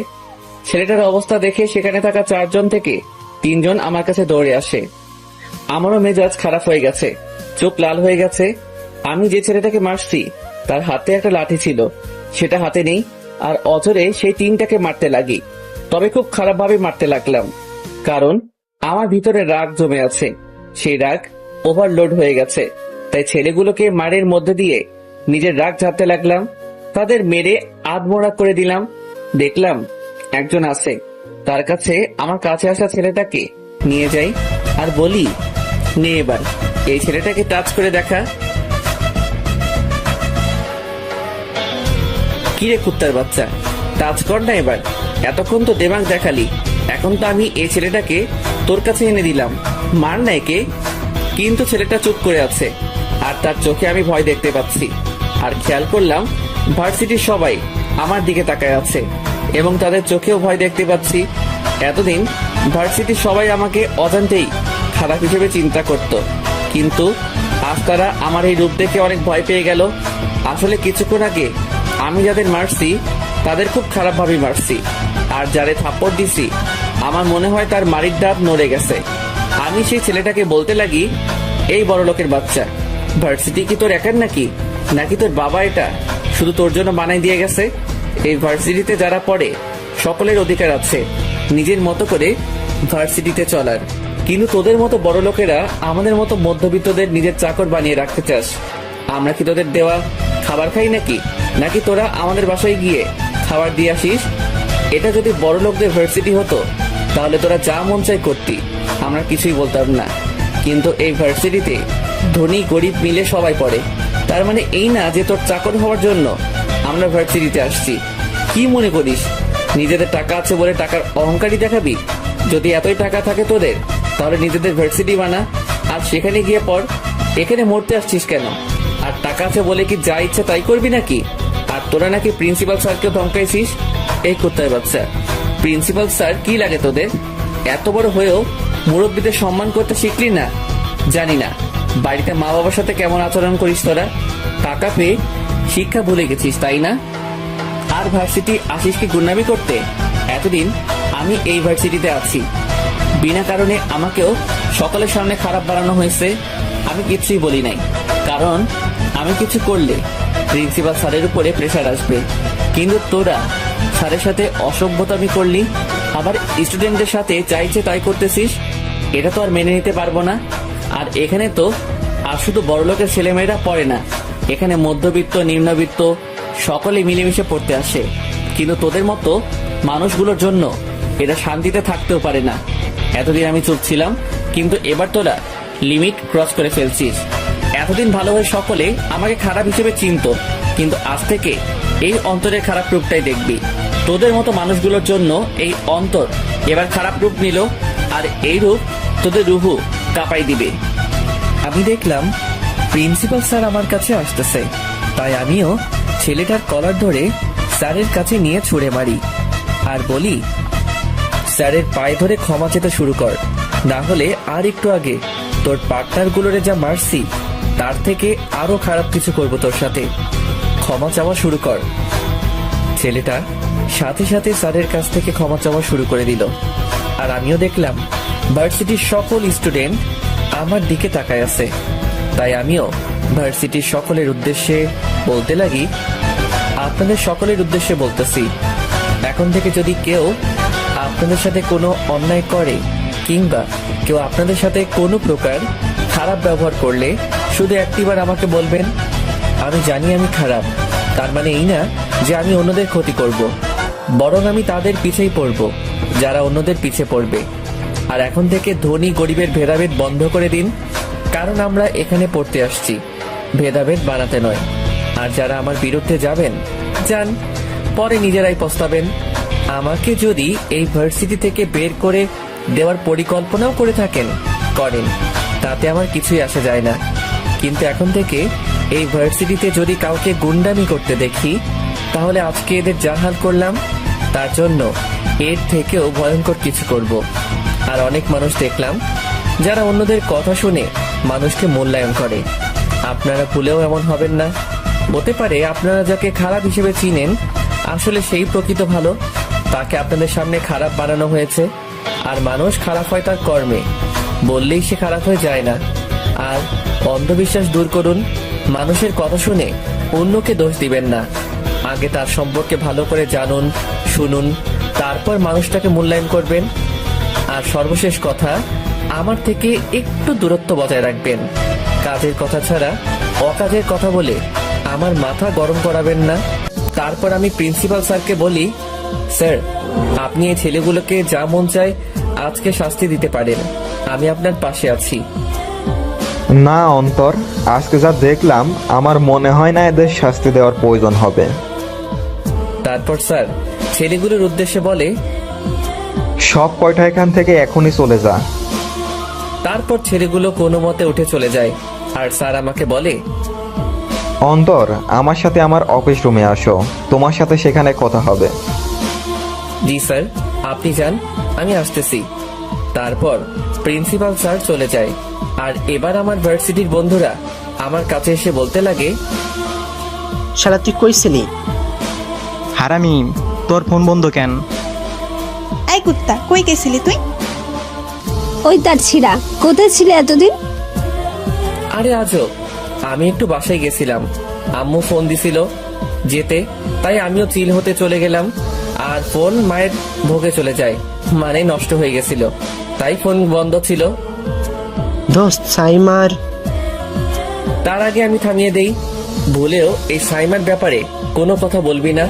ছেলেটার অবস্থা দেখে সেখানে থাকা 4 জন থেকে 3 জন আমার কাছে দৌড়ে আসে। আমারও মেজাজ খারাপ হয়ে গেছে, চোখ লাল হয়ে গেছে। আমি যে ছেলেটাকে মারছি তার হাতে একটা লাঠি ছিল, সেটা হাতে নেই, আর অজরে সেই 3টাকে মারতে লাগি। তবে খুব খারাপ ভাবে মারতে লাগলাম, কারণ আমার ভিতরে রাগ জমে আছে। সেই রাগ ওভারলোড হয়ে গেছে, তাই ছেলেগুলোকে মারের মধ্যে দিয়ে নিজের রাগ ঝাড়তে লাগলাম। তাদের মেরে আধমোড়া করে দিলাম। দেখলাম একজন আছে, তার কাছে আমার কাছে আসা ছেলেটাকে নিয়ে যাই আর বলি, নে এবার এই ছেলেটাকে টাচ করে দেখা। কিরে কুত্তার বাচ্চা, টাচ কর না এবার। এতক্ষণ তো দেমাগ দেখালি, এখন তো আমি এই ছেলেটাকে তোর কাছে এনে দিলাম, মার না একে। কিন্তু ছেলেটা চুপ করে আছে, আর তার চোখে আমি ভয় দেখতে পাচ্ছি। আর খেয়াল করলাম ভার্সিটির সবাই আমার দিকে তাকায় আছে এবং তাদের চোখেও ভয় দেখতে পাচ্ছি। এতদিন ভার্সিটির সবাই আমাকে অজান্তেই খারাপ হিসেবে চিন্তা করত, কিন্তু আজ তারা আমার এই রূপ দেখে অনেক ভয় পেয়ে গেল। আসলে কিছুক্ষণ আগে আমি যাদের মারছি তাদের খুব খারাপ ভাবে মারছি, আর যারে থাপ্পড় দিছি আমার মনে হয় তার মারির দাঁত নড়ে গেছে। আমি সেই ছেলেটাকে বলতে লাগি, এই বড় লোকের বাচ্চা, ভার্সিটি কি তোর একার নাকি, নাকি তোর বাবা এটা শুধু তোর জন্য বানাই দিয়ে গেছে? এই ভার্সিটিতে যারা পড়ে সকলের অধিকার আছে নিজের মতো করে ভার্সিটিতে চলার, কিন্তু তোদের মতো বড় লোকেরা আমাদের মতো মধ্যবিত্তদের নিজের চাকর বানিয়ে রাখতে চাস। আমরা কি তোদের দেওয়া খাবার খাই নাকি, নাকি তোরা আমাদের বাসায় গিয়ে খাবার দিয়ে আসিস? এটা যদি বড় লোকদের ভার্সিটি হতো তাহলে তোরা যা মন চাই করতি, আমরা কিছুই বলতাম না। কিন্তু এই ভার্সিটিতে ধনী গরিব মিলে সবাই পড়ে, তার মানে এই না যে তোর চাকর হওয়ার জন্য আমরা ভার্সিটিতে আসছি। কি মনে করিস নিজেদের টাকা আছে বলে টাকার অহংকারী দেখাবি? যদি এতই টাকা থাকে তোদের তাহলে নিজেদের ভার্সিটি বানা আর সেখানে গিয়ে পড়। এখানে মরতে আসছিস কেন? আর টাকা আছে বলে কি যা ইচ্ছা তাই করবি নাকি? আর তোরা নাকি প্রিন্সিপাল স্যারকে ধমকাইছিস। এই কোথায় বাচ্চা, প্রিন্সিপাল স্যার কি লাগে তোদের? এত বড় হয়েও মুরব্বীদের সম্মান করতে শিখলি না? জানি না বাড়িতে মা বাবার সাথে কেমন আচরণ করিস তোরা। টাকা পেয়ে শিক্ষা ভুলে গেছিস তাই না? আর ভার্সিটি আসিস কি গুন্ডামি করতে? এতদিন আমি এই ভার্সিটিতে আছি, বিনা কারণে আমাকেও সকলের সামনে খারাপ বানানো হয়েছে। আমি কিছুই বলি নাই, কারণ আমি কিছু করলে প্রিন্সিপাল স্যারের উপরে প্রেশার আসবে। কিন্তু তোরা স্যারের সাথে অসভ্যতামি করলি, আবার স্টুডেন্টদের সাথে চাইছে তাই করতেছিস। এটা তো আর মেনে নিতে পারবো না। আর এখানে তো আর শুধু বড়লোকের ছেলেমেয়েরা পড়ে না, এখানে মধ্যবিত্ত নিম্নবিত্ত সকলে মিলেমিশে পড়তে আসে। কিন্তু তোদের মতো মানুষগুলোর জন্য এরা শান্তিতে থাকতেও পারে না। এতদিন আমি চুপ ছিলাম, কিন্তু এবার তোরা লিমিট ক্রস করে ফেলছিস। এতদিন ভালো হয়ে সকলে আমাকে খারাপ হিসেবে চিনত, কিন্তু আজ থেকে এই অন্তরের খারাপ রূপটাই দেখবি। তোদের মতো মানুষগুলোর জন্য এই অন্তর এবার খারাপ রূপ নিল, আর এই রূপ তোদের রুহু কাঁপাই দিবে। আমি দেখলাম প্রিন্সিপাল স্যার আমার কাছে আসতেছে, তাই আমিও ছেলেটার কলার ধরে স্যারের কাছে নিয়ে ছুঁড়ে মারি আর বলি, স্যারের পায়ে ধরে ক্ষমা চেতে শুরু কর, না হলে আর একটু আগে তোর পার্টনার গুলোরে যা মারছি তার থেকে আরো খারাপ কিছু করবো তোর সাথে। ক্ষমা চাওয়া শুরু কর। ছেলেটা সাথে সাথে স্যারের কাছ থেকে ক্ষমা চাওয়া শুরু করে দিল, আর আমিও দেখলাম ভার্সিটির সকল স্টুডেন্ট আমার দিকে তাকায় আছে। তাই আমিও ভার্সিটির সকলের উদ্দেশ্যে বলতে লাগি, আপনাদের সকলের উদ্দেশ্যে বলতেছি, এখন থেকে যদি কেউ আপনাদের সাথে কোনো অন্যায় করে কিংবা কেউ আপনাদের সাথে কোনো প্রকার খারাপ ব্যবহার করলে শুধু একটিবার আমাকে বলবেন। আমি জানি আমি খারাপ, তার মানে এই না যে আমি অন্যদের ক্ষতি করব, বরং আমি তাদের পিছেই পড়ব যারা অন্যদের পিছে পড়বে। আর এখন থেকে ধনী গরিবের ভেদাভেদ বন্ধ করে দিন, কারণ আমরা এখানে পড়তে আসছি, ভেদাভেদ বানাতে নয়। আর যারা আমার বিরুদ্ধে যাবেন যান, পরে নিজেরাই পস্তাবেন। আমাকে যদি এই ভার্সিটি থেকে বের করে দেওয়ার পরিকল্পনাও করে থাকেন করেন, তাতে আমার কিছুই আসে যায় না। কিন্তু এখন থেকে এই ভার্সিটিতে যদি কাউকে গুন্ডামি করতে দেখি, তাহলে আজকে এদের যা হাল করলাম তার জন্য এর থেকেও ভয়ঙ্কর কিছু করব। আর অনেক মানুষ দেখলাম যারা অন্যদের কথা শুনে মানুষকে মূল্যায়ন করে। আপনারা ভুলেও এমন হবেন না। হতে পারে আপনারা যাকে খারাপ হিসেবে চিনেন আসলে সেই প্রকৃত ভালো, তাকে আপনাদের সামনে খারাপ বানানো হয়েছে। আর মানুষ খারাপ হয় তার কর্মে, বললেই সে খারাপ হয়ে যায় না। আর অন্ধবিশ্বাস দূর করুন, মানুষের কথা শুনে অন্যকে দোষ দিবেন না। আগে তার সম্পর্কে ভালো করে জানুন, শুনুন, তারপর মানুষটাকে মূল্যায়ন করবেন। আর সর্বশেষ কথা, আমার থেকে একটু দূরত্ব বজায় রাখবেন। কাজের কথা ছাড়া অকাজের কথা বলে আমার মাথা গরম করাবেন না। তারপর আমি প্রিন্সিপাল স্যারকে বলি, স্যার আপনি এই ছেলেগুলোকে যা মন চায় আজকে শাস্তি দিতে পারেন, আমি আপনার পাশে আছি। না অন্তর, আজকে যা দেখলাম আমার মনে হয় না এদের শাস্তি দেওয়ার প্রয়োজন হবে। তারপর স্যার ছেলেগুলোর উদ্দেশ্যে বলে, সব কয়টা এখান থেকে এখনই চলে যা। তারপর ছেলেগুলো কোনো মতে উঠে চলে যায়। আর স্যার আমাকে বলে, অন্তর আমার সাথে আমার অফিস রুমে আসো, তোমার সাথে সেখানে কথা হবে। জি স্যার, আপনি যান, আমি আসতেছি। তারপর প্রিন্সিপাল স্যার চলে যায়। আর এবার আমার ভার্সিটির বন্ধুরা আমার কাছে এসে বলতে লাগে, শালা তুই কইছিলি? হারামি, তোর ফোন বন্ধ কেন? এই কুত্তা, কই গেছিলি তুই? ওই তার ছিড়া, কোথায় ছিলে এতদিন? আরে আজও আমি একটু বাসায় গেছিলাম, আম্মু ফোন দিছিল যেতে, তাই আমিও চিল হতে চলে গেলাম। আর ফোন মায়ের ভোগে চলে যায়, মানে নষ্ট হয়ে গেছিল, তাই ফোন বন্ধ ছিল। দোস্ত সাইমার। তার আগে আমি থামিয়ে দেই, ভুলেও এই সাইমার ব্যাপারে কোনো কথা বলবি না।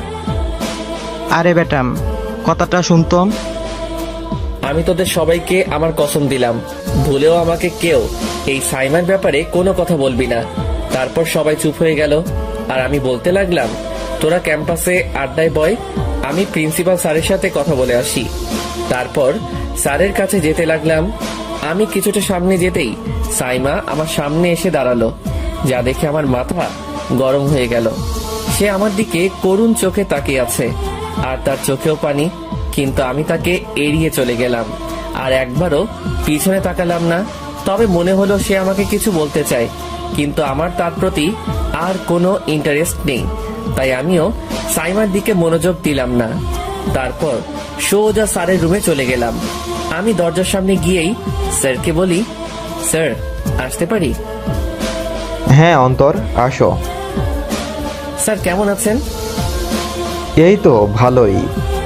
আরে বেটাম, কথাটা শুনতাম। আমি তোদের সবাইকে আমার কসম দিলাম, ভুলেও আমাকে কেউ এই সাইমার ব্যাপারে কোনো কথা বলবি না। তারপর সবাই চুপ হয়ে গেল। আর আমি বলতে লাগলাম, তোরা ক্যাম্পাসে আড্ডায় বয়, আমি প্রিন্সিপাল স্যারের সাথে কথা বলে আসি। তারপর স্যারের কাছে যেতে লাগলাম। আমি কিছুটা সামনে যেতেই সাইমা আমার সামনে এসে দাঁড়ালো, যা দেখে আমার মাথা গরম হয়ে গেল। সে আমার দিকে করুণ চোখে তাকিয়ে আছে, আর তার চোখেও পানি। কিন্তু আমি তাকে এড়িয়ে চলে গেলাম, আর একবারও পিছনে তাকালাম না। তবে মনে হলো সে আমাকে কিছু বলতে চায়, কিন্তু আমার তার প্রতি আর কোনো ইন্টারেস্ট নেই, তাই আমিও সাইমার দিকে মনোযোগ দিলাম না। তারপর সোজা স্যারের রুমে চলে গেলাম। আমি দরজার সামনে গিয়েই স্যারকে বলি, স্যার আসতে পারি? হ্যাঁ অন্তর, আসো। স্যার কেমন আছেন? এই তো ভালোই,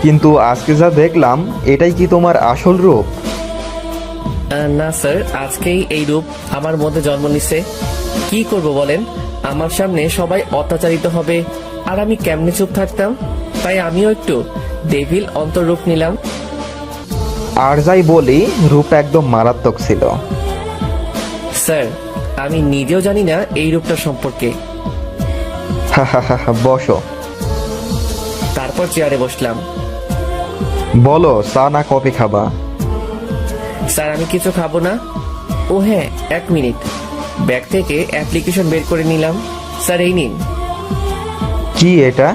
কিন্তু আজকে যা দেখলাম এটাই কি তোমার আসল রূপ? না স্যার, আজকেই এই রূপ আমার মধ্যে জন্ম নিছে। কি করব বলেন, আমার সামনে সবাই অত্যাচারিত হবে, আর আমি কেমনে চুপ থাকতাম? তাই আমিও একটু ডেভিল অন্তর্রূপ নিলাম। আর যাই বলি, রূপ একদম মারাত্মক ছিল। স্যার আমি নিজেও জানি না এই রূপটা সম্পর্কে। বসো। তারপর চেয়ারে বসলাম। বলো, চা না কফি খাবা? স্যার আমি কিছু খাবো না। ও হ্যাঁ, 1 মিনিট। ব্যাগ থেকে অ্যাপ্লিকেশন বের করে নিলাম। স্যার এই নিন। কি এটা?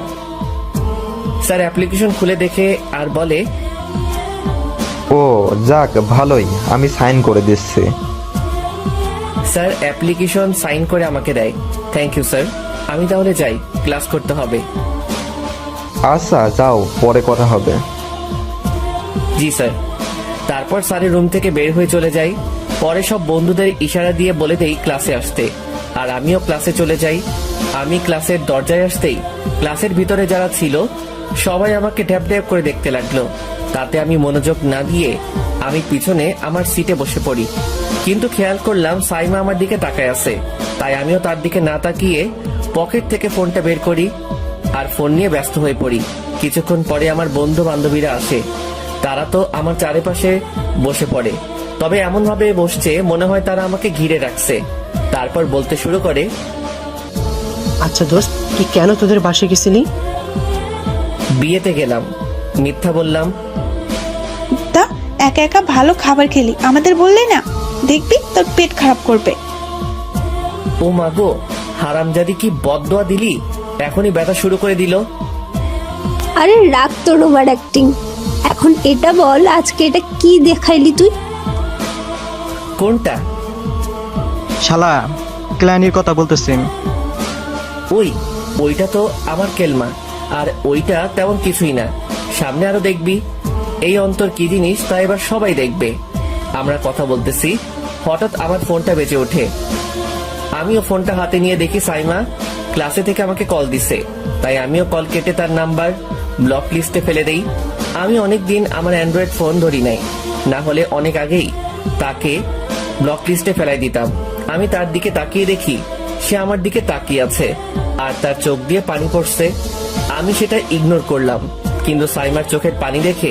স্যার অ্যাপ্লিকেশন খুলে দেখে আর বলে, ও যাক, ভালোই, আমি সাইন করে দিচ্ছি। স্যার অ্যাপ্লিকেশন সাইন করে আমাকে দেয়। থ্যাংক ইউ স্যার, আমি তাহলে যাই, ক্লাস করতে হবে। আচ্ছা যাও, পরে কথা হবে। জি স্যার। তারপর স্যারের রুম থেকে বের হয়ে চলে যাই। পরে সব বন্ধুদের ইশারা দিয়ে বলে দেই ক্লাসে আসতে। আর আমিও ক্লাসে চলে যাই। আমি ক্লাসের দরজায় আসতেই ক্লাসের ভিতরে যারা ছিল সবাই আমাকে ড্যাব ড্যাব করে দেখতে লাগলো। তাতে আমি মনোযোগ না দিয়ে আমি পিছনে আমার সিটে বসে পড়ি। কিন্তু খেয়াল করলাম সাইমা আমার দিকে তাকায় আছে, তাই আমিও তার দিকে না তাকিয়ে পকেট থেকে ফোনটা বের করি আর ফোন নিয়ে ব্যস্ত হয়ে পড়ি। কিছুক্ষণ পরে আমার বন্ধু বান্ধবীরা আসে। তারা তো আমার চারিপাশে বসে পড়ে, তবে এমন ভাবে বসছে মনে হয় তারা আমাকে ঘিরে রাখছে। তারপর বলতে শুরু করে, আচ্ছা দোস্ত, তুই কেন তোদের বাসে গেছিলি? বিয়েতে গেলাম। মিথ্যা বললাম। তা একা একা ভালো খাবার খেলি, আমাদের বললে না? দেখবি তোর পেট খারাপ করবে। ও মাগো, হারামজাদি কি বদদোয়া দিলি! এখনই ব্যথা শুরু করে দিল। আরে রাখ তোর ওভার অ্যাক্টিং। এখন এটা বল, আজকে এটা কি দেখাইলি তুই? কোনটা? শালা, ক্লায়েন্টের কথা বলতেছি। ওইটা তো আমার কেলমা, আর ওইটা তেমন কিছুই না। সামনে আরো দেখবি। এই অন্তর কি জিনিস তা এবার সবাই দেখবে। আমরা কথা বলতেছি, হঠাৎ আমার ফোনটা বেজে ওঠে। আমিও ফোনটা হাতে নিয়ে দেখি সাইমা ক্লাসে থেকে আমাকে কল দিছে। তাই আমিও কল কেটে তার নাম্বার ব্লক লিস্টে ফেলে দেই। আমি অনেকদিন আমার অ্যান্ড্রয়েড ফোন ধরি নাই, না হলে অনেক আগেই তাকে ব্লক লিস্টে ফেলাই দিতাম। আমি তার দিকে তাকিয়ে দেখি সে আমার দিকে তাকিয়ে আছে আর তার চোখ দিয়ে পানি পড়ছে। আমি সেটা ইগনোর করলাম, কিন্তু সাইমার চোখের পানি দেখে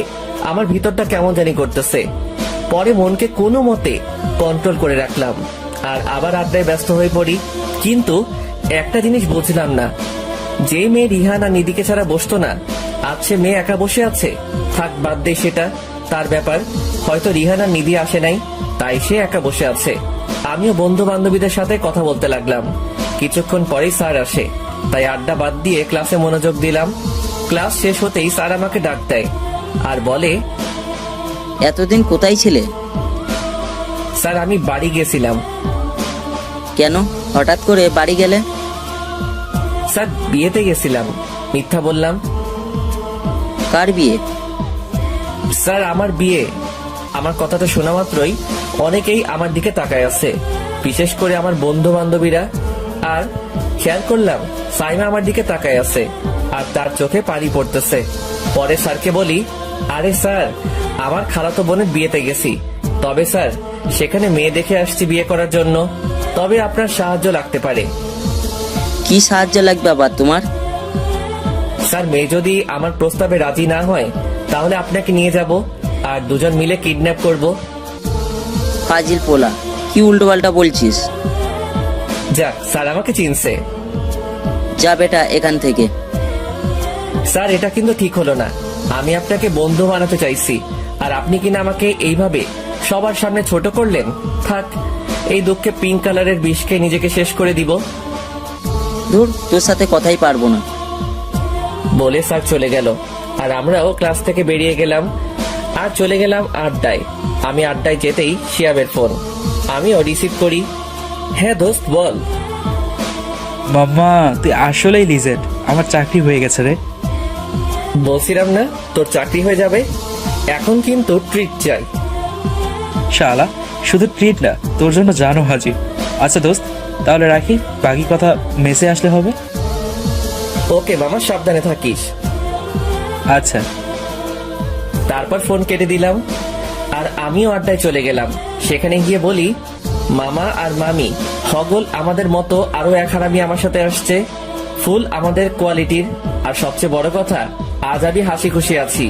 আমার ভিতরটা কেমন জানি করতেছে। পরে মনকে কোনো মতে কন্ট্রোল করে রাখলাম আর আবার আড্ডায় ব্যস্ত হয়ে পড়ি। কিন্তু একটা জিনিস বুঝলাম না, যে মেয়ে রিহান আর নিধিকে ছাড়া বসতো না, আজ সে মেয়ে একা বসে আছে। থাক, বাদ দে সেটা, তার ব্যাপার। হয়তো রিহান আর নিধি আসে নাই, তাই সে একা বসে আছে। আমিও বন্ধু বান্ধবীদের সাথে কথা বলতে লাগলাম। কিছুক্ষণ পরেই স্যার আসে, তাই আড্ডা বাদ দিয়ে ক্লাসে মনোযোগ দিলাম। ক্লাস শেষ হতেই স্যার আমাকে ডাক দেয় আর বলে, এতদিন কোথায় ছিলে? স্যার, আমি বাড়ি গেছিলাম। কেন হঠাৎ করে বাড়ি গেলে? স্যার, বিয়েতে গেছিলাম। মিথ্যা বললাম। কার বিয়ে? স্যার, আমার বিয়ে। আমার কথাটা শোনা মাত্রই অনেকেই আমার দিকে তাকায় আছে, বিশেষ করে আমার বন্ধু বান্ধবীরা। আর খেয়াল করলাম সাইমা আমার দিকে তাকায় আছে আর তার চোখে পানি পড়তেছে। পরে স্যারকে বলি, আরে স্যার, আমার খালাতো বোনের বিয়েতে গেছি। তবে স্যার, সেখানে মেয়ে দেখে আসছি বিয়ে করার জন্য। তবে আপনার সাহায্য লাগতে পারে। কি সাহায্য লাগবে আবার তোমার? স্যার, মেয়ে যদি আমার প্রস্তাবে রাজি না হয় তাহলে আপনাকে নিয়ে যাব আর দুজন মিলে কিডন্যাপ করব। ফাজিল পোলা, কি উল্টো পাল্টা বলছিস? যাক, স্যার আমাকে চিনছে। যা বেটা এখান থেকে। স্যার, এটা কিন্তু ঠিক হলো না। আমি আপনাকে বন্ধু বানাতে চাইছি আর আপনি কিনা আমাকে এইভাবে সবার সামনে ছোট করলেন। থাক, এই দুঃখে পিঙ্ক কালারের বিষকে নিজেকে শেষ করে দিব। ধুর, তোর সাথে কথাই পারবো না বলে স্যার চলে গেল আর আমরাও ক্লাস থেকে বেরিয়ে গেলাম আর চলে গেলাম আড্ডায়। আমি আড্ডায় যেতেই শিয়াবের ফোন। আমিও রিসিভ করি। হ্যাঁ দোস্ত, বল। মাম্মা, তুই আসলেই লিজেন্ড। আমার চাকরি হয়ে গেছে রে। বলছিলাম না তোর চাকরি হয়ে যাবে। এখন কিন্তু ট্রিট চাই। শালা, শুধু ট্রিট না, তোর জন্য জানো হাজির। আচ্ছা দোস্ত, তাহলে রাখি, বাকি কথা মেসে আসলে হবে। ওকে মামা, সাবধানে থাকিস। আচ্ছা। তারপর ফোন কেটে দিলাম আর আমিও আড্ডায় চলে গেলাম। সেখানে গিয়ে বলি, মামা আর মামি হগল আমাদের মতো আরো এক হারামি আমার সাথে আসছে, ফুল আমাদের কোয়ালিটির। আর সবচেয়ে বড় কথা, আজ আমি হাসি খুশি আছি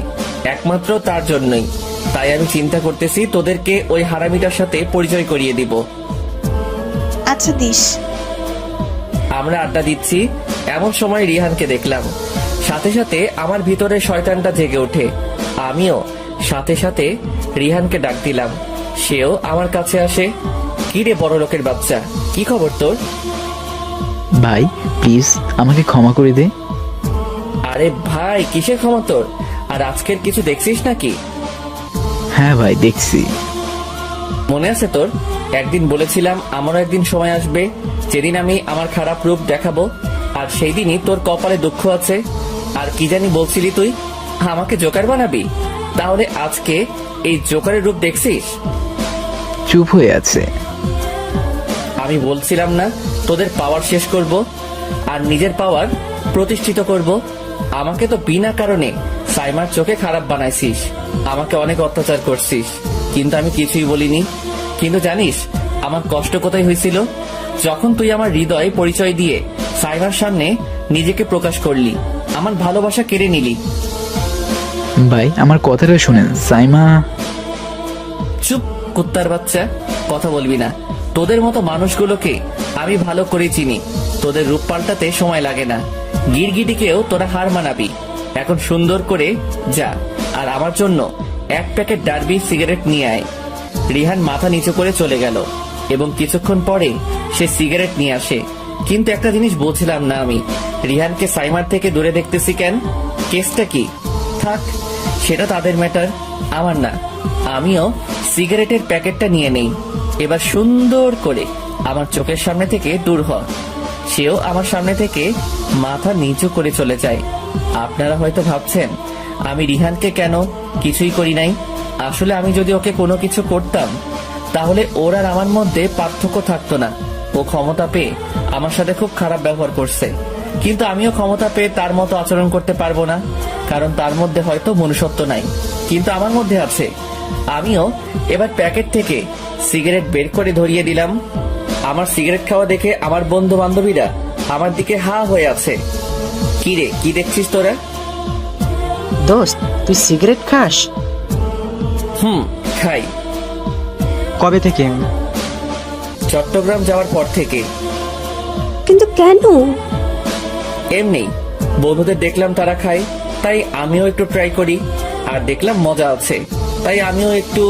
একমাত্র তার জন্যই। তাই আমি চিন্তা করতেছি তোদেরকে ওই হারামিটার সাথে পরিচয় করিয়ে দিব। আচ্ছা দিস। আমরা আড্ডা দিচ্ছি, এমন সময় রিহানকে দেখলাম। সাথে সাথে আমার ভিতরে শয়তানটা জেগে ওঠে। আমিও সাথে সাথে রিহানকে ডাক দিলাম। সেও আমার কাছে আসে। কি রে বড় লোকের বাচ্চা, কি খবর তোর? ভাই প্লিজ আমাকে ক্ষমা করে দে। আরে ভাই, কিসের ক্ষমা তোর? আর আজকের কিছু দেখছিস নাকি? হ্যাঁ ভাই, দেখছি। মনে আছে তোর, একদিন বলেছিলাম আমারও একদিন সময় আসবে যেদিন আমি আমার খারাপ রূপ দেখাবো, আর সেই দিনই তোর কপালে দুঃখ আছে। আর কি জানি বলছিলি তুই, আমাকে জোকার বানাবি? তাহলে আজকে এই জোকারের রূপ দেখছিস? চুপ হয়ে আছে। আমি বলছিলাম না তোদের পাওয়ার শেষ করব আর নিজের পাওয়ার প্রতিষ্ঠিত করব। আমাকে তো বিনা কারণে সাইমার চোখে খারাপ বানাইছিস, আমাকে অনেক অত্যাচার করছিস, কিন্তু আমি কিছুই বলিনি। কিন্তু জানিস আমার কষ্ট কোথায় হয়েছিল? যখন তুই আমার হৃদয় পরিচয় দিয়ে সাইমার সামনে নিজেকে প্রকাশ করলি, আমার ভালোবাসা কেড়ে নিলি। ভাই আমার কথাটা শুনেন, সাইমা। চুপ কুত্তার বাচ্চা, কথা বলবি না। তোদের মতো মানুষগুলোকে আমি ভালো করে চিনি, তোদের রূপ পাল্টাতে সময় লাগে না। গিরগিটিকেও তোরা হার মানাবি। এখন সুন্দর করে যা আর আমার জন্য 1 প্যাকেট ডার্বি সিগারেট নিয়ে আয়। রিহান মাথা নিচু করে চলে গেল এবং কিছুক্ষণ পরে সে সিগারেট নিয়ে আসে। কিন্তু একটা জিনিস বুঝলাম না আমি, রিহানকে সাইমার থেকে দূরে দেখতেছি কেন? কেসটা কি? থাক, সেটা তাদের ম্যাটার, আমার না। আমিও সিগারেটের প্যাকেটটা নিয়ে নেই। এবার সুন্দর করে আমার চোখের সামনে থেকে দূর হ। সেও আমার সামনে থেকে মাথা নিচু করে চলে যায়। আপনারা হয়তো ভাবছেন আমি রিহানকে কেন কিছুই করি নাই। আসলে আমি যদি ওকে কোনো কিছু করতাম তাহলে ওর আর আমার মধ্যে পার্থক্য থাকতো না। ও ক্ষমতা পেয়ে আমার সাথে খুব খারাপ ব্যবহার করছে, কিন্তু আমিও ক্ষমতা পেয়ে তার মতো আচরণ করতে পারবো না, কারণ তার মধ্যে হয়তো মনুষ্যত্ব নাই, কিন্তু আমার মধ্যে আছে। আমিও এবার প্যাকেট থেকে সিগারেট বের করে ধরিয়ে দিলাম। আমার সিগারেট খাওয়া দেখে আমার বন্ধু বান্ধবীরা আমার দিকে হা হয়ে আছে। কি রে, কি দেখছিস তোরা? দোস্ত তুই সিগারেট খাস? খাই। কবে থেকে? চট্টগ্রাম যাওয়ার পর থেকে। কিন্তু কেন? এমনি বন্ধুদের দেখলাম তারা খায়, তাই আমিও একটু ট্রাই করি, আর দেখলাম মজা আছে, তাই আমিও একটু।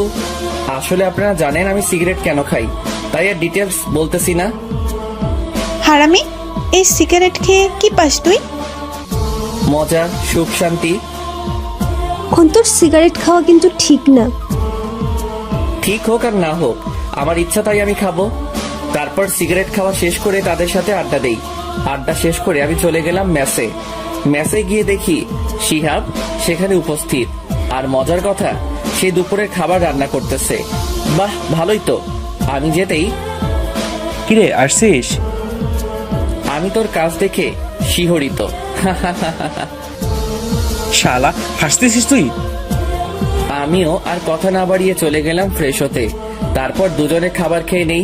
আসলে আপনারা জানেন আমি সিগারেট কেন খাই, তাই আর ডিটেলস বলতেছি না। হারামি, এই সিগারেট খেয়ে কি পাস তুই? মজা, সুখ, শান্তি। অন্তর, সিগারেট খাওয়া কিন্তু ঠিক না। ঠিক হোক আর না হোক, আমার ইচ্ছা তাই আমি খাবো। তারপর সিগারেট খাওয়া শেষ করে তাদের সাথে আড্ডা দেই। আড্ডা শেষ করে আমি চলে গেলাম মেসে। মেসে গিয়ে দেখি শিহাব সেখানে উপস্থিত, আর মজার কথা সে দুপুরের খাবার রান্না করতেছে। বাহ, ভালোই তো। আমি যেতেই, কিরে আসছিস? আমি তোর কাজ দেখে শিহরিত। শালা হাসতেছিস তুই? আমিও আর কথা না বাড়িয়ে চলে গেলাম ফ্রেশ হতে। তারপর দুজনে খাবার খেয়ে নেই,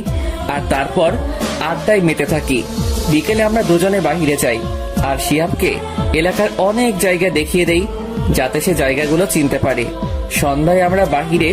আর তারপর আড্ডায় মেতে থাকি। বিকেলে আমরা দুজনে বাহিরে যাই, আর শিহাবকে এলাকার অনেক জায়গা দেখিয়ে দেই যাতে সে জায়গাগুলো চিনতে পারে। সন্ধ্যায় আমরা বাহিরে